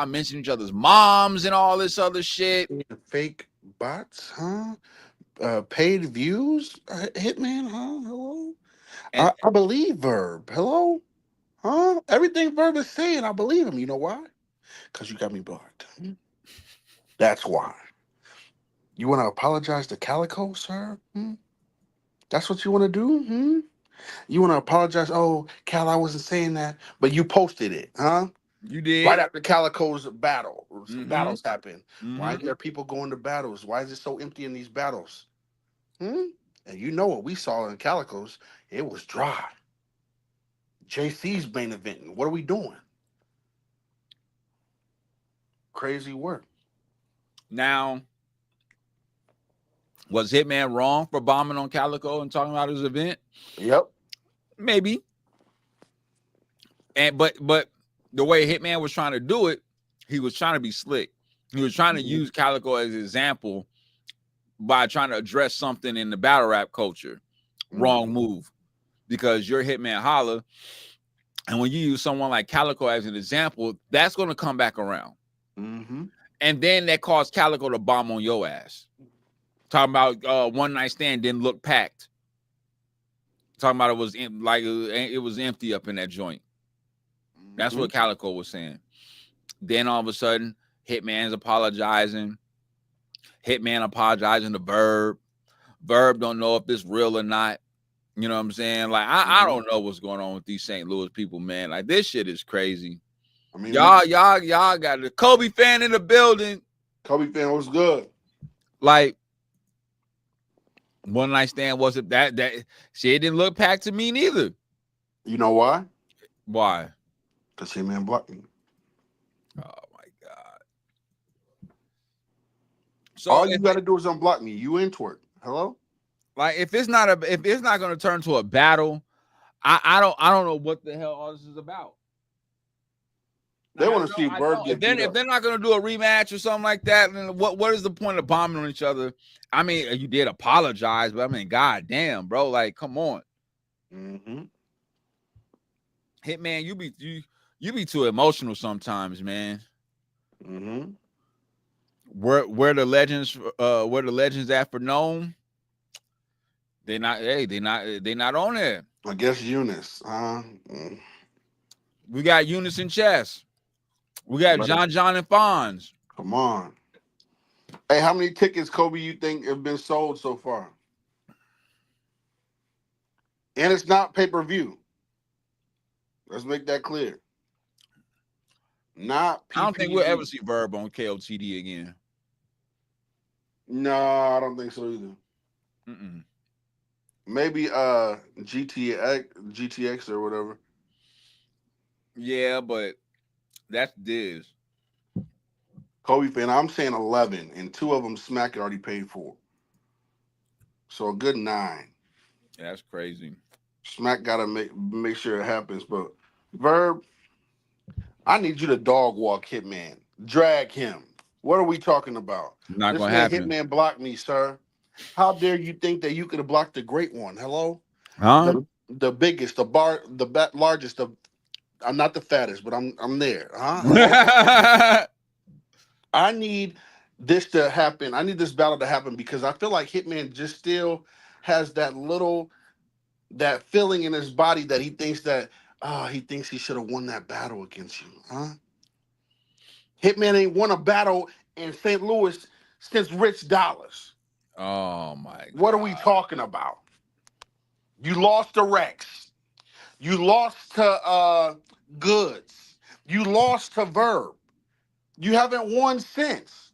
mentioning each other's moms and all this other shit. Fake bots, huh? Paid views, Hitman, huh? Hello. I believe Verb. Hello? Huh? Everything Verb is saying, I believe him. You know why? Because you got me blocked. That's why. You want to apologize to Calico, sir? That's what you want to do? You want to apologize? Oh, Cal, I wasn't saying that. But you posted it, huh? You did. Right after Calico's battle. Mhm. Battles happen. Mhm. Why are there people going to battles? Why is it so empty in these battles? And you know what we saw in Calico's, it was dry. JC's main eventing. What are we doing? Crazy work. Now, was Hitman wrong for bombing on Calico and talking about his event? Yep. Maybe. And but the way Hitman was trying to do it, he was trying to be slick. He was trying to use Calico as an example by trying to address something in the battle rap culture. Wrong move. Because you're Hitman Holla. And when you use someone like Calico as an example, that's going to come back around. And then that caused Calico to bomb on your ass. Talking about one night stand didn't look packed. Talking about it was empty up in that joint. That's what Calico was saying. Then all of a sudden, Hitman's apologizing. Hitman apologizing to Verb. Verb don't know if it's real or not. You know what I'm saying? Like, I don't know what's going on with these St. Louis people, man. Like, this shit is crazy. I mean, y'all got the Kobe fan in the building. Kobe fan was good. Like, one night stand wasn't that shit didn't look packed to me neither. You know why? Why? Because Hitman blocked me. Oh my God. So all you gotta do is unblock me. You in Twork. Hello? Like if it's not gonna turn to a battle, I don't know what the hell all this is about. They want to see Bird get beat up. If they're not going to do a rematch or something like that, then what is the point of bombing on each other? I mean, you did apologize, but I mean, god damn, bro, like, come on. Hitman, you be too emotional sometimes, man. Where the legends at for Nome? They not on there. I guess Eunice. We got Eunice in chess. We got John and Fonz. Come on. Hey, how many tickets, Kobe, you think have been sold so far? And it's not pay-per-view. Let's make that clear. Not PPV. I don't think we'll ever see Verb on KOTD again. No, I don't think so either. Maybe GTX or whatever. Yeah, but that's Diz. Kobe fan, I'm saying 11, and 2 of them Smack already paid for. So a good 9. Yeah, that's crazy. Smack gotta make sure it happens. But Verb, I need you to dog walk Hitman. Drag him. What are we talking about? Not gonna happen. Hitman blocked me, sir. How dare you think that you could have blocked the great one? Hello? Huh? The biggest, largest, I'm not the fattest, but I'm there. Huh? Hello? I need this to happen. I need this battle to happen because I feel like Hitman just still has that feeling in his body that he thinks he should have won that battle against you. Huh? Hitman ain't won a battle in St. Louis since Rich Dollars. Oh my God. What are we talking about? You lost to Rex. You lost to Goods. You lost to Verb. You haven't won since.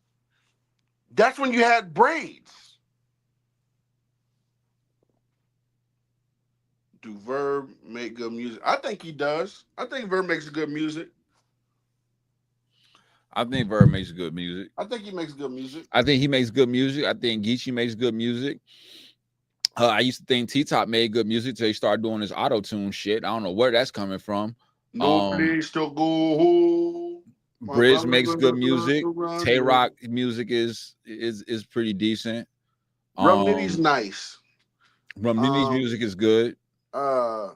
That's when you had braids. Do Verb make good music? I think he does. I think Verb makes good music. I think Verb makes good music. I think he makes good music. I think he makes good music. I think Geechee makes good music. I used to think T-Top made good music till he started doing his auto-tune shit. I don't know where that's coming from. Nobody's to go. Briz makes good music. Tay-Rock music is pretty decent. Rum Nitty's nice. Rum Nitty's music is good. I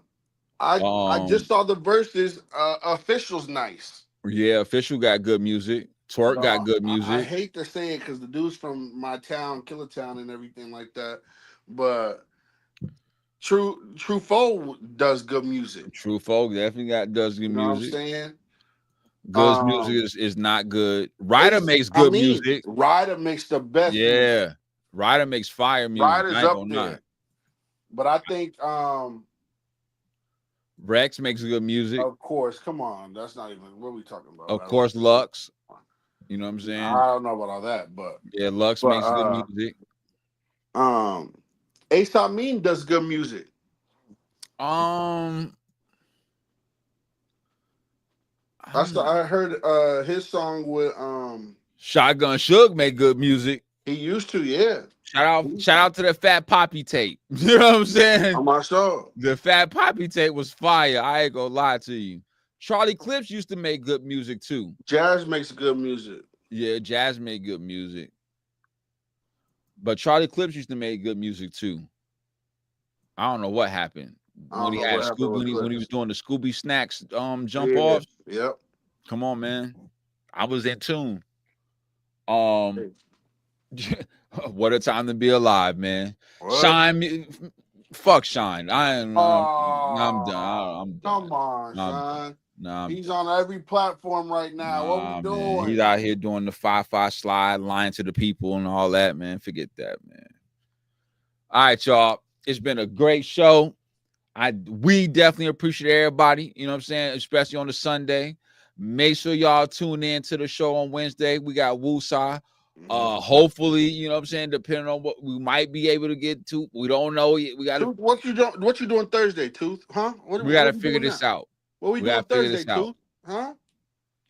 just saw the verses. Official's nice. Yeah, Official got good music. Twork got good music. I hate to say it because the dude's from my town, Killer Town, and everything like that. But True Foe does good music. True Foe definitely does good music. You know what I'm saying? Good's music is not good. Ryder makes good music. Ryder makes the best. Yeah, music. Ryder makes fire music. Ryder's up there. But I think Rex makes good music. Of course, come on. That's not even what we talking about. Of course, Lux. You know what I'm saying? I don't know about all that, but yeah, Lux makes good music. Ace Amin does good music. I heard his song with Shotgun Suge made good music. He used to, yeah. Shout out to the Fat Poppy tape. You know what I'm saying? On my show. The Fat Poppy tape was fire. I ain't gonna lie to you. Charlie Clips used to make good music too. Jazz makes good music. Yeah, Jazz made good music. But Charlie Clips used to make good music too. I don't know what happened when he was doing the Scooby Snacks jump off. Yep. Come on, man. I was in tune. What a time to be alive, man. What? Shine, fuck Shine. I'm done. Come on, son. Nah, he's on every platform right now. What we doing? Man. He's out here doing the 5-5 slide, lying to the people and all that, man. Forget that, man. All right, y'all. It's been a great show. We definitely appreciate everybody, you know what I'm saying, especially on the Sunday. Make sure y'all tune in to the show on Wednesday. We got Woosah. Hopefully, you know what I'm saying, depending on what we might be able to get to. We don't know yet. We got what you doing Thursday, Tooth? Huh? We gotta figure this out. What we doing Thursday, Tooth? Huh?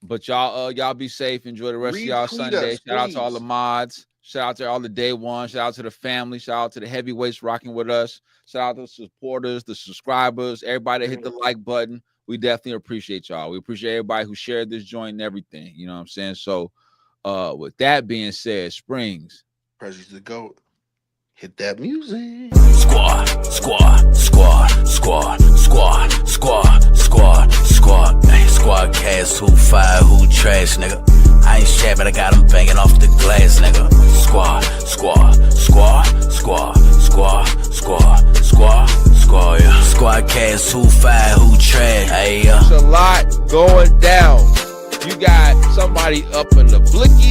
But y'all be safe. Enjoy the rest of y'all Sunday. Shout out to all the mods. Shout out to all the day ones. Shout out to the family. Shout out to the heavyweights rocking with us. Shout out to the supporters, the subscribers, everybody that hit the like button. We definitely appreciate y'all. We appreciate everybody who shared this joint and everything. You know what I'm saying? So with that being said, Springz. Precious the GOAT. Hit that music. Squad. Hey, Squadkast, who fire, who trash, nigga. I ain't shabby, but I got them banging off the glass, nigga. Squad, yeah. Squadkast, who fire, who trash, hey, It's a lot going down. You got somebody up in the blicky.